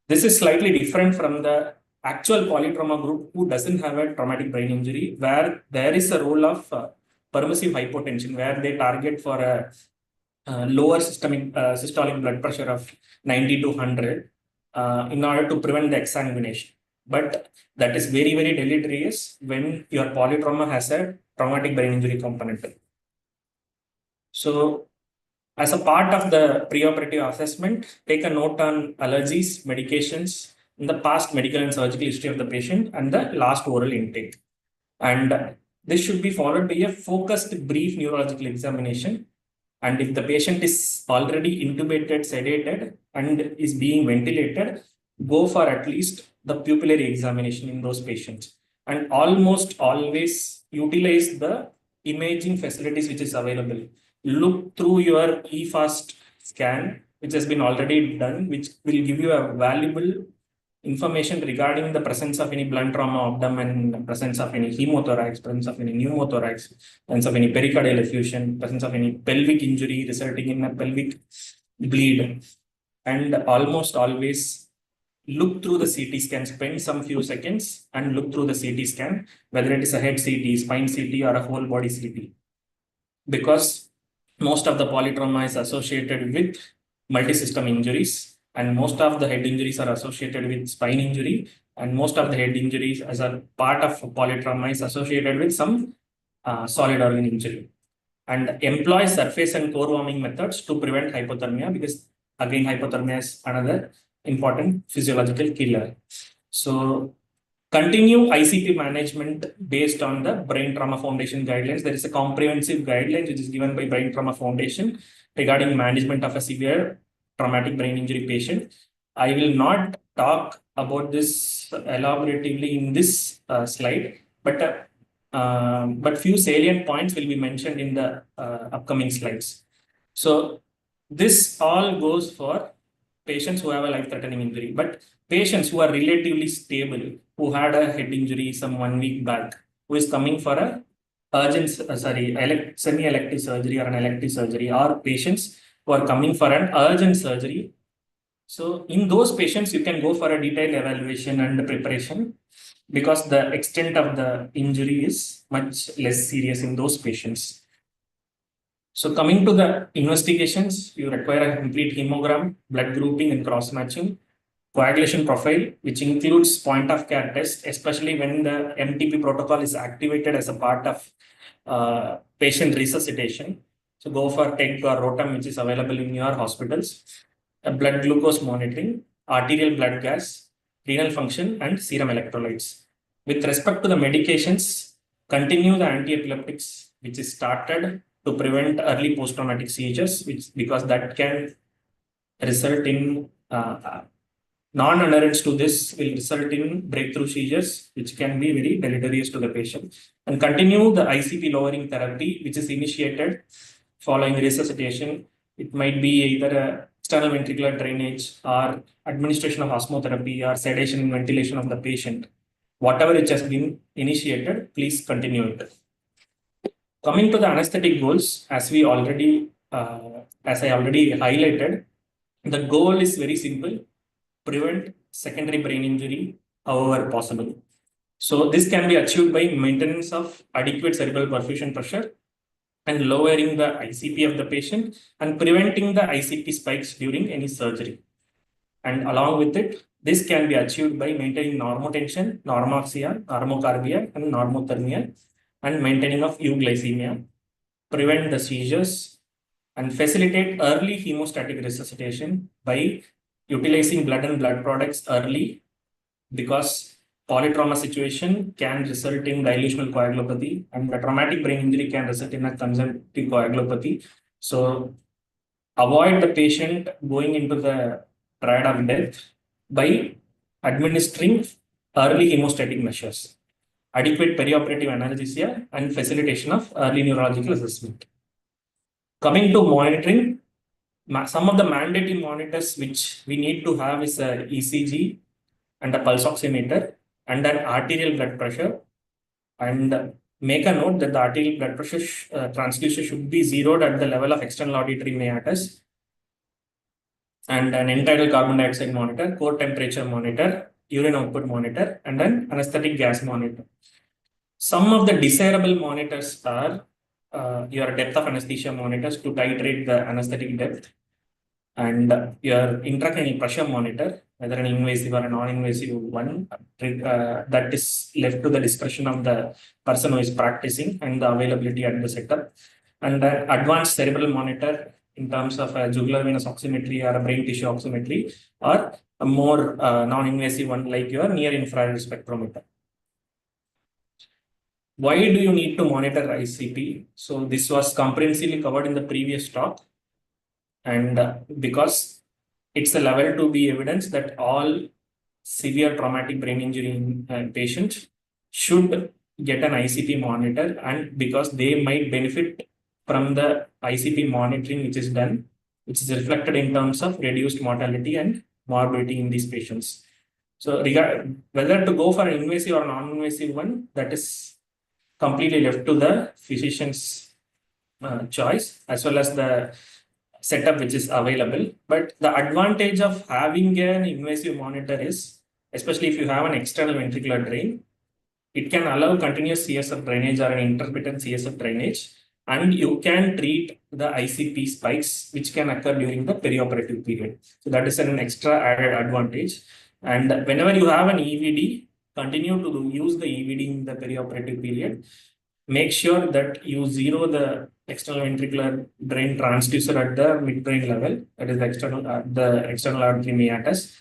This is slightly different from the actual polytrauma group who doesn't have a traumatic brain injury, where there is a role of permissive hypotension, where they target for a lower systolic blood pressure of 90 to 100 in order to prevent the exsanguination. But that is very, very deleterious when your polytrauma has a traumatic brain injury component. So as a part of the preoperative assessment, take a note on allergies, medications, in the past medical and surgical history of the patient, and the last oral intake. And this should be followed by a focused brief neurological examination. And if the patient is already intubated, sedated, and is being ventilated, go for at least the pupillary examination in those patients. And almost always utilize the imaging facilities which is available. Look through your eFast scan, which has been already done, which will give you a valuable information regarding the presence of any blunt trauma abdomen, presence of any hemothorax, presence of any pneumothorax, presence of any pericardial effusion, presence of any pelvic injury resulting in a pelvic bleed. And almost always look through the CT scan, spend some few seconds and look through the CT scan, whether it is a head CT, spine CT, or a whole body CT. Because most of the polytrauma is associated with multi-system injuries, and most of the head injuries are associated with spine injury, and most of the head injuries as a part of polytrauma is associated with some solid organ injury. And employ surface and core warming methods to prevent hypothermia, because again hypothermia is another important physiological killer. So continue ICP management based on the Brain Trauma Foundation guidelines. There is a comprehensive guideline which is given by Brain Trauma Foundation regarding management of a severe traumatic brain injury patient. I will not talk about this elaboratively in this slide, but but few salient points will be mentioned in the upcoming slides. So this all goes for patients who have a life-threatening injury, but patients who are relatively stable, who had a head injury some 1 week back, who is coming for a urgent, semi-elective surgery or an elective surgery, or patients who are coming for an urgent surgery. So in those patients, you can go for a detailed evaluation and preparation because the extent of the injury is much less serious in those patients. So coming to the investigations, you require a complete hemogram, blood grouping and cross-matching, coagulation profile, which includes point of care test, especially when the MTP protocol is activated as a part of patient resuscitation. So go for TEG or ROTAM, which is available in your hospitals, blood glucose monitoring, arterial blood gas, renal function, and serum electrolytes. With respect to the medications, continue the anti-epileptics, which is started to prevent early post-traumatic seizures, because that can result in non-adherence to this will result in breakthrough seizures, which can be very deleterious to the patient. And continue the ICP lowering therapy, which is initiated following resuscitation. It might be either a external ventricular drainage or administration of osmotherapy or sedation and ventilation of the patient. Whatever it has been initiated, please continue it. Coming to the anesthetic goals, as I already highlighted, the goal is very simple: prevent secondary brain injury however possible. So this can be achieved by maintenance of adequate cerebral perfusion pressure and lowering the ICP of the patient and preventing the ICP spikes during any surgery. And along with it, this can be achieved by maintaining normotension, normoxia, normocarbia, and normothermia, and maintaining of euglycemia, prevent the seizures, and facilitate early hemostatic resuscitation by utilizing blood and blood products early, because polytrauma situation can result in dilutional coagulopathy, and the traumatic brain injury can result in a conjunctive coagulopathy. So avoid the patient going into the triad of death by administering early hemostatic measures, adequate perioperative analgesia, and facilitation of early neurological assessment. Coming to monitoring, some of the mandatory monitors which we need to have is a ECG and a pulse oximeter and an arterial blood pressure. And make a note that the arterial blood pressure transducer should be zeroed at the level of external auditory meatus, and an end-tidal carbon dioxide monitor, core temperature monitor, urine output monitor, and an anesthetic gas monitor. Some of the desirable monitors are your depth of anesthesia monitors to titrate the anesthetic depth, and your intracranial pressure monitor, whether an invasive or a non-invasive one, that is left to the discretion of the person who is practicing and the availability at the setup, and an advanced cerebral monitor in terms of a jugular venous oximetry or a brain tissue oximetry, or a more non-invasive one like your near-infrared spectrometer. Why do you need to monitor ICP? So this was comprehensively covered in the previous talk, and because it's a level 2B evidence that all severe traumatic brain injury patients should get an ICP monitor, and because they might benefit from the ICP monitoring which is done, which is reflected in terms of reduced mortality and morbidity in these patients. So whether to go for an invasive or non-invasive one, that is completely left to the physician's choice, as well as the setup which is available. But the advantage of having an invasive monitor is, especially if you have an external ventricular drain, it can allow continuous CSF drainage or an intermittent CSF drainage, and you can treat the ICP spikes which can occur during the perioperative period. So that is an extra added advantage. And whenever you have an EVD, continue to use the EVD in the perioperative period. Make sure that you zero the external ventricular drain transducer at the midbrain level, that is the external auditory meatus.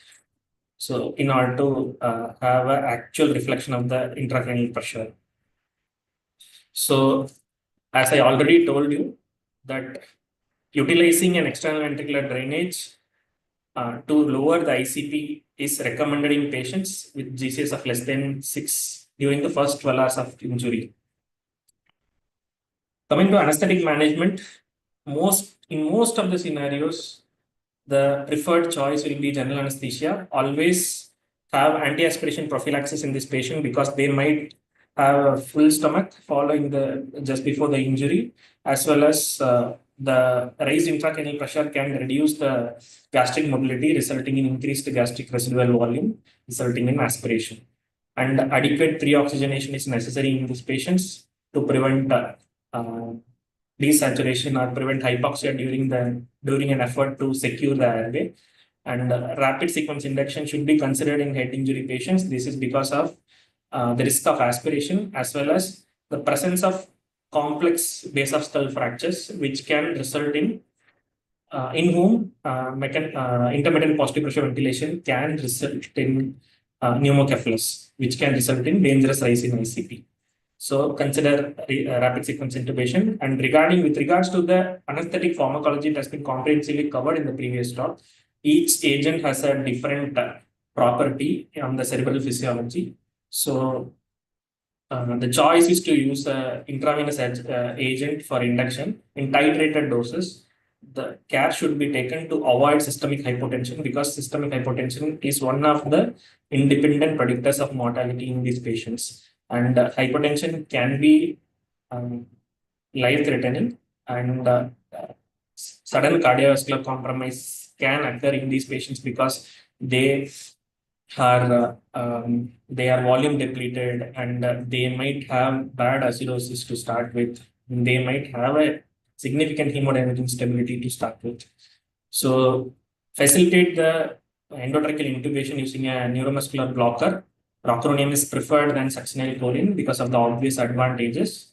So in order to have an actual reflection of the intracranial pressure. So as I already told you, that utilizing an external ventricular drainage to lower the ICP is recommended in patients with GCS of less than 6 during the first 12 hours of injury. Coming to anesthetic management, in most of the scenarios, the preferred choice will be general anesthesia. Always have anti-aspiration prophylaxis in this patient because they might have a full stomach following just before the injury, as well as the raised intracranial pressure can reduce the gastric motility, resulting in increased gastric residual volume, resulting in aspiration. And adequate pre-oxygenation is necessary in these patients to prevent desaturation or prevent hypoxia during an effort to secure the airway. And rapid sequence induction should be considered in head injury patients. This is because of the risk of aspiration as well as the presence of complex base of skull fractures, which can result in whom intermittent positive pressure ventilation can result in pneumocephalus, which can result in dangerous rise in ICP. So consider rapid sequence intubation. And with regards to the anesthetic pharmacology, it has been comprehensively covered in the previous talk. Each agent has a different property on the cerebral physiology. So the choice is to use an intravenous agent for induction in titrated doses. The care should be taken to avoid systemic hypotension because systemic hypotension is one of the independent predictors of mortality in these patients. And hypotension can be life-threatening, and sudden cardiovascular compromise can occur in these patients because they are volume depleted, and they might have bad acidosis to start with. They might have a significant hemodynamic instability to start with. So facilitate the endotracheal intubation using a neuromuscular blocker. Rocuronium is preferred than succinylcholine because of the obvious advantages.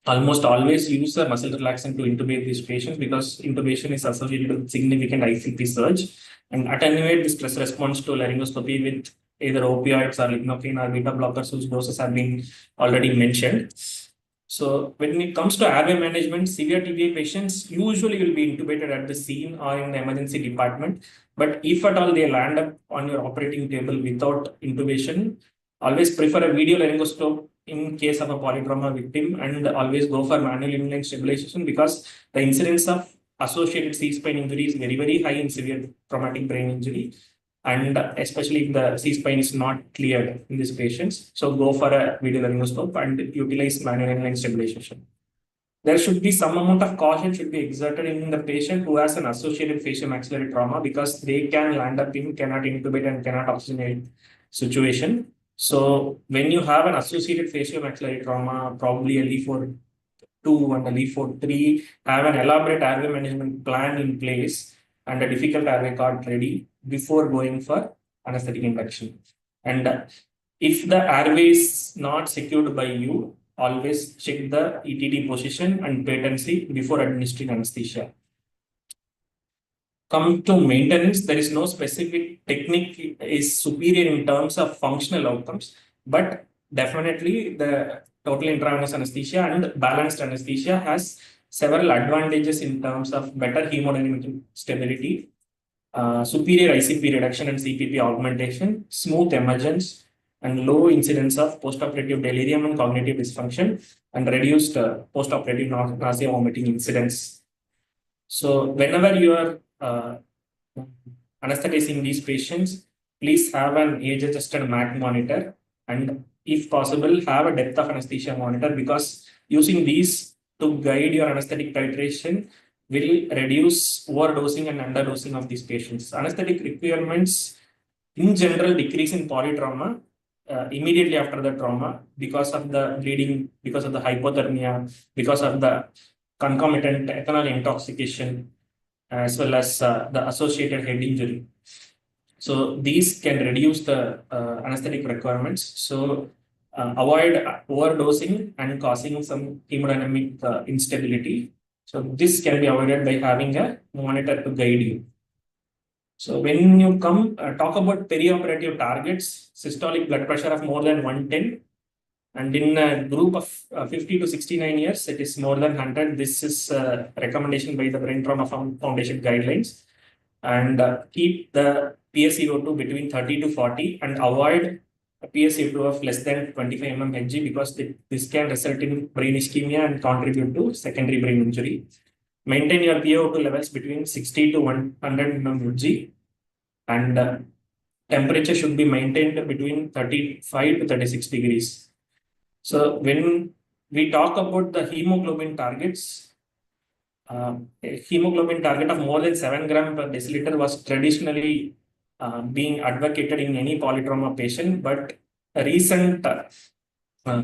Almost always use a muscle relaxant to intubate these patients because intubation is associated with significant ICP surge, and attenuate the stress response to laryngoscopy with either opioids or lignocaine or beta blockers whose doses have been already mentioned. So when it comes to airway management, severe TBI patients usually will be intubated at the scene or in the emergency department. But if at all they land up on your operating table without intubation, always prefer a video laryngoscope in case of a polytrauma victim, and always go for manual inline stabilization because the incidence of associated C-spine injury is very, very high in severe traumatic brain injury. And especially if the C-spine is not cleared in these patients. So go for a video laryngoscope and utilize manual inline stabilization. There should be some amount of caution should be exerted in the patient who has an associated facial-maxillary trauma because they can land up in cannot intubate and cannot oxygenate situation. So when you have an associated facial-maxillary trauma, probably a LE4-2 and a LE4-3, have an elaborate airway management plan in place and a difficult airway cart ready before going for anesthetic induction. And if the airway is not secured by you, always check the ETT position and patency before administering anesthesia. Coming to maintenance, there is no specific technique is superior in terms of functional outcomes, but definitely the total intravenous anesthesia and balanced anesthesia has several advantages in terms of better hemodynamic stability, superior ICP reduction and CPP augmentation, smooth emergence, and low incidence of postoperative delirium and cognitive dysfunction, and reduced postoperative nausea vomiting incidence. So whenever you are anesthetizing these patients, please have an age-adjusted MAC monitor, and if possible, have a depth of anesthesia monitor because using these to guide your anesthetic titration will reduce overdosing and underdosing of these patients. Anesthetic requirements in general decrease in polytrauma immediately after the trauma because of the bleeding, because of the hypothermia, because of the concomitant ethanol intoxication, as well as the associated head injury. So these can reduce the anesthetic requirements. So avoid overdosing and causing some hemodynamic instability. So this can be avoided by having a monitor to guide you. So when you come talk about perioperative targets, systolic blood pressure of more than 110, and in a group of 50 to 69 years, it is more than 100. This is a recommendation by the Brain Trauma Foundation guidelines. And keep the PSCO2 between 30 to 40 and avoid a PSA2 of less than 25 mmHg because this can result in brain ischemia and contribute to secondary brain injury. Maintain your PaO2 levels between 60 to 100 mmHg, and temperature should be maintained between 35 to 36 degrees. So when we talk about the hemoglobin targets, a hemoglobin target of more than 7 gram per deciliter was traditionally being advocated in any polytrauma patient, but recent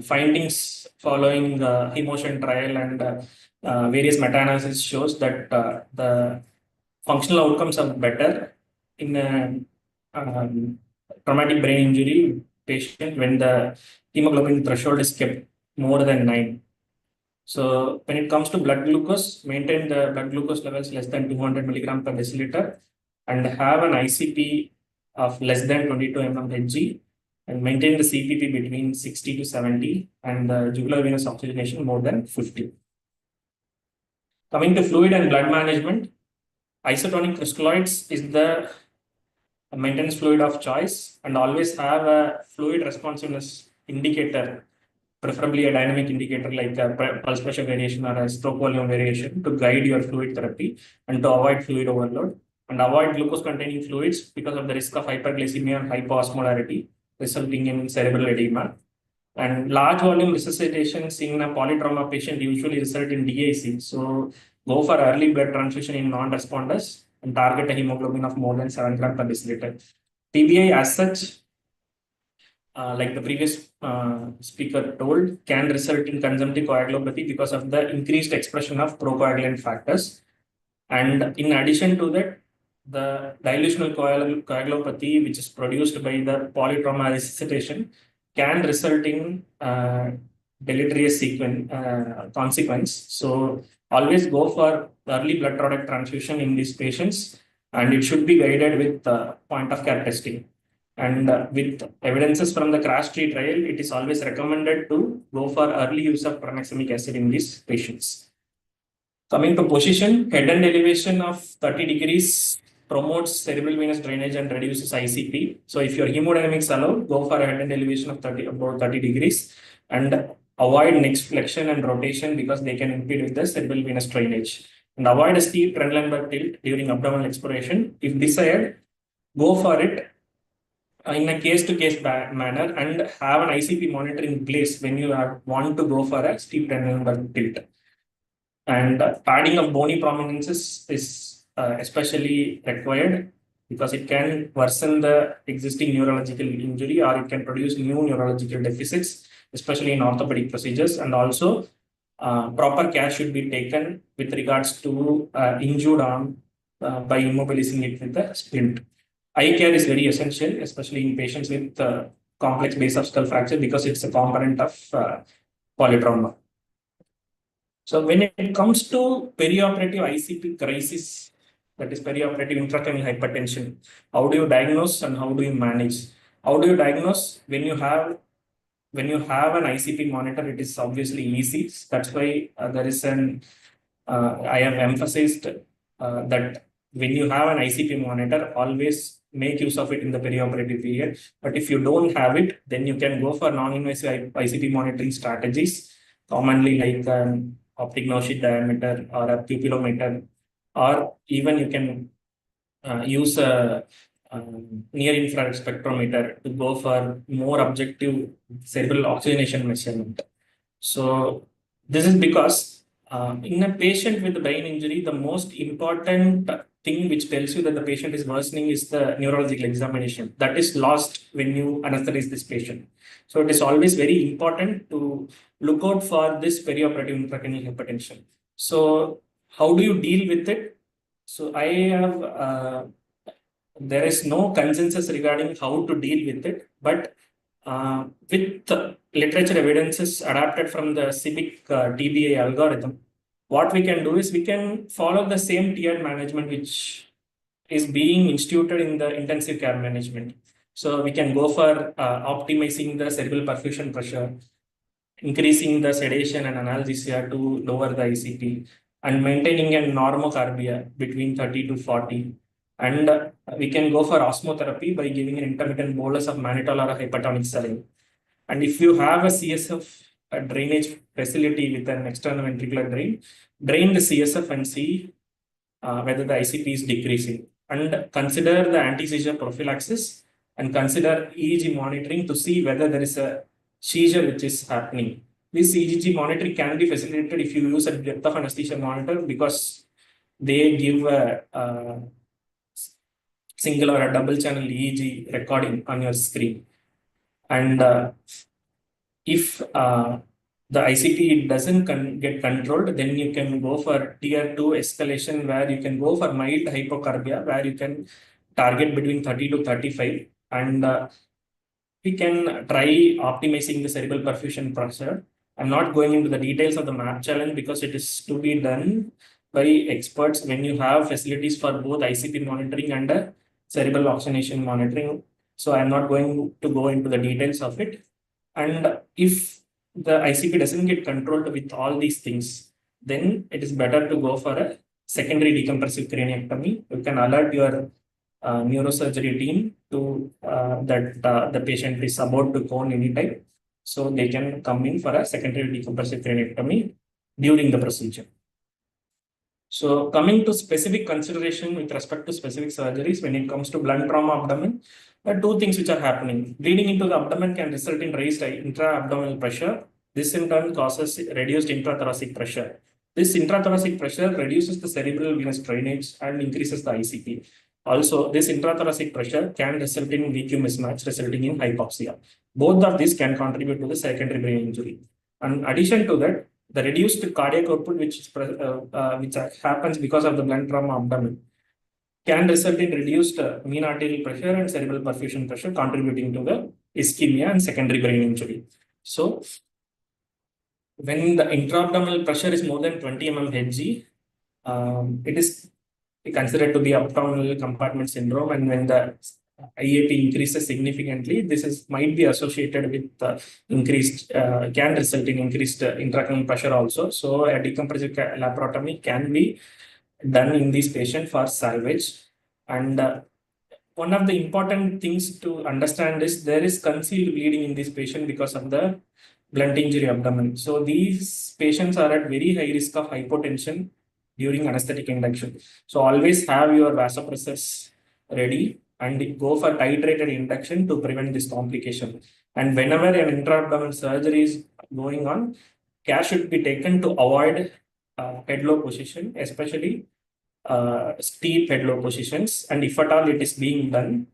findings following the Hemotion trial and various meta-analysis shows that the functional outcomes are better in a traumatic brain injury patient when the hemoglobin threshold is kept more than 9. So when it comes to blood glucose, maintain the blood glucose levels less than 200 milligram per deciliter and have an ICP of less than 22 mmHg and maintain the CPP between 60 to 70 and the jugular venous oxygenation more than 50. Coming to fluid and blood management, isotonic crystalloids is the maintenance fluid of choice, and always have a fluid responsiveness indicator, preferably a dynamic indicator like a pulse pressure variation or a stroke volume variation to guide your fluid therapy and to avoid fluid overload, and avoid glucose containing fluids because of the risk of hyperglycemia and hypoosmolarity resulting in cerebral edema. And large volume resuscitations in a polytrauma patient usually result in DIC. So go for early blood transfusion in non-responders and target a hemoglobin of more than 7 gram per deciliter. TBI as such, like the previous speaker told, can result in consumptive coagulopathy because of the increased expression of procoagulant factors. And in addition to that, the dilutional coagulopathy, which is produced by the polytrauma resuscitation, can result in deleterious consequence. So always go for early blood product transfusion in these patients, and it should be guided with point of care testing. And with evidences from the CRASH-3 trial, it is always recommended to go for early use of tranexamic acid in these patients. Coming to position, head and elevation of 30 degrees promotes cerebral venous drainage and reduces ICP. So if your hemodynamics allow, go for a head and elevation of about 30 degrees and avoid neck flexion and rotation because they can impede with the cerebral venous drainage. And avoid a steep Trendelenburg tilt during abdominal exploration. If desired, go for it in a case-to-case manner and have an ICP monitor in place when you want to go for a steep Trendelenburg tilt. And padding of bony prominences is especially required because it can worsen the existing neurological injury or it can produce new neurological deficits, especially in orthopedic procedures. And also proper care should be taken with regards to injured arm by immobilizing it with a splint. Eye care is very essential, especially in patients with complex base of skull fracture because it's a component of polytrauma. So when it comes to perioperative ICP crisis, that is perioperative intracranial hypertension, how do you diagnose and how do you manage? How do you diagnose? When you have an ICP monitor, it is obviously easy. That's why there is I have emphasized that when you have an ICP monitor, always make use of it in the perioperative period. But if you don't have it, then you can go for non-invasive ICP monitoring strategies, commonly like optic nose sheath diameter or a pupillometer, or even you can use a near infrared spectrometer to go for more objective cerebral oxygenation measurement. So this is because in a patient with a brain injury, the most important thing which tells you that the patient is worsening is the neurological examination. That is lost when you anesthetize this patient. So it is always very important to look out for this perioperative intracranial hypertension. So how do you deal with it? So I have, there is no consensus regarding how to deal with it, but with literature evidences adapted from the CIBIC TBI algorithm, what we can do is we can follow the same tiered management which is being instituted in the intensive care management. So we can go for optimizing the cerebral perfusion pressure, increasing the sedation and analgesia to lower the ICP, and maintaining a normocarbia between 30 to 40, And we can go for osmotherapy by giving an intermittent bolus of mannitol or a hypertonic saline. And if you have a CSF drainage facility with an external ventricular drain the CSF and see whether the ICP is decreasing. And consider the anti-seizure prophylaxis and consider EEG monitoring to see whether there is a seizure which is happening. This EEG monitoring can be facilitated if you use a depth of anesthesia monitor, because they give a single or a double channel EEG recording on your screen. And if the ICP doesn't get controlled, then you can go for tier 2 escalation, where you can go for mild hypocarbia, where you can target between 30 to 35. And we can try optimizing the cerebral perfusion pressure. I'm not going into the details of the MAP challenge because it is to be done by experts when you have facilities for both ICP monitoring and cerebral oxygenation monitoring. So I'm not going to go into the details of it. And if the ICP doesn't get controlled with all these things, then it is better to go for a secondary decompressive craniectomy. You can alert your neurosurgery team to that the patient is about to cone anytime, so they can come in for a secondary decompressive craniectomy during the procedure. So coming to specific consideration with respect to specific surgeries, when it comes to blunt trauma abdomen, there are two things which are happening. Bleeding into the abdomen can result in raised intra-abdominal pressure. This in turn causes reduced intrathoracic pressure. This intrathoracic pressure reduces the cerebral venous drainage and increases the ICP. Also, this intrathoracic pressure can result in VQ mismatch, resulting in hypoxia. Both of these can contribute to the secondary brain injury. In addition to that, the reduced cardiac output, which happens because of the blunt trauma abdomen, can result in reduced mean arterial pressure and cerebral perfusion pressure, contributing to the ischemia and secondary brain injury. So, when the intra-abdominal pressure is more than 20 mmHg, it is considered to be abdominal compartment syndrome, and when the IAP increases significantly, this might be associated with increased, can result in increased intracranial pressure also. So a decompressive laparotomy can be done in this patient for salvage. And one of the important things to understand is there is concealed bleeding in this patient because of the blunt injury abdomen. So these patients are at very high risk of hypotension during anesthetic induction. So always have your vasopressors ready and go for titrated induction to prevent this complication. And whenever an intra-abdominal surgery is going on, care should be taken to avoid head-low position, especially steep head-low positions. And if at all it is being done,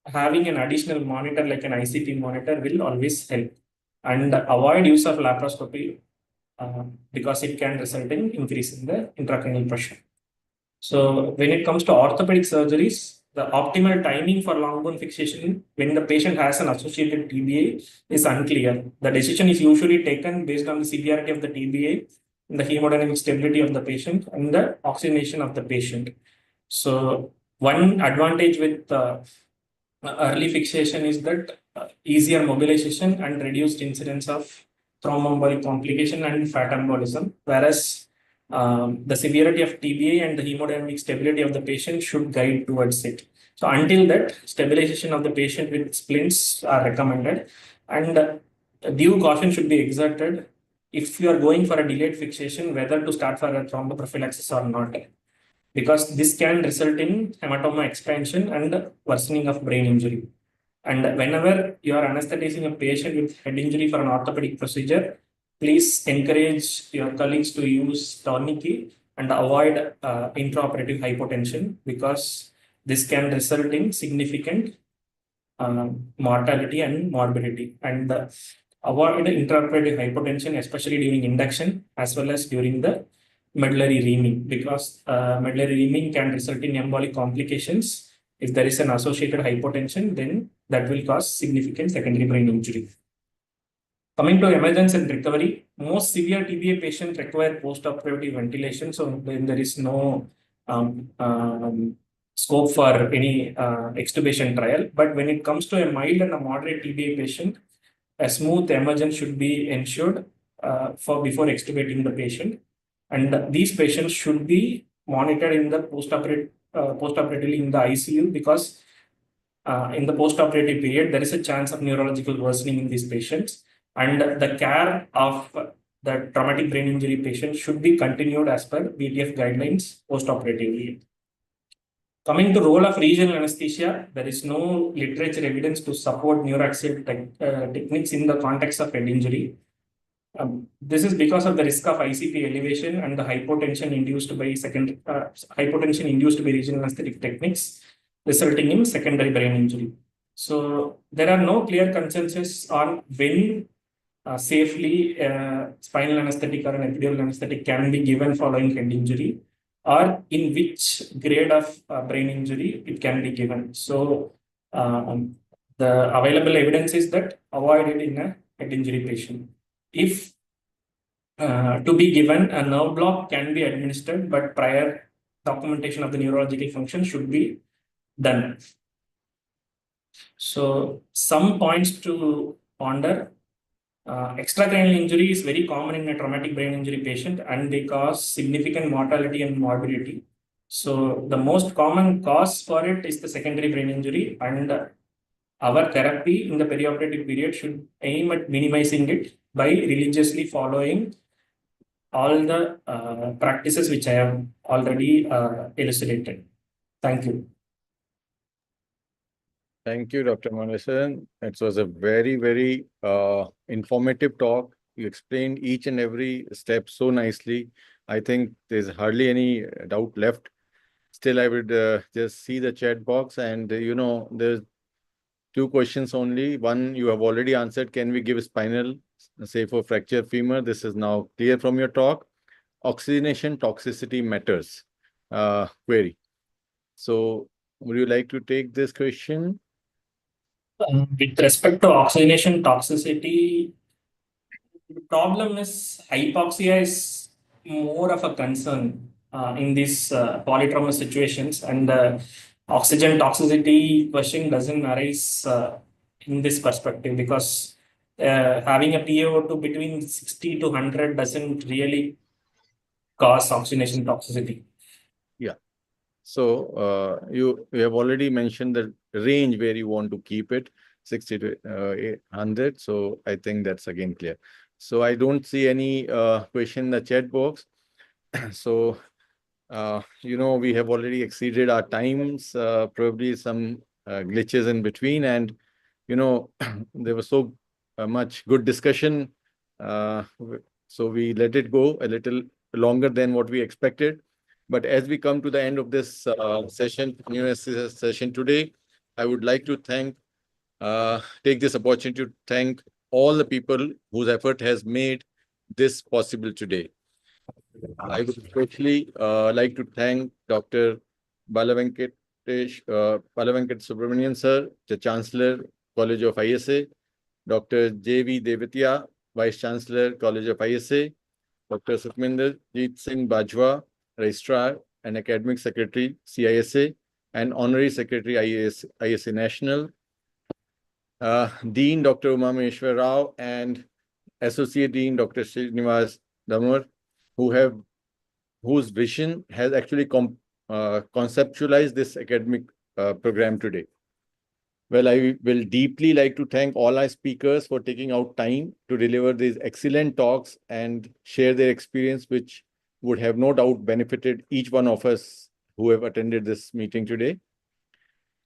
having an additional monitor like an ICP monitor will always help. And avoid use of laparoscopy because it can result in increase in the intracranial pressure. So when it comes to orthopedic surgeries, the optimal timing for long bone fixation when the patient has an associated TBA is unclear. The decision is usually taken based on the severity of the TBA, the hemodynamic stability of the patient, and the oxygenation of the patient. So one advantage with early fixation is that easier mobilization and reduced incidence of thromboembolic complication and fat embolism, whereas the severity of TBA and the hemodynamic stability of the patient should guide towards it. So until that, stabilization of the patient with splints are recommended, and due caution should be exerted if you are going for a delayed fixation, whether to start for a thromboprophylaxis or not, because this can result in hematoma expansion and worsening of brain injury. And whenever you are anesthetizing a patient with head injury for an orthopedic procedure, please encourage your colleagues to use tourniquet and avoid intraoperative hypotension, because this can result in significant mortality and morbidity. And avoid intraoperative hypotension, especially during induction as well as during the medullary reaming, because medullary reaming can result in embolic complications. If there is an associated hypotension, then that will cause significant secondary brain injury. Coming to emergence and recovery, most severe TBA patients require post-operative ventilation, so then there is no scope for any extubation trial. But when it comes to a mild and a moderate TBA patient, a smooth emergence should be ensured before extubating the patient. And these patients should be monitored in the post-operative post-operatively in the ICU because in the post-operative period, there is a chance of neurological worsening in these patients, and the care of the traumatic brain injury patient should be continued as per BTF guidelines post-operatively. Coming to role of regional anesthesia, there is no literature evidence to support neuroaxial techniques in the context of head injury. This is because of the risk of ICP elevation and the hypotension induced by regional anesthetic techniques, resulting in secondary brain injury. So there are no clear consensus on when safely spinal anesthetic or an epidural anesthetic can be given following head injury, or in which grade of brain injury it can be given. So the available evidence is that avoided in a head injury patient. If to be given, a nerve block can be administered, but prior documentation of the neurological function should be done. So some points to ponder. Extracranial injury is very common in a traumatic brain injury patient, and they cause significant mortality and morbidity. So the most common cause for it is the secondary brain injury, and our therapy in the perioperative period should aim at minimizing it by religiously following all the practices which I have already elucidated. Thank you. Thank you, Dr. Manasan. It was a very, very informative talk. You explained each and every step so nicely. I think there's hardly any doubt left. Still, I would just see the chat box, and there's two questions only. One you have already answered. Can we give spinal, say for fracture femur? This is now clear from your talk. Oxygenation toxicity matters. Query. So would you like to take this question? With respect to oxygenation toxicity, the problem is hypoxia is more of a concern in these polytrauma situations, and oxygen toxicity question doesn't arise in this perspective because having a PaO2 between 60 to 100 doesn't really cause oxygenation toxicity. Yeah. So you have already mentioned the range where you want to keep it, 60 to 100. So I think that's again clear. So I don't see any question in the chat box. So, we have already exceeded our times, probably some glitches in between. And, there was so much good discussion. So we let it go a little longer than what we expected. But as we come to the end of this session today, I would like to take this opportunity to thank all the people whose effort has made this possible today. I would especially like to thank Dr. Balavenkat Subramanian sir, the Chancellor, College of ISA, Dr. J.V. Devatia, Vice Chancellor, College of ISA, Dr. Sukhminder Jeet Singh Bajwa, Registrar and Academic Secretary, CISA, and Honorary Secretary, ISA National, Dean Dr. Umameshwar Rao, and Associate Dean Dr. Srinivas Damar, whose vision has actually conceptualized this academic program today. Well, I will deeply like to thank all our speakers for taking out time to deliver these excellent talks and share their experience, which would have no doubt benefited each one of us who have attended this meeting today.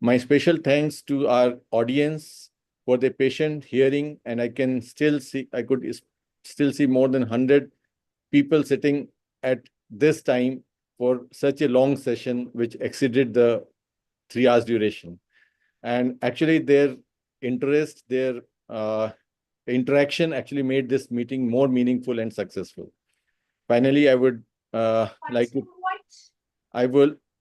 My special thanks to our audience for their patient hearing, and I could still see more than 100 people sitting at this time for such a long session, which exceeded the 3 hours duration. And actually their interest, their interaction actually made this meeting more meaningful and successful. Finally, I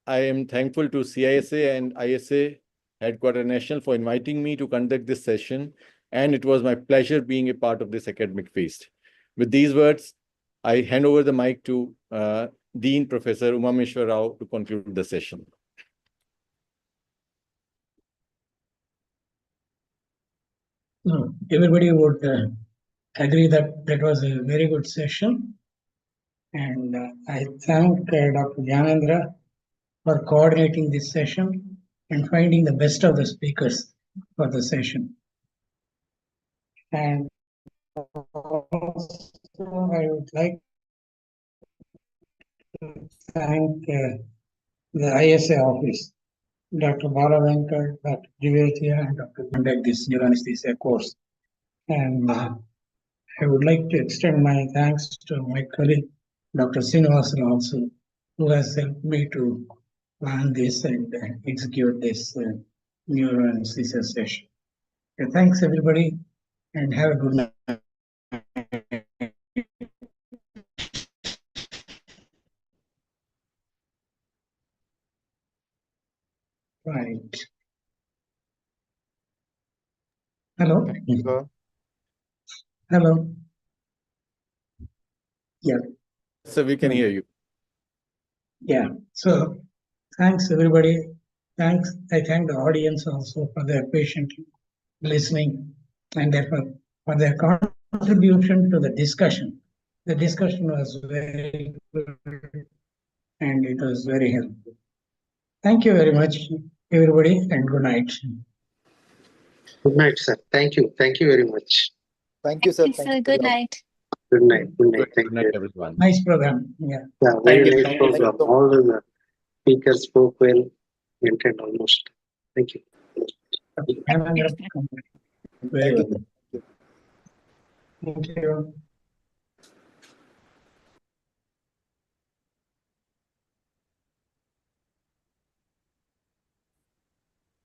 am thankful to CISA and ISA Headquarters National for inviting me to conduct this session, and it was my pleasure being a part of this academic feast. With these words, I hand over the mic to Dean Professor Umameshwar Rao to conclude the session. Everybody would agree that that was a very good session. And I thank Dr. Gyanendra for coordinating this session and finding the best of the speakers for the session. And also I would like to thank the ISA office, Dr. Bala Venkar, Dr. Jivetia, and Dr. conduct this neuroanesthesia course. And I would like to extend my thanks to my colleague, Dr. Srinivasan also, who has helped me to plan this and execute this neuroanesthesia session. Okay, thanks everybody, and have a good night. Right. Hello. Hello. Yeah. So we can hear you. Yeah. So thanks everybody. Thanks. I thank the audience also for their patient listening and for their contribution to the discussion. The discussion was very good and it was very helpful. Thank you very much, everybody, and good night. Good night, sir. Thank you. Thank you very much. Thank you, sir. Good night. Good night. Good night. Thank Good night, you. everyone. Nice program. Yeah. Yeah, very nice Thank you, sir. program. All the speakers spoke well, maintained almost. Thank you. Very well. Thank you.